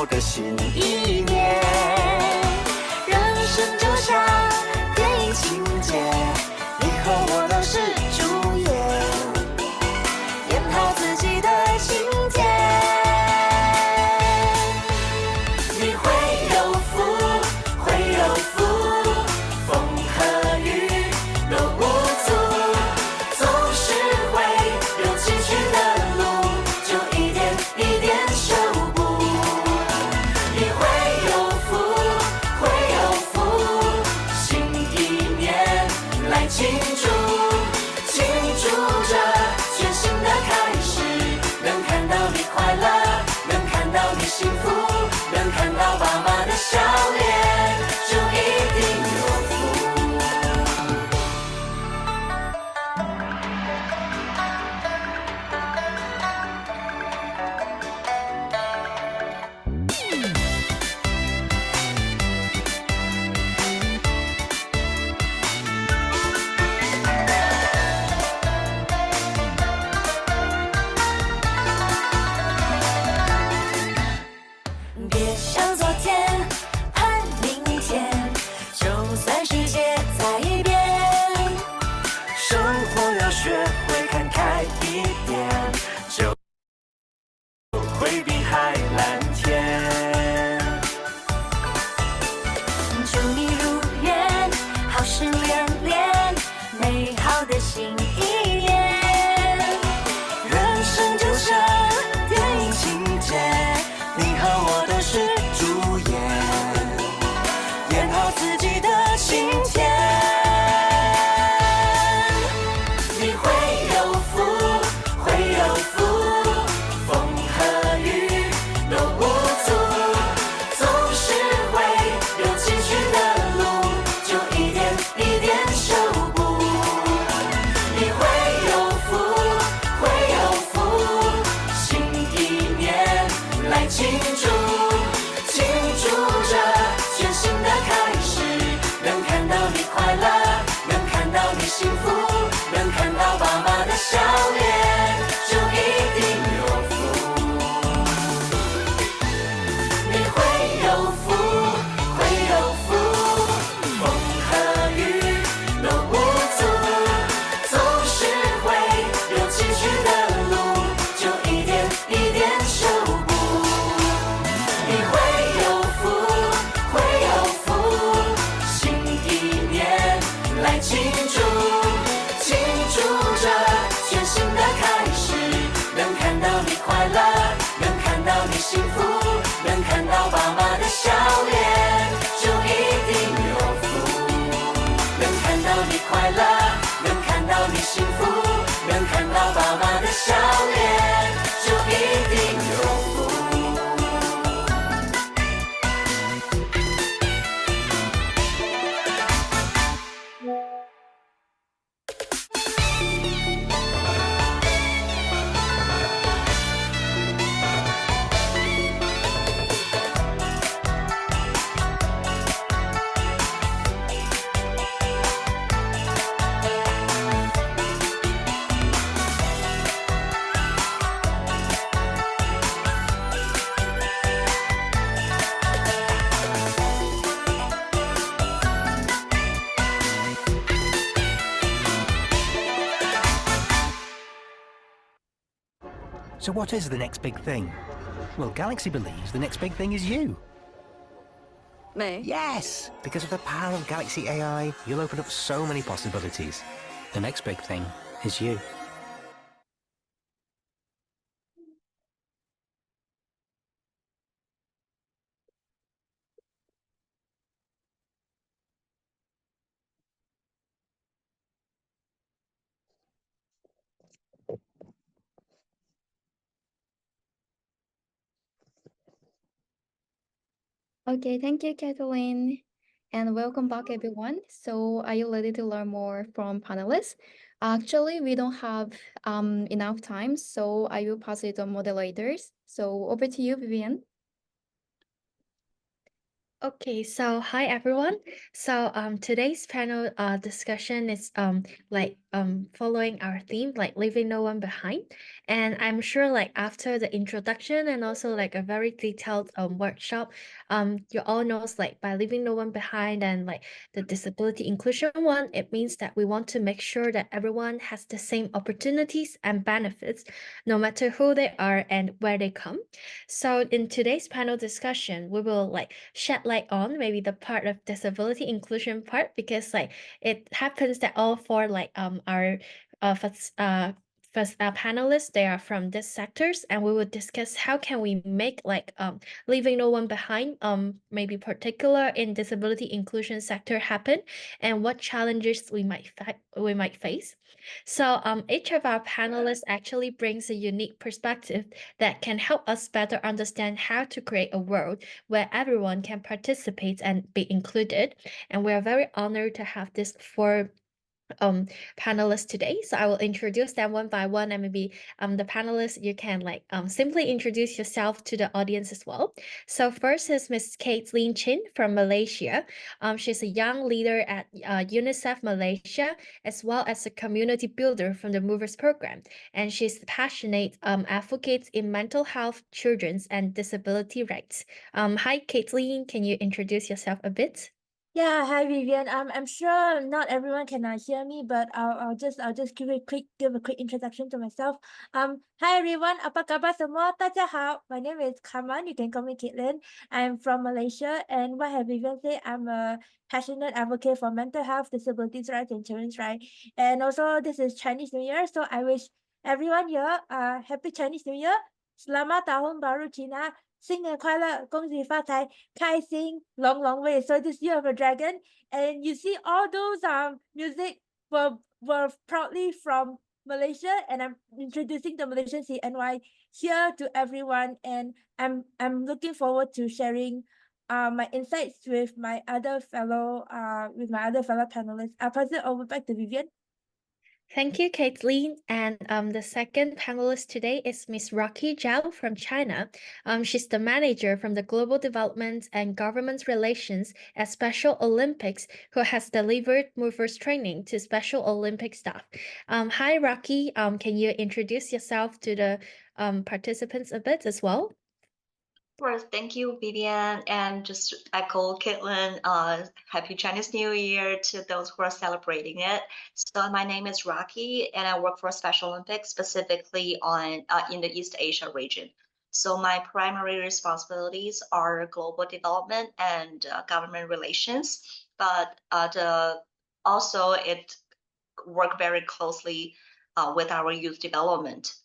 个新一年。人生就像电影情节，你和我都是主演，演好自己的情节。你会有福，会有福，风和雨都无阻，总是会有崎岖的路，就一点一点修补。你会有福，会有福，新一年来庆祝，庆祝着全新的开始，能看到你快乐，能看到你幸福，能看到爸妈的笑脸，就一定有福。别想昨天，盼明天，就算世界再变，生活要学会看开一点，就会比海蓝天。祝你如愿，好事连连，美好的新一年。人生就像电影情节，你和我都是主演，演好自己的情节。你会有福，会有福，风和雨都无阻，总是会有崎岖的路，就一点一点修补。你会有福，会有福，新一年来庆祝，庆祝着全新的开始，能看到你快乐，能看到你幸福，能看到爸妈的笑脸，就一定有福。你会有福，会有福，风和雨都无阻，总是会有崎岖的路，就一点一点修补。你会有福，会有福，新一年来庆祝，庆祝着全新的开始，能看到你快乐，能看到你幸福，能看到爸妈的笑脸，就一定有福。能看到你快乐，能看到你幸福，能看到爸妈的笑脸，就一定有福。So what is the next big thing? Well, Galaxy believes the next big thing is you. Me? Yes! Because of the power of Galaxy AI, you'll open up so many possibilities. The next big thing is you. Okay, thank you, Kathleen. And welcome back, everyone. So are you ready to learn more from panelists? Actually, we don't have enough time, so I will pass it on moderators. So over to you, Vivian. Okay, so hi everyone. So today's panel discussion is following our theme, like leaving no one behind. And I'm sure like after the introduction and also like a very detailed workshop, you all knows like by leaving no one behind and like the disability inclusion one, it means that we want to make sure that everyone has the same opportunities and benefits, no matter who they are and where they come. So in today's panel discussion, we will like shed light on maybe the part of disability inclusion part, because like it happens that all four like our first panelists, they are from these sectors, and we will discuss how can we make like leaving no one behind maybe particular in disability inclusion sector happen, and what challenges we might face. So each of our panelists actually brings a unique perspective that can help us better understand how to create a world where everyone can participate and be included. And we are very honored to have these four panelists today. So I will introduce them one by one, and maybe the panelists, you can like simply introduce yourself to the audience as well. So first is Miss Kaitlyn Chin from Malaysia. She's a young leader at UNICEF Malaysia, as well as a community builder from the Movers program. And she's a passionate advocate in mental health, children's, and disability rights. Hi, Kaitlyn, can you introduce yourself a bit? Yeah, hi Vivian. I'm sure not everyone can hear me, but I'll just give a quick introduction to myself. Hi everyone, apa kabar semua? 大家好. My name is Kaman. You can call me Caitlin. I'm from Malaysia, and what have Vivian said? I'm a passionate advocate for mental health, disabilities rights, and children's rights. And also, this is Chinese New Year, so I wish everyone here happy Chinese New Year. Selamat Tahun Baru Cina. 新年快乐，恭喜发财，开心 long long way. So this year of a dragon, and you see all those music were proudly from Malaysia, and I'm introducing the Malaysian CNY here to everyone, and I'm looking forward to sharing my insights with my other fellow panelists. I'll pass it over back to Vivian. Thank you, Kaitlyn. And the second panelist today is Miss Rocky Zhao from China. She's the manager from the Global Development and Government Relations at Special Olympics, who has delivered movers training to Special Olympic staff. Hi, Rocky. Can you introduce yourself to the participants a bit as well? Of course, thank you, Vivian, and just echo Caitlin, Happy Chinese New Year to those who are celebrating it. So my name is Rocky, and I work for Special Olympics, specifically on in the East Asia region. So my primary responsibilities are global development and government relations, but also it work very closely with our youth development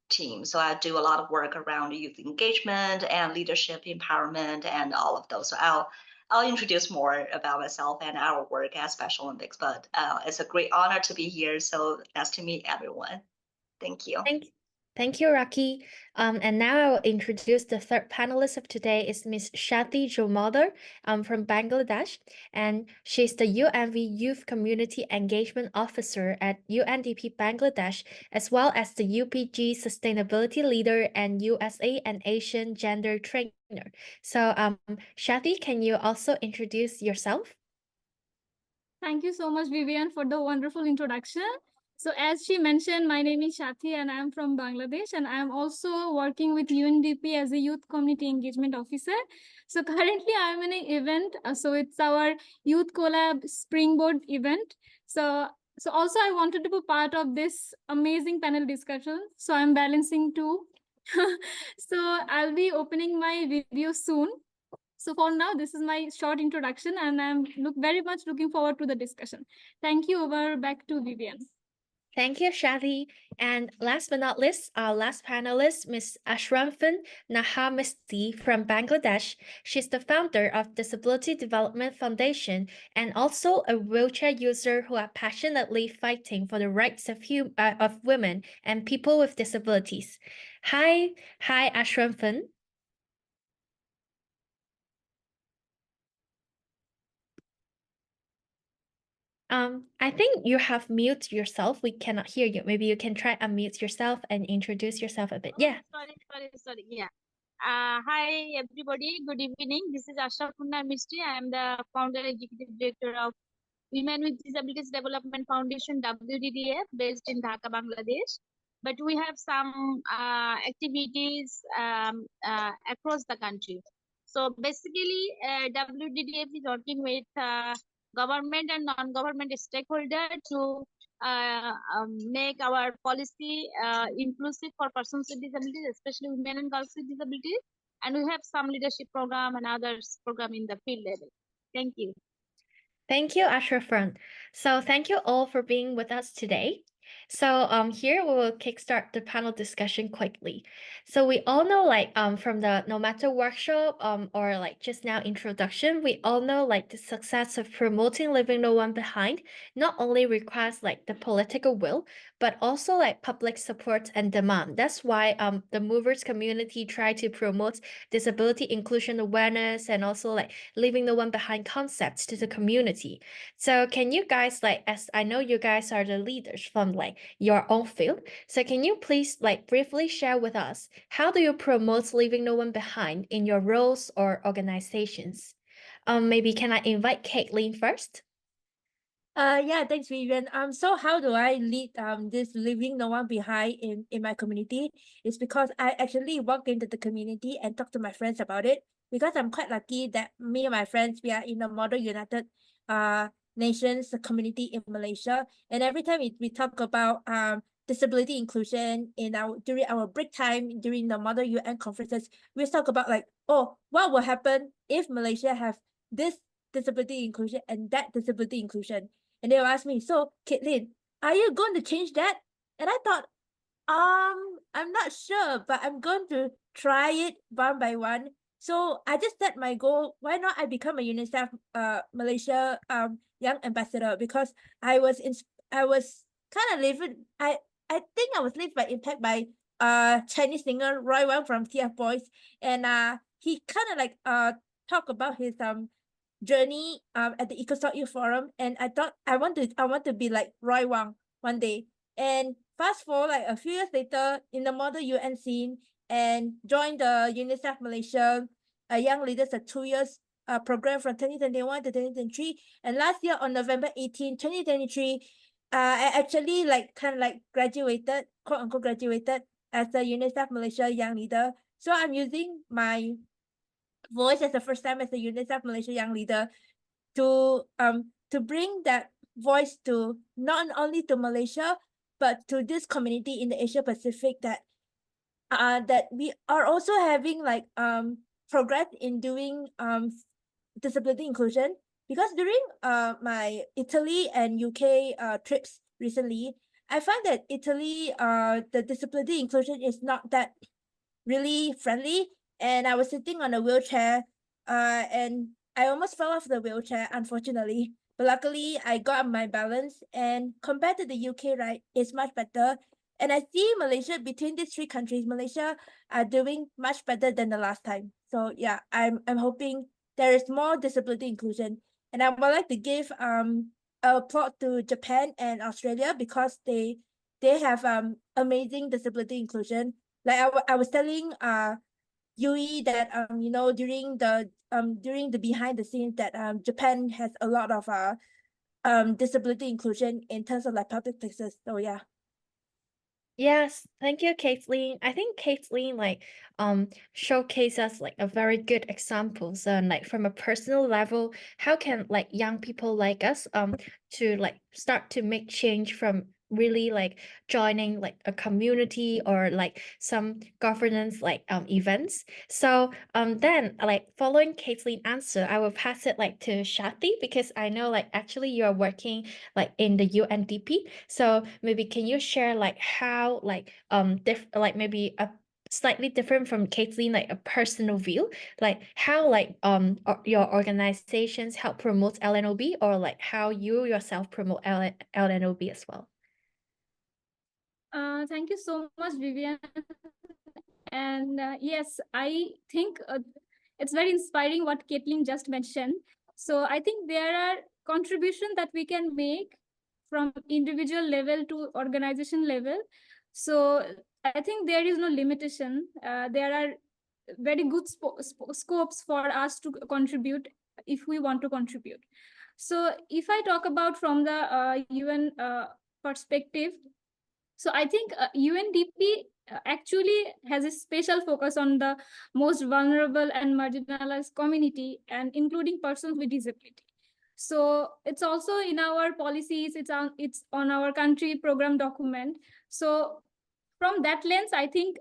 team. So I do a lot of work around youth engagement and leadership empowerment and all of those. So I'll introduce more about myself and our work at Special Olympics, but it's a great honor to be here. So nice to meet everyone. Thank you. Thank you, Rocky. And now I will introduce the third panelist of today is Miss 𝒂𝒕𝒉𝒂𝒂𝒓 from Bangladesh, and she's the UNV Youth Community Engagement Officer at UNDP Bangladesh, as well as the UPG Sustainability Leader and USA and Asian Gender Trainer. So, 𝒂𝒕, can you also introduce yourself? Thank you so much, Vivian, for the wonderful introduction. So as she mentioned, my name is 𝒂𝒕 and I'm from Bangladesh, and I'm also working with UNDP as a Youth Community Engagement Officer. So currently I'm in an event, so it's our Youth Collab Springboard event. So also I wanted to be part of this amazing panel discussion. So I'm balancing two. So I'll be opening my video soon. So for now, this is my short introduction, and I'm very much looking forward to the discussion. Thank you. Over back to Vivian. Thank you, 𝒂𝒕. And last but not least, our last panelist, Ms. 𝒂𝒉𝒂𝒂𝒂𝒓 from Bangladesh. She's the founder of Disability Development Foundation and also a wheelchair user who are passionately fighting for the rights of women and people with disabilities. Hi, 𝒂𝒉𝒂𝒂𝒂𝒓. I think you have muted yourself. We cannot hear you. Maybe you can try unmute yourself and introduce yourself a bit. Yeah. Sorry. Yeah. Hi everybody, good evening. This is 𝒂𝒐𝒂𝒕𝒆𝒍𝒚𝒏. I am the founder executive director of Women with Disabilities Development Foundation WDDF based in Dhaka, Bangladesh. But we have some activities across the country. So basically, WDDF is working with government and non-government stakeholders to make our policy inclusive for persons with disabilities, especially women and girls with disabilities. And we have some leadership program and others program in the field level. Thank you. Thank you, Ashrafan. So thank you all for being with us today. So here we will kickstart the panel discussion quickly. So we all know from the No Matter workshop or like just now introduction, we all know like the success of promoting leaving no one behind not only requires like the political will, but also like public support and demand. That's why the movers community try to promote disability inclusion awareness and also like leaving no one behind concepts to the community. So can you guys as I know you guys are the leaders from like your own field, so can you please like briefly share with us how do you promote leaving no one behind in your roles or organizations? Maybe can I invite Caitlin first? Yeah, thanks, Vivian. So how do I lead this leaving no one behind in my community? It's because I actually walk into the community and talk to my friends about it. Because I'm quite lucky that me and my friends, we are in the Model United Nations community in Malaysia, and every time we talk about disability inclusion in during our break time during the Model UN conferences, we talk about like, oh, what will happen if Malaysia have this disability inclusion and that disability inclusion. And they'll ask me, so Caitlin, are you going to change that? And I thought, I'm not sure, but I'm going to try it one by one. So I just set my goal. Why not I become a UNICEF Malaysia young ambassador? Because I was kind of living. I think I was lived by impact by Chinese singer Roy Wang from TF Boys, and he kind of like talk about his journey at the EcoSoc Youth Forum, and I thought I want to be like Roy Wang one day. And fast forward like a few years later in the Model UN scene and joined the UNICEF Malaysia Young Leaders at 2 years program from 2021 to 2023. And last year on November 18, 2023, I actually like kind of like graduated, quote unquote graduated as a UNICEF Malaysia Young Leader. So I'm using my voice as the first time as a UNICEF Malaysia Young Leader to bring that voice to not only to Malaysia but to this community in the Asia Pacific that we are also having like progress in doing disability inclusion, because during my Italy and UK trips recently, I find that Italy the disability inclusion is not that really friendly, and I was sitting on a wheelchair and I almost fell off the wheelchair, unfortunately. But luckily I got my balance, and compared to the UK, right, it's much better. And I see Malaysia, between these three countries, Malaysia are doing much better than the last time. So yeah, I'm hoping there is more disability inclusion. And I would like to give a applaud to Japan and Australia, because they have amazing disability inclusion. Like I was telling Yui that during the behind the scenes that Japan has a lot of disability inclusion in terms of like public places. So yeah. Yes, thank you, Caitlin. I think Caitlin showcases like a very good examples and like from a personal level, how can like young people like us to like start to make change from really like joining like a community or like some governance like events. So then like following Caitlin's answer, I will pass it like to Shati, because I know like actually you're working like in the UNDP. So maybe can you share like how like like maybe a slightly different from Caitlin, like a personal view, like how like your organizations help promote LNOB, or like how you yourself promote LNOB as well? Thank you so much, Vivian. And yes, I think it's very inspiring what Caitlin just mentioned. So I think there are contributions that we can make from individual level to organization level. So I think there is no limitation. There are very good scopes for us to contribute if we want to contribute. So if I talk about from the UN perspective, so I think UNDP actually has a special focus on the most vulnerable and marginalized community, and including persons with disability. So it's also in our policies, it's on our country program document. So from that lens, I think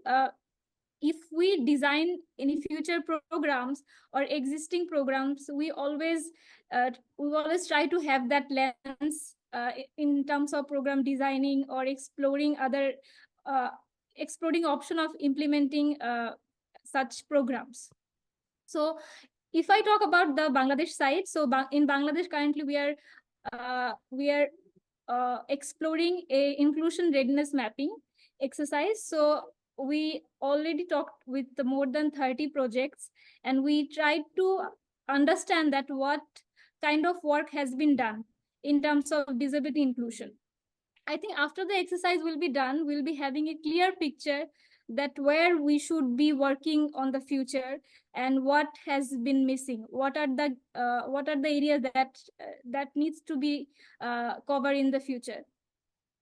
if we design any future programs or existing programs, we always try to have that lens in terms of program designing or exploring option of implementing such programs. So if I talk about the Bangladesh side, so in Bangladesh currently we are exploring a inclusion readiness mapping exercise. So we already talked with more than 30 projects, and we tried to understand that what kind of work has been done in terms of disability inclusion. I think after the exercise will be done, we'll be having a clear picture that where we should be working on the future and what has been missing, what are the areas that needs to be covered in the future.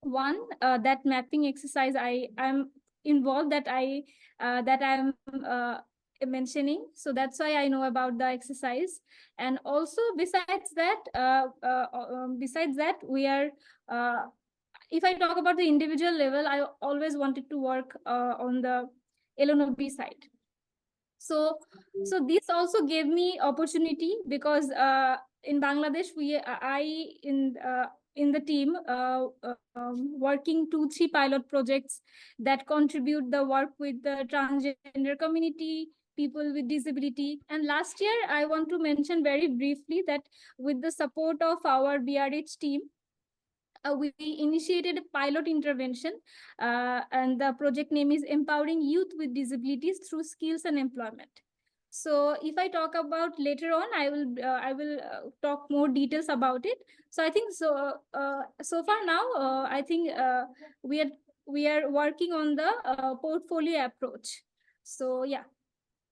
One, that mapping exercise I'm involved, that I'm mentioning. So that's why I know about the exercise. And also besides that, we are if I talk about the individual level, I always wanted to work on the LNOB side. So this also gave me opportunity, because in Bangladesh in the team working 2-3 pilot projects that contribute the work with the transgender community, people with disability. And last year, I want to mention very briefly that with the support of our BRH team, we initiated a pilot intervention, and the project name is Empowering Youth with Disabilities Through Skills and Employment. So if I talk about later on, I will talk more details about it. So I think so far now, I think we are working on the portfolio approach. So yeah,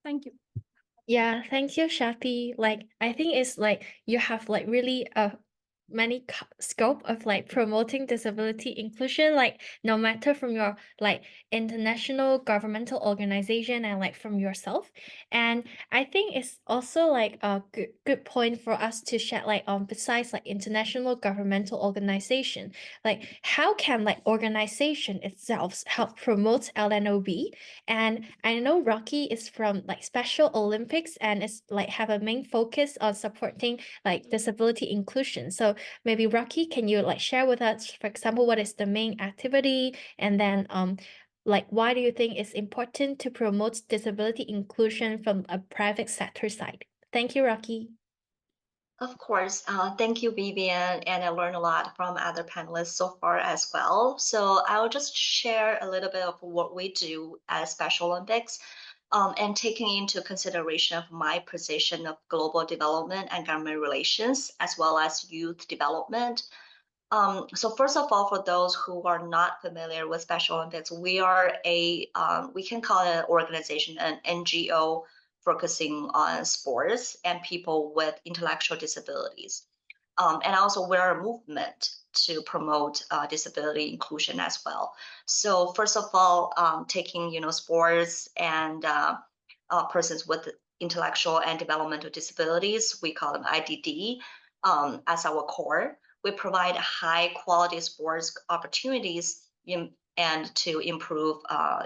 thank you. Yeah, thank you, Shati. Like, I think it's like you have like really many scope of like promoting disability inclusion, like no matter from your like international governmental organization and like from yourself. And I think it's also like a good point for us to share, like besides like international governmental organization, like how can like organization itself help promote LNOB? And I know Rocky is from like Special Olympics and is like have a main focus on supporting like disability inclusion. So maybe Rocky, can you like share with us, for example, what is the main activity, and then like why do you think it's important to promote disability inclusion from a private sector side? Thank you, Rocky. Of course. Thank you, Vivian. And I learned a lot from other panelists so far as well. So I'll just share a little bit of what we do at Special Olympics, and taking into consideration of my position of global development and government relations, as well as youth development. So first of all, for those who are not familiar with Special Olympics, we are we can call it an organization, an NGO, focusing on sports and people with intellectual disabilities. And also we're a movement to promote disability inclusion as well. So first of all, taking sports and persons with intellectual and developmental disabilities, we call them IDD, as our core. We provide high quality sports opportunities and to improve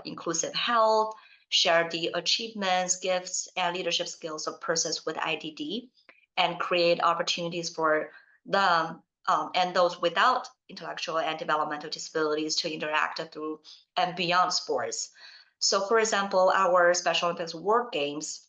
inclusive health, share the achievements, gifts, and leadership skills of persons with IDD, and create opportunities for them and those without intellectual and developmental disabilities to interact through and beyond sports. So for example, our Special Olympics World Games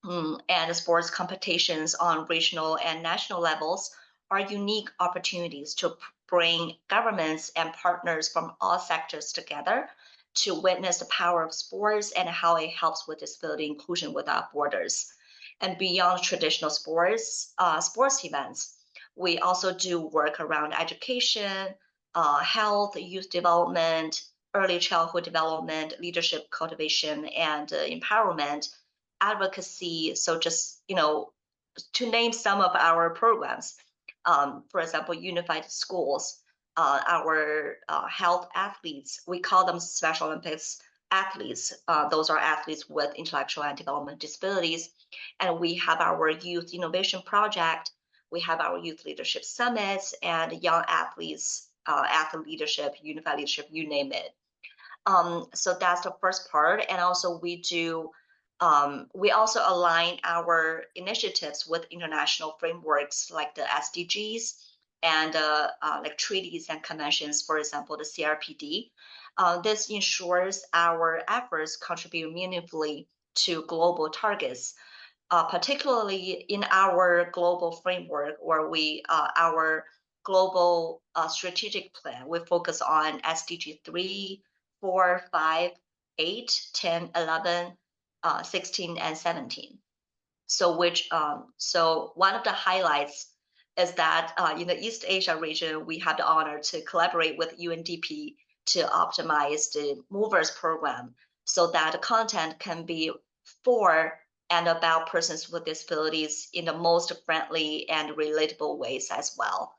and sports competitions on regional and national levels are unique opportunities to bring governments and partners from all sectors together to witness the power of sports and how it helps with disability inclusion without borders. And beyond traditional sports events, we also do work around education, health, youth development, early childhood development, leadership cultivation, and empowerment advocacy. So just, to name some of our programs, for example, Unified Schools, our health athletes, we call them Special Olympics athletes. Those are athletes with intellectual and development disabilities. And we have our Youth Innovation Project. We have our Youth Leadership Summits and Young Athletes, Athlete Leadership, Unified Leadership, you name it. So that's the first part. And also we also align our initiatives with international frameworks like the SDGs and like treaties and conventions, for example, the CRPD. This ensures our efforts contribute meaningfully to global targets, particularly in our global framework, where our global strategic plan, we focus on SDG 3, 4, 5, 8, 10, 11, 16, and 17. So one of the highlights is that in the East Asia region, we have the honor to collaborate with UNDP to optimize the Movers program so that the content can be for and about persons with disabilities in the most friendly and relatable ways as well.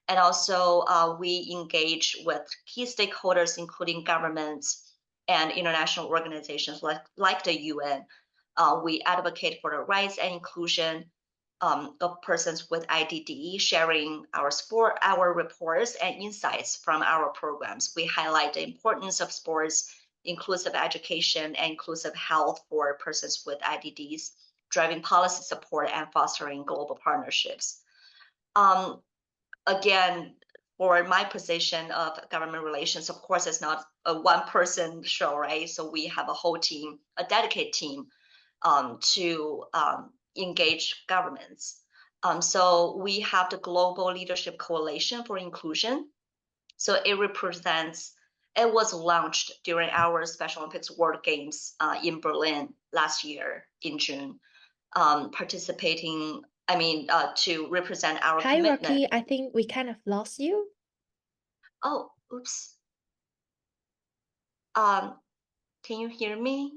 And also we engage with key stakeholders, including governments and international organizations like the UN. We advocate for the rights and inclusion of persons with IDD, sharing our reports and insights from our programs. We highlight the importance of sports, inclusive education, and inclusive health for persons with IDDs, driving policy support and fostering global partnerships. Again, for my position of government relations, of course, it's not a one-person show, right? So we have a whole team, a dedicated team to engage governments. So we have the Global Leadership Coalition for Inclusion. So it was launched during our Special Olympics World Games in Berlin last year in June, to represent our Hi, commitment. Rocky. I think we kind of lost you. Oh, oops. Can you hear me?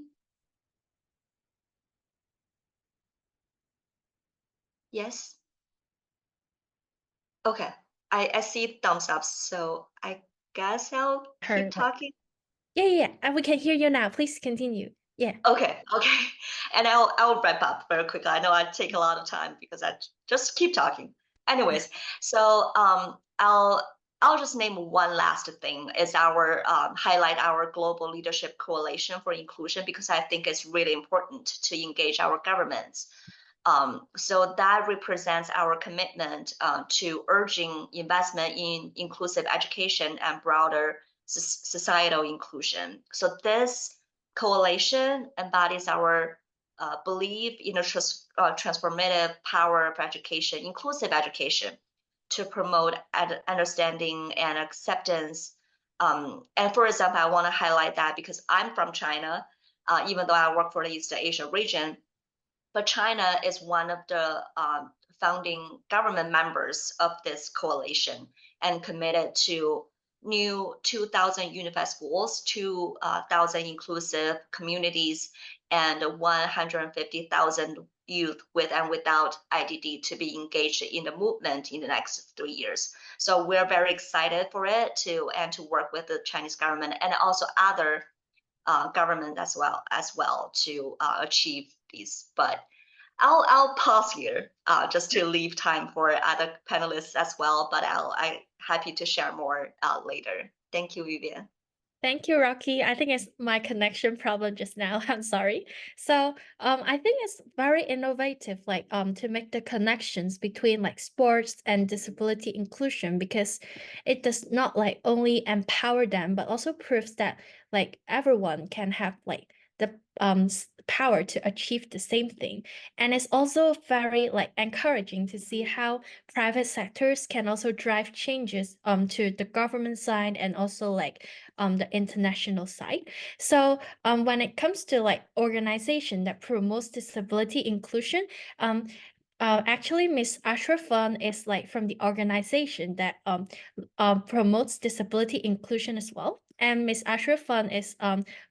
Yes. Okay. I see thumbs up, so I guess I'll keep talking. Yeah. And we can hear you now. Please continue. Yeah. Okay. And I'll wrap up very quickly. I know I take a lot of time because I just keep talking. Anyways, so I'll just name one last thing is highlight our Global Leadership Coalition for Inclusion, because I think it's really important to engage our governments. So that represents our commitment to urging investment in inclusive education and broader societal inclusion. So this coalition embodies our belief in the transformative power of education, inclusive education, to promote understanding and acceptance. And for example, I want to highlight that because I'm from China, even though I work for the East Asia region, but China is one of the founding government members of this coalition and committed to new 2,000 unified schools, 2,000 inclusive communities, and 150,000 youth with and without IDD to be engaged in the movement in the next 3 years. So we're very excited for it to work with the Chinese government and also other government as well to achieve these. But I'll pause here just to leave time for other panelists as well. But I'm happy to share more later. Thank you, Vivian. Thank you, Rocky. I think it's my connection problem just now. I'm sorry. So I think it's very innovative, like to make the connections between like sports and disability inclusion, because it does not like only empower them, but also proves that like everyone can have like the power to achieve the same thing. And it's also very like encouraging to see how private sectors can also drive changes to the government side and also like the international side. So when it comes to like organization that promotes disability inclusion, actually Ms. Ashrafan is like from the organization that promotes disability inclusion as well. and Ms. Ashrafan is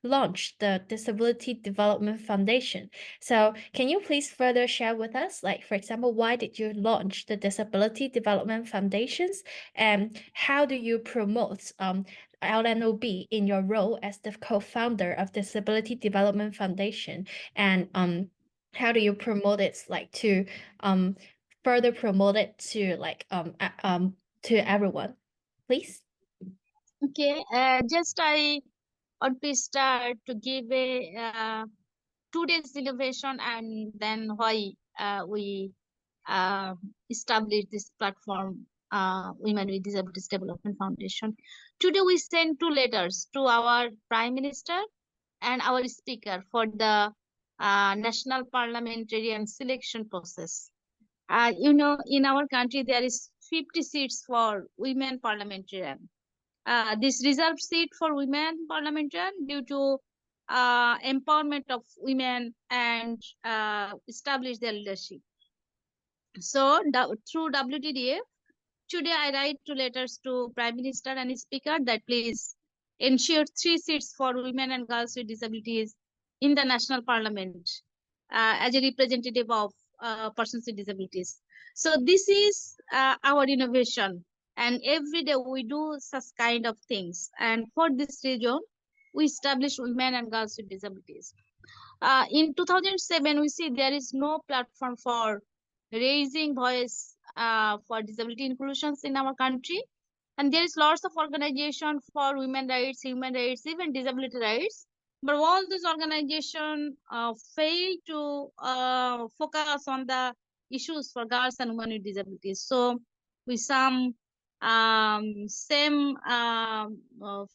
launched the Disability Development Foundation. So can you please further share with us, like for example, why did you launch the Disability Development Foundations, and how do you promote LNOB in your role as the co-founder of Disability Development Foundation, and how do you promote it, like to further promote it to to everyone, please? Okay, just I want to start to give a today's innovation and then why we established this platform, Women with Disabilities Development Foundation. Today we sent 2 letters to our Prime Minister and our Speaker for the National Parliamentarian selection process. You know, in our country there is 50 seats for women parliamentarian. This reserved seat for women parliamentarian due to empowerment of women and establish their leadership. So through WDDF, today I write 2 letters to Prime Minister and Speaker that please ensure 3 seats for women and girls with disabilities in the National Parliament as a representative of persons with disabilities. So this is our innovation, and every day we do such kind of things. And for this region, we establish women and girls with disabilities. In 2007, we see there is no platform for raising voice for disability inclusions in our country, and there is lots of organization for women rights, human rights, even disability rights, but all these organizations fail to focus on the issues for girls and women with disabilities. So with some same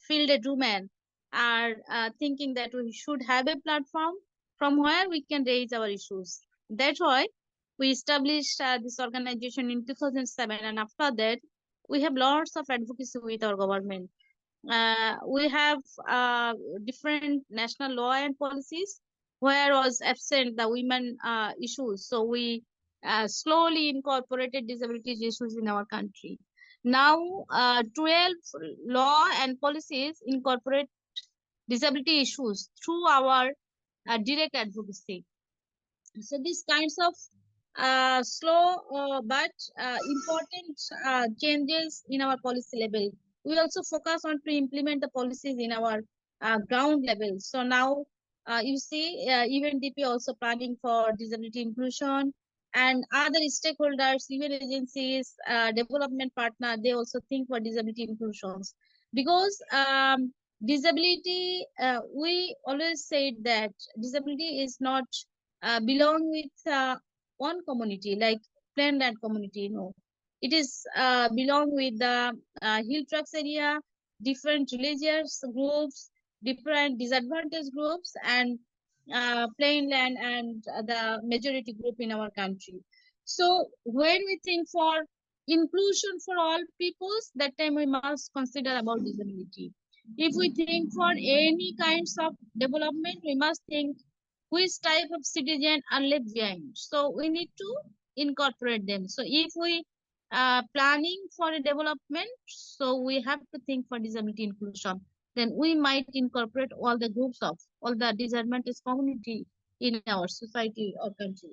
fielded women are thinking that we should have a platform from where we can raise our issues. That's why we established this organization in 2007, and after that, we have lots of advocacy with our government. We have different national law and policies where was absent the women issues. So we slowly incorporated disabilities issues in our country. Now, 12 law and policies incorporate disability issues through our direct advocacy. So these kinds of slow but important changes in our policy level. We also focus on to implement the policies in our ground level. So now you see UNDP also planning for disability inclusion, and other stakeholders, even agencies, development partner, they also think for disability inclusions. Because disability, we always said that disability is not belong with one community, like plain land community. No, it is belong with the hill tracts area, different religious groups, different disadvantaged groups, and plain land and the majority group in our country. So when we think for inclusion for all peoples, that time we must consider about disability. If we think for any kinds of development, we must think which type of citizen are left behind. So we need to incorporate them. So if we planning for a development, so we have to think for disability inclusion. Then we might incorporate all the groups of all the disadvantaged community in our society or country.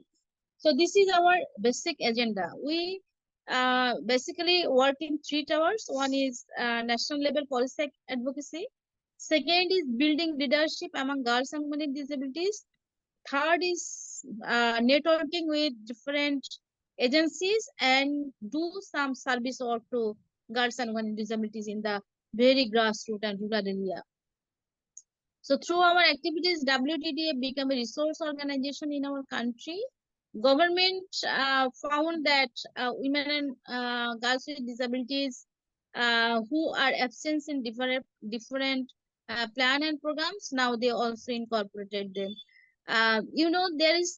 So this is our basic agenda. We basically work in 3 towers. One is national level policy advocacy. Second is building leadership among girls and women with disabilities. Third is networking with different agencies and do some service work to girls and women with disabilities in the very grassroots and rural area. So through our activities, WDDF became a resource organization in our country. Government found that women and girls with disabilities who are absent in different plan and programs, now they also incorporated them. You know, there is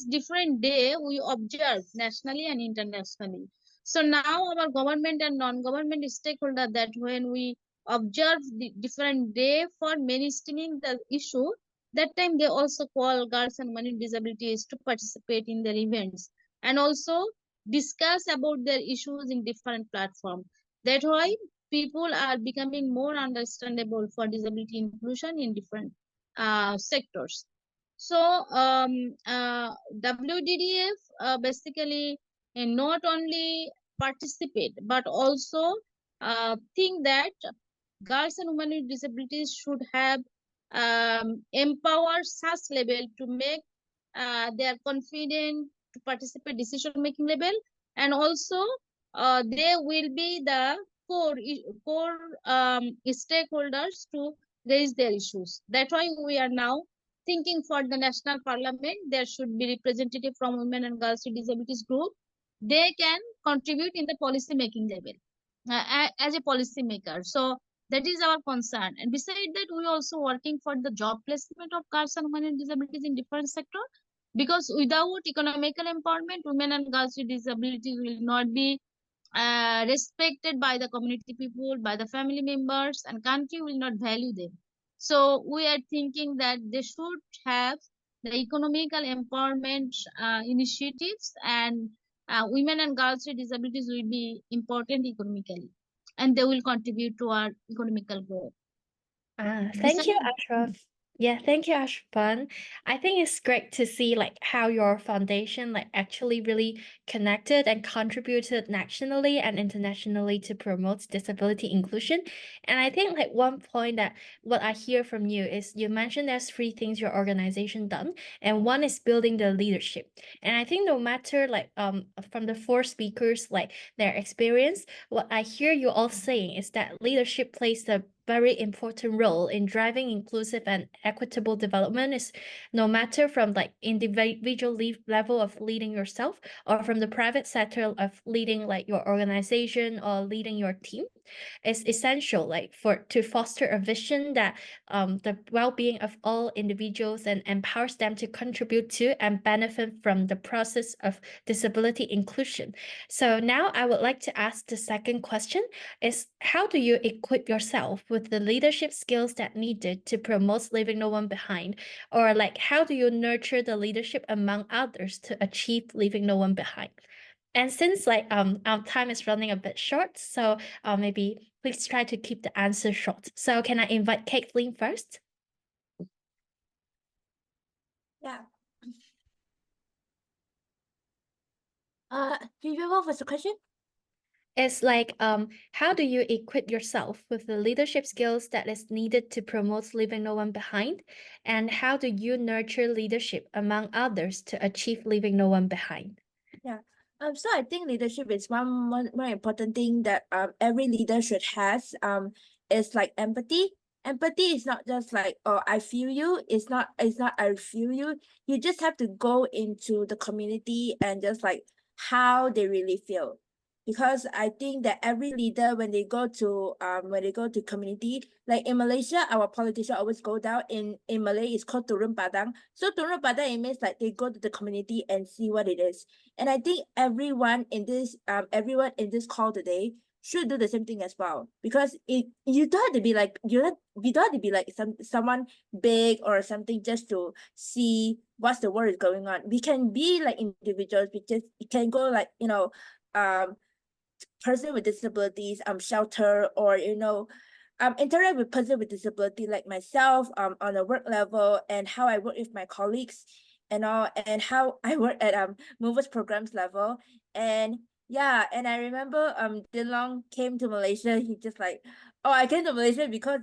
different day we observe nationally and internationally. So now our government and non-government stakeholder, that when we observe the different day for mainstreaming the issue, that time they also call girls and women with disabilities to participate in their events and also discuss about their issues in different platforms. That's why people are becoming more understandable for disability inclusion in different sectors. So WDDF basically not only participate but also think that girls and women with disabilities should have empowered such level to make they are confident to participate decision making level, and also they will be the core stakeholders to raise their issues. That's why we are now thinking for the national parliament there should be representative from women and girls with disabilities group. They can contribute in the policy making level as a policy maker. So that is our concern. And beside that, we also working for the job placement of girls and women with disabilities in different sector, because without economical empowerment, women and girls with disabilities will not be respected by the community people, by the family members, and country will not value them. So we are thinking that they should have the economical empowerment initiatives, and women and girls with disabilities will be important economically, and they will contribute to our economical growth. Thank you, Ashraf. Yeah, thank you, Ashpan. I think it's great to see like how your foundation like actually really connected and contributed nationally and internationally to promote disability inclusion. And I think like one point that what I hear from you is you mentioned there's three things your organization done, and one is building the leadership. And I think no matter like from the four speakers like their experience, what I hear you all saying is that leadership plays the very important role in driving inclusive and equitable development, is no matter from like individual level of leading yourself or from the private sector of leading like your organization or leading your team. Is essential like to foster a vision that the well-being of all individuals and empowers them to contribute to and benefit from the process of disability inclusion. So now I would like to ask the second question is, how do you equip yourself with the leadership skills that needed to promote leaving no one behind? Or like, how do you nurture the leadership among others to achieve leaving no one behind? And since like our time is running a bit short, so maybe please try to keep the answer short. So can I invite Caitlin first? Yeah. Vivian, what was the question? It's like how do you equip yourself with the leadership skills that is needed to promote leaving no one behind? And how do you nurture leadership among others to achieve leaving no one behind? Yeah. So I think leadership is one important thing that every leader should has is like empathy. Empathy is not just like, oh, I feel you. It's not I feel you. You just have to go into the community and just like how they really feel. Because I think that every leader when they go to community, like in Malaysia, our politicians always go down. In Malay it's called turun padang. So turun padang, it means like they go to the community and see what it is. And I think everyone in this call today should do the same thing as well, because you don't have to be like you don't have to be like someone big or something just to see what's the world is going on. We can be like individuals. We can go like person with disabilities shelter, or interact with person with disability like myself on a work level, and how I work with my colleagues and all, and how I work at movers programs level. And yeah, and I remember Dilong came to Malaysia. He just like, oh, I came to Malaysia because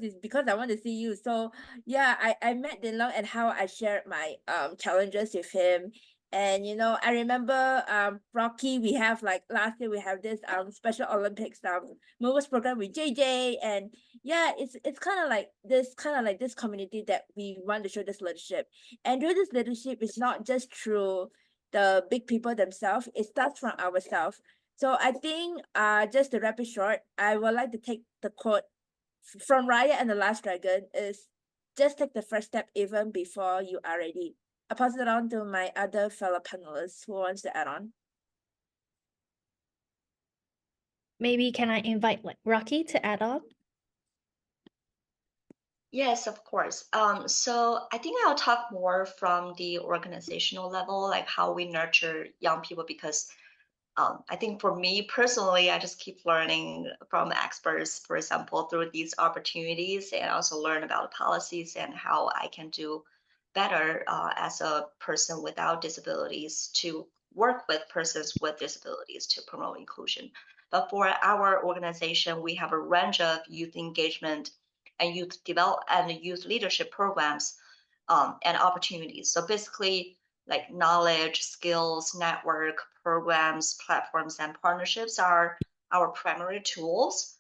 I want to see you. So yeah, I met Dilong and how I shared my challenges with him. And I remember Rocky, we have like last year we have this Special Olympics movers program with JJ. And yeah, it's kind of like this community that we want to show this leadership. And through this leadership, it's not just through the big people themselves, it starts from ourselves. So I think just to wrap it short, I would like to take the quote from Raya and the Last Dragon is, just take the first step even before you are ready. I'll pass it on to my other fellow panelists who wants to add on. Maybe can I invite like Rocky to add on? Yes, of course. So I think I'll talk more from the organizational level, like how we nurture young people, because I think for me personally, I just keep learning from experts, for example, through these opportunities, and also learn about policies and how I can do better as a person without disabilities to work with persons with disabilities to promote inclusion. But for our organization, we have a range of youth engagement and youth youth leadership programs and opportunities. So basically, like knowledge, skills, network, programs, platforms, and partnerships are our primary tools.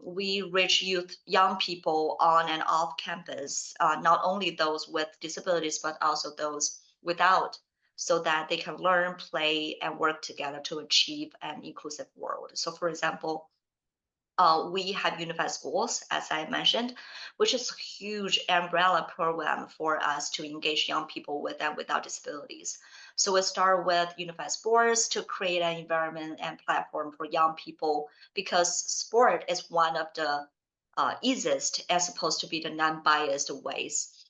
We reach young people on and off campus, not only those with disabilities, but also those without, so that they can learn, play, and work together to achieve an inclusive world. So for example, we have Unified Schools, as I mentioned, which is a huge umbrella program for us to engage young people with and without disabilities. So we start with Unified Sports to create an environment and platform for young people, because sport is one of the easiest as supposed to be the non-biased ways.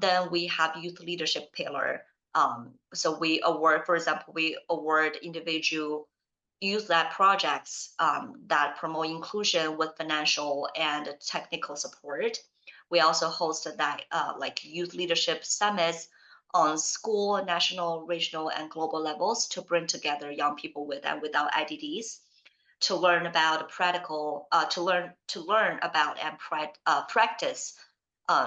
Then we have Youth Leadership Pillar. So we award, for example, we award individual youth-led projects that promote inclusion with financial and technical support. We also host that like youth leadership summits on school, national, regional, and global levels to bring together young people with and without IDDs to learn about to learn about and practice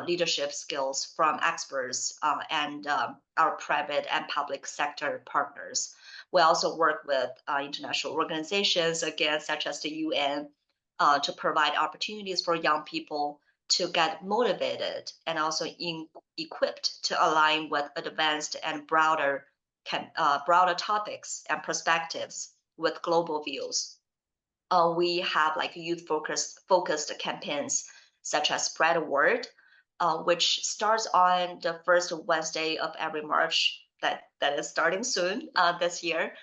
leadership skills from experts and our private and public sector partners. We also work with international organizations, again, such as the UN, to provide opportunities for young people to get motivated and also equipped to align with advanced and broader topics and perspectives with global views. We have like youth-focused campaigns such as Spread a Word, which starts on the first Wednesday of every March. That is starting soon this year.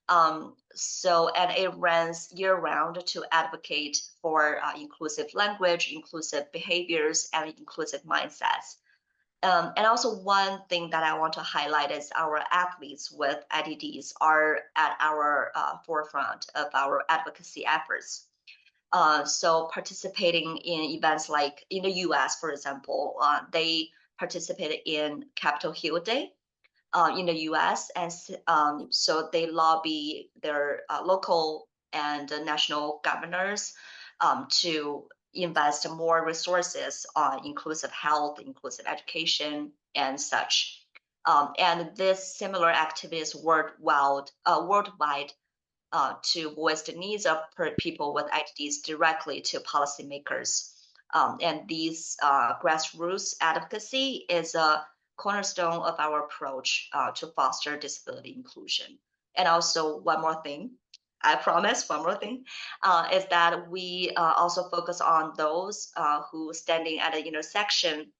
And it runs year-round to advocate for inclusive language, inclusive behaviors, and inclusive mindsets. And also one thing that I want to highlight is our athletes with IDDs are at our forefront of our advocacy efforts. So participating in events like in the US, for example, they participated in Capitol Hill Day in the US. And so they lobby their local and national governors to invest more resources on inclusive health, inclusive education, and such. And this similar activities worldwide to voice the needs of people with IDDs directly to policymakers. And these grassroots advocacy is a cornerstone of our approach to foster disability inclusion. And also one more thing, I promise one more thing, is that we also focus on those who standing at an intersection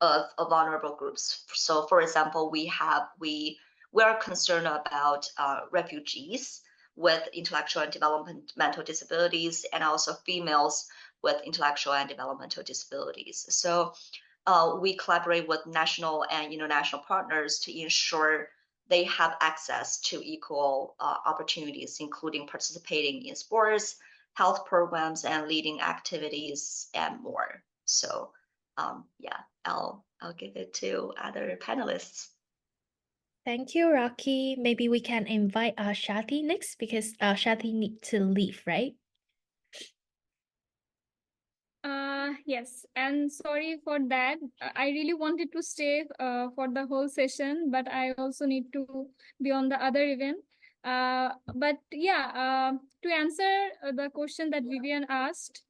of vulnerable groups. So for example, we are concerned about refugees with intellectual and developmental disabilities, and also females with intellectual and developmental disabilities. So we collaborate with national and international partners to ensure they have access to equal opportunities, including participating in sports, health programs, and leading activities, and more. So yeah, I'll give it to other panelists. Thank you, Rocky. Maybe we can invite Shati next, because Shati need to leave, right? Yes, and sorry for that. I really wanted to stay for the whole session, but I also need to be on the other event. But yeah, to answer the question that Vivian asked,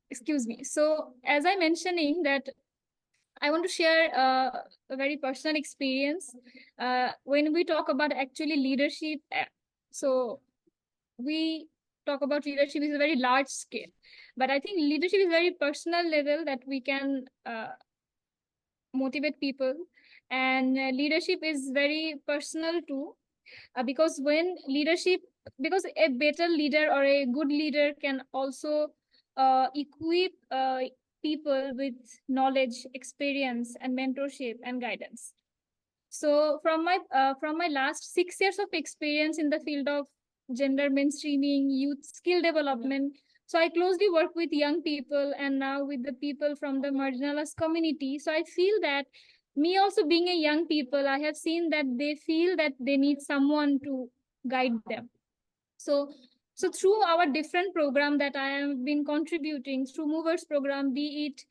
excuse me. So as I mentioning that I want to share a very personal experience. When we talk about actually leadership, so we talk about leadership is a very large scale, but I think leadership is very personal level that we can motivate people, and leadership is very personal too, because because a better leader or a good leader can also equip people with knowledge, experience, and mentorship and guidance. So from my last 6 years of experience in the field of gender mainstreaming, youth skill development, so I closely work with young people and now with the people from the marginalized community. So I feel that me also being a young people, I have seen that they feel that they need someone to guide them. So through our different program that I have been contributing through Movers program, be it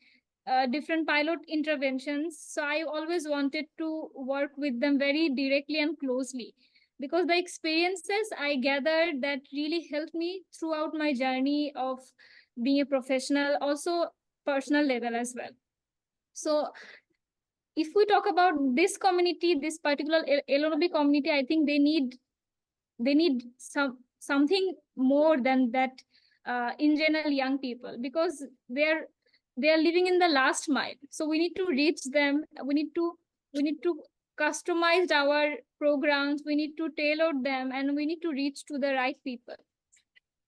different pilot interventions. So I always wanted to work with them very directly and closely because the experiences I gathered that really helped me throughout my journey of being a professional, also personal level as well. So if we talk about this community, this particular LLB community, I think they need something more than that in general young people, because they're living in the last mile. So we need to reach them. We need to customize our programs. We need to tailor them, and we need to reach to the right people.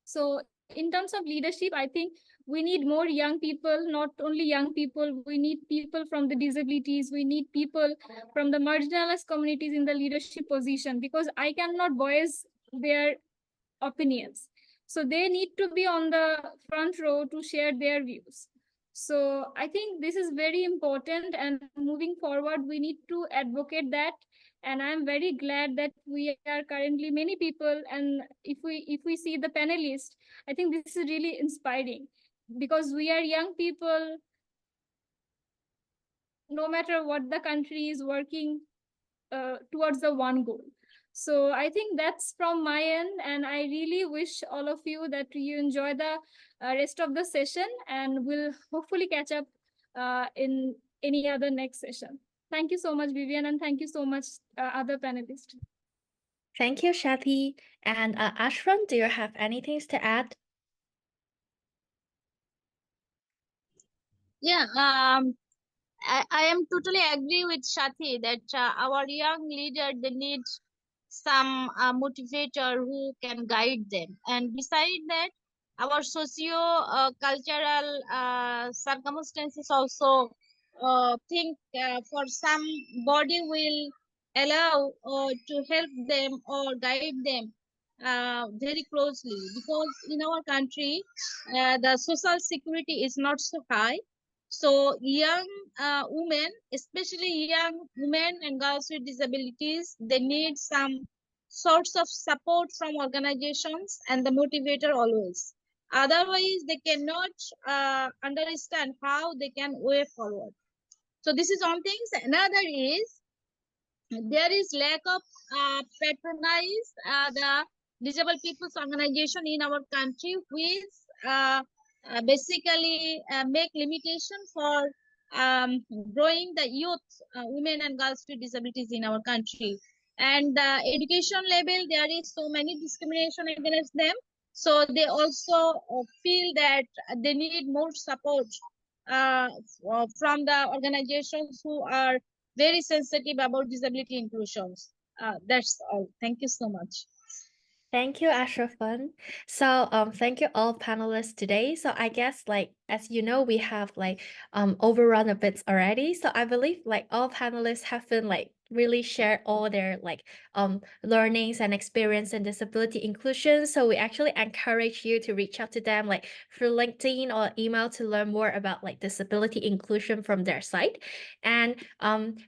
So in terms of leadership, I think we need more young people, not only young people, we need people from the disabilities, we need people from the marginalized communities in the leadership position, because I cannot voice their opinions. So they need to be on the front row to share their views. So I think this is very important, and moving forward, we need to advocate that. And I'm very glad that we are currently many people, and if we see the panelists, I think this is really inspiring, because we are young people, no matter what the country is working towards the one goal. So I think that's from my end, and I really wish all of you that you enjoy the rest of the session, and we'll hopefully catch up in any other next session. Thank you so much, Vivian, and thank you so much, other panelists. Thank you, Shati. And Ashram, do you have anything to add? Yeah, I am totally agree with Shati that our young leader, they need some motivator who can guide them. And beside that, our socio-cultural circumstances also think for some body will allow to help them or guide them very closely, because in our country the social security is not so high. So young women, especially young women and girls with disabilities, they need some sorts of support from organizations and the motivator always. Otherwise, they cannot understand how they can way forward. So this is one thing. Another is there is lack of patronize the disabled people's organization in our country, which basically make limitation for growing the youth, women and girls with disabilities in our country. And the education level, there is so many discrimination against them. So they also feel that they need more support from the organizations who are very sensitive about disability inclusions. That's all. Thank you so much. Thank you, Ashrafan. So, thank you all panelists today. So I guess as you know, we have overrun a bit already. So I believe all panelists have been really share all their learnings and experience in disability inclusion. So we actually encourage you to reach out to them through LinkedIn or email to learn more about disability inclusion from their site. And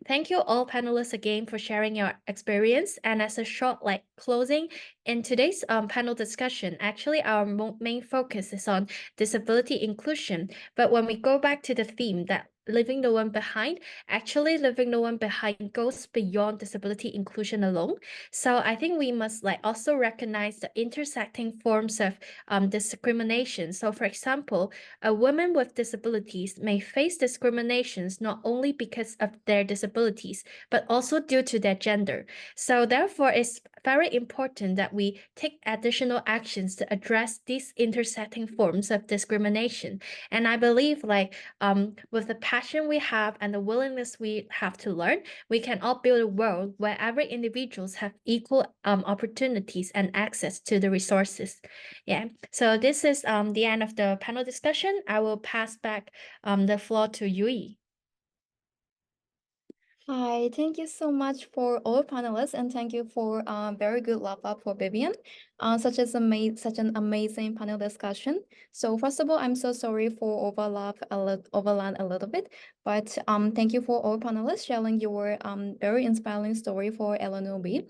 thank you all panelists again for sharing your experience. And as a short closing, in today's panel discussion, actually our main focus is on disability inclusion. But when we go back to the theme that leaving no one behind, actually leaving no one behind goes beyond disability inclusion alone. So I think we must also recognize the intersecting forms of discrimination. So for example, a woman with disabilities may face discriminations not only because of their disabilities, but also due to their gender. So therefore, it's very important that we take additional actions to address these intersecting forms of discrimination. And I believe with the passion we have and the willingness we have to learn, we can all build a world where every individuals have equal opportunities and access to the resources. Yeah. So this is the end of the panel discussion. I will pass back the floor to Yui. Hi, thank you so much for all panelists, and thank you for very good love up for Vivian. Such an amazing panel discussion. So first of all, I'm so sorry for overland a little bit, but thank you for all panelists sharing your very inspiring story for LNOB.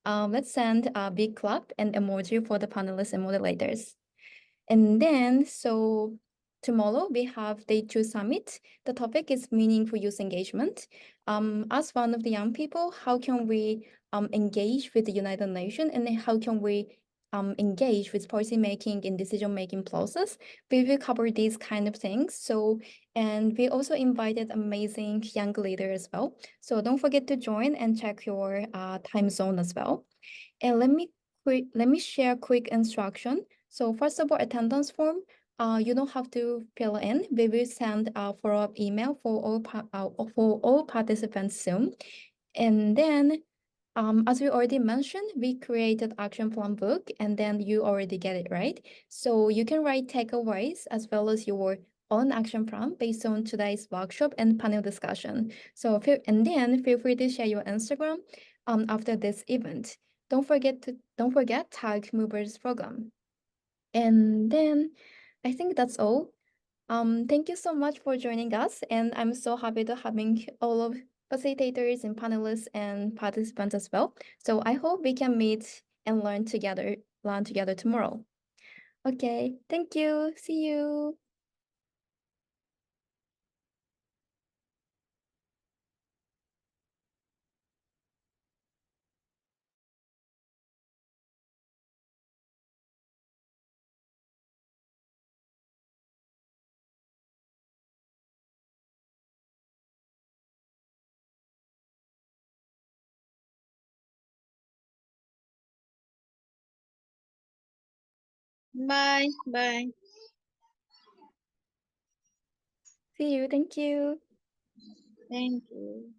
Let's send a big clap and emoji for the panelists and moderators. And then, so tomorrow we have Day 2 Summit. The topic is meaningful youth engagement. As one of the young people, how can we engage with the United Nations, and then how can we engage with policy making and decision making process? We will cover these kind of things. So, and we also invited amazing young leaders as well. So don't forget to join and check your time zone as well. And let me share quick instruction. So first of all, attendance form, you don't have to fill in. We will send a follow-up email for all participants soon. And then, as we already mentioned, we created action plan book, and then you already get it, right? So you can write takeaways as well as your own action plan based on today's workshop and panel discussion. So and then feel free to share your Instagram after this event. Don't forget tag movers program. And then I think that's all. Thank you so much for joining us, and I'm so happy to having all of facilitators and panelists and participants as well. So I hope we can meet and learn together tomorrow. Okay, thank you. See you. Bye. Bye. See you. Thank you. Thank you.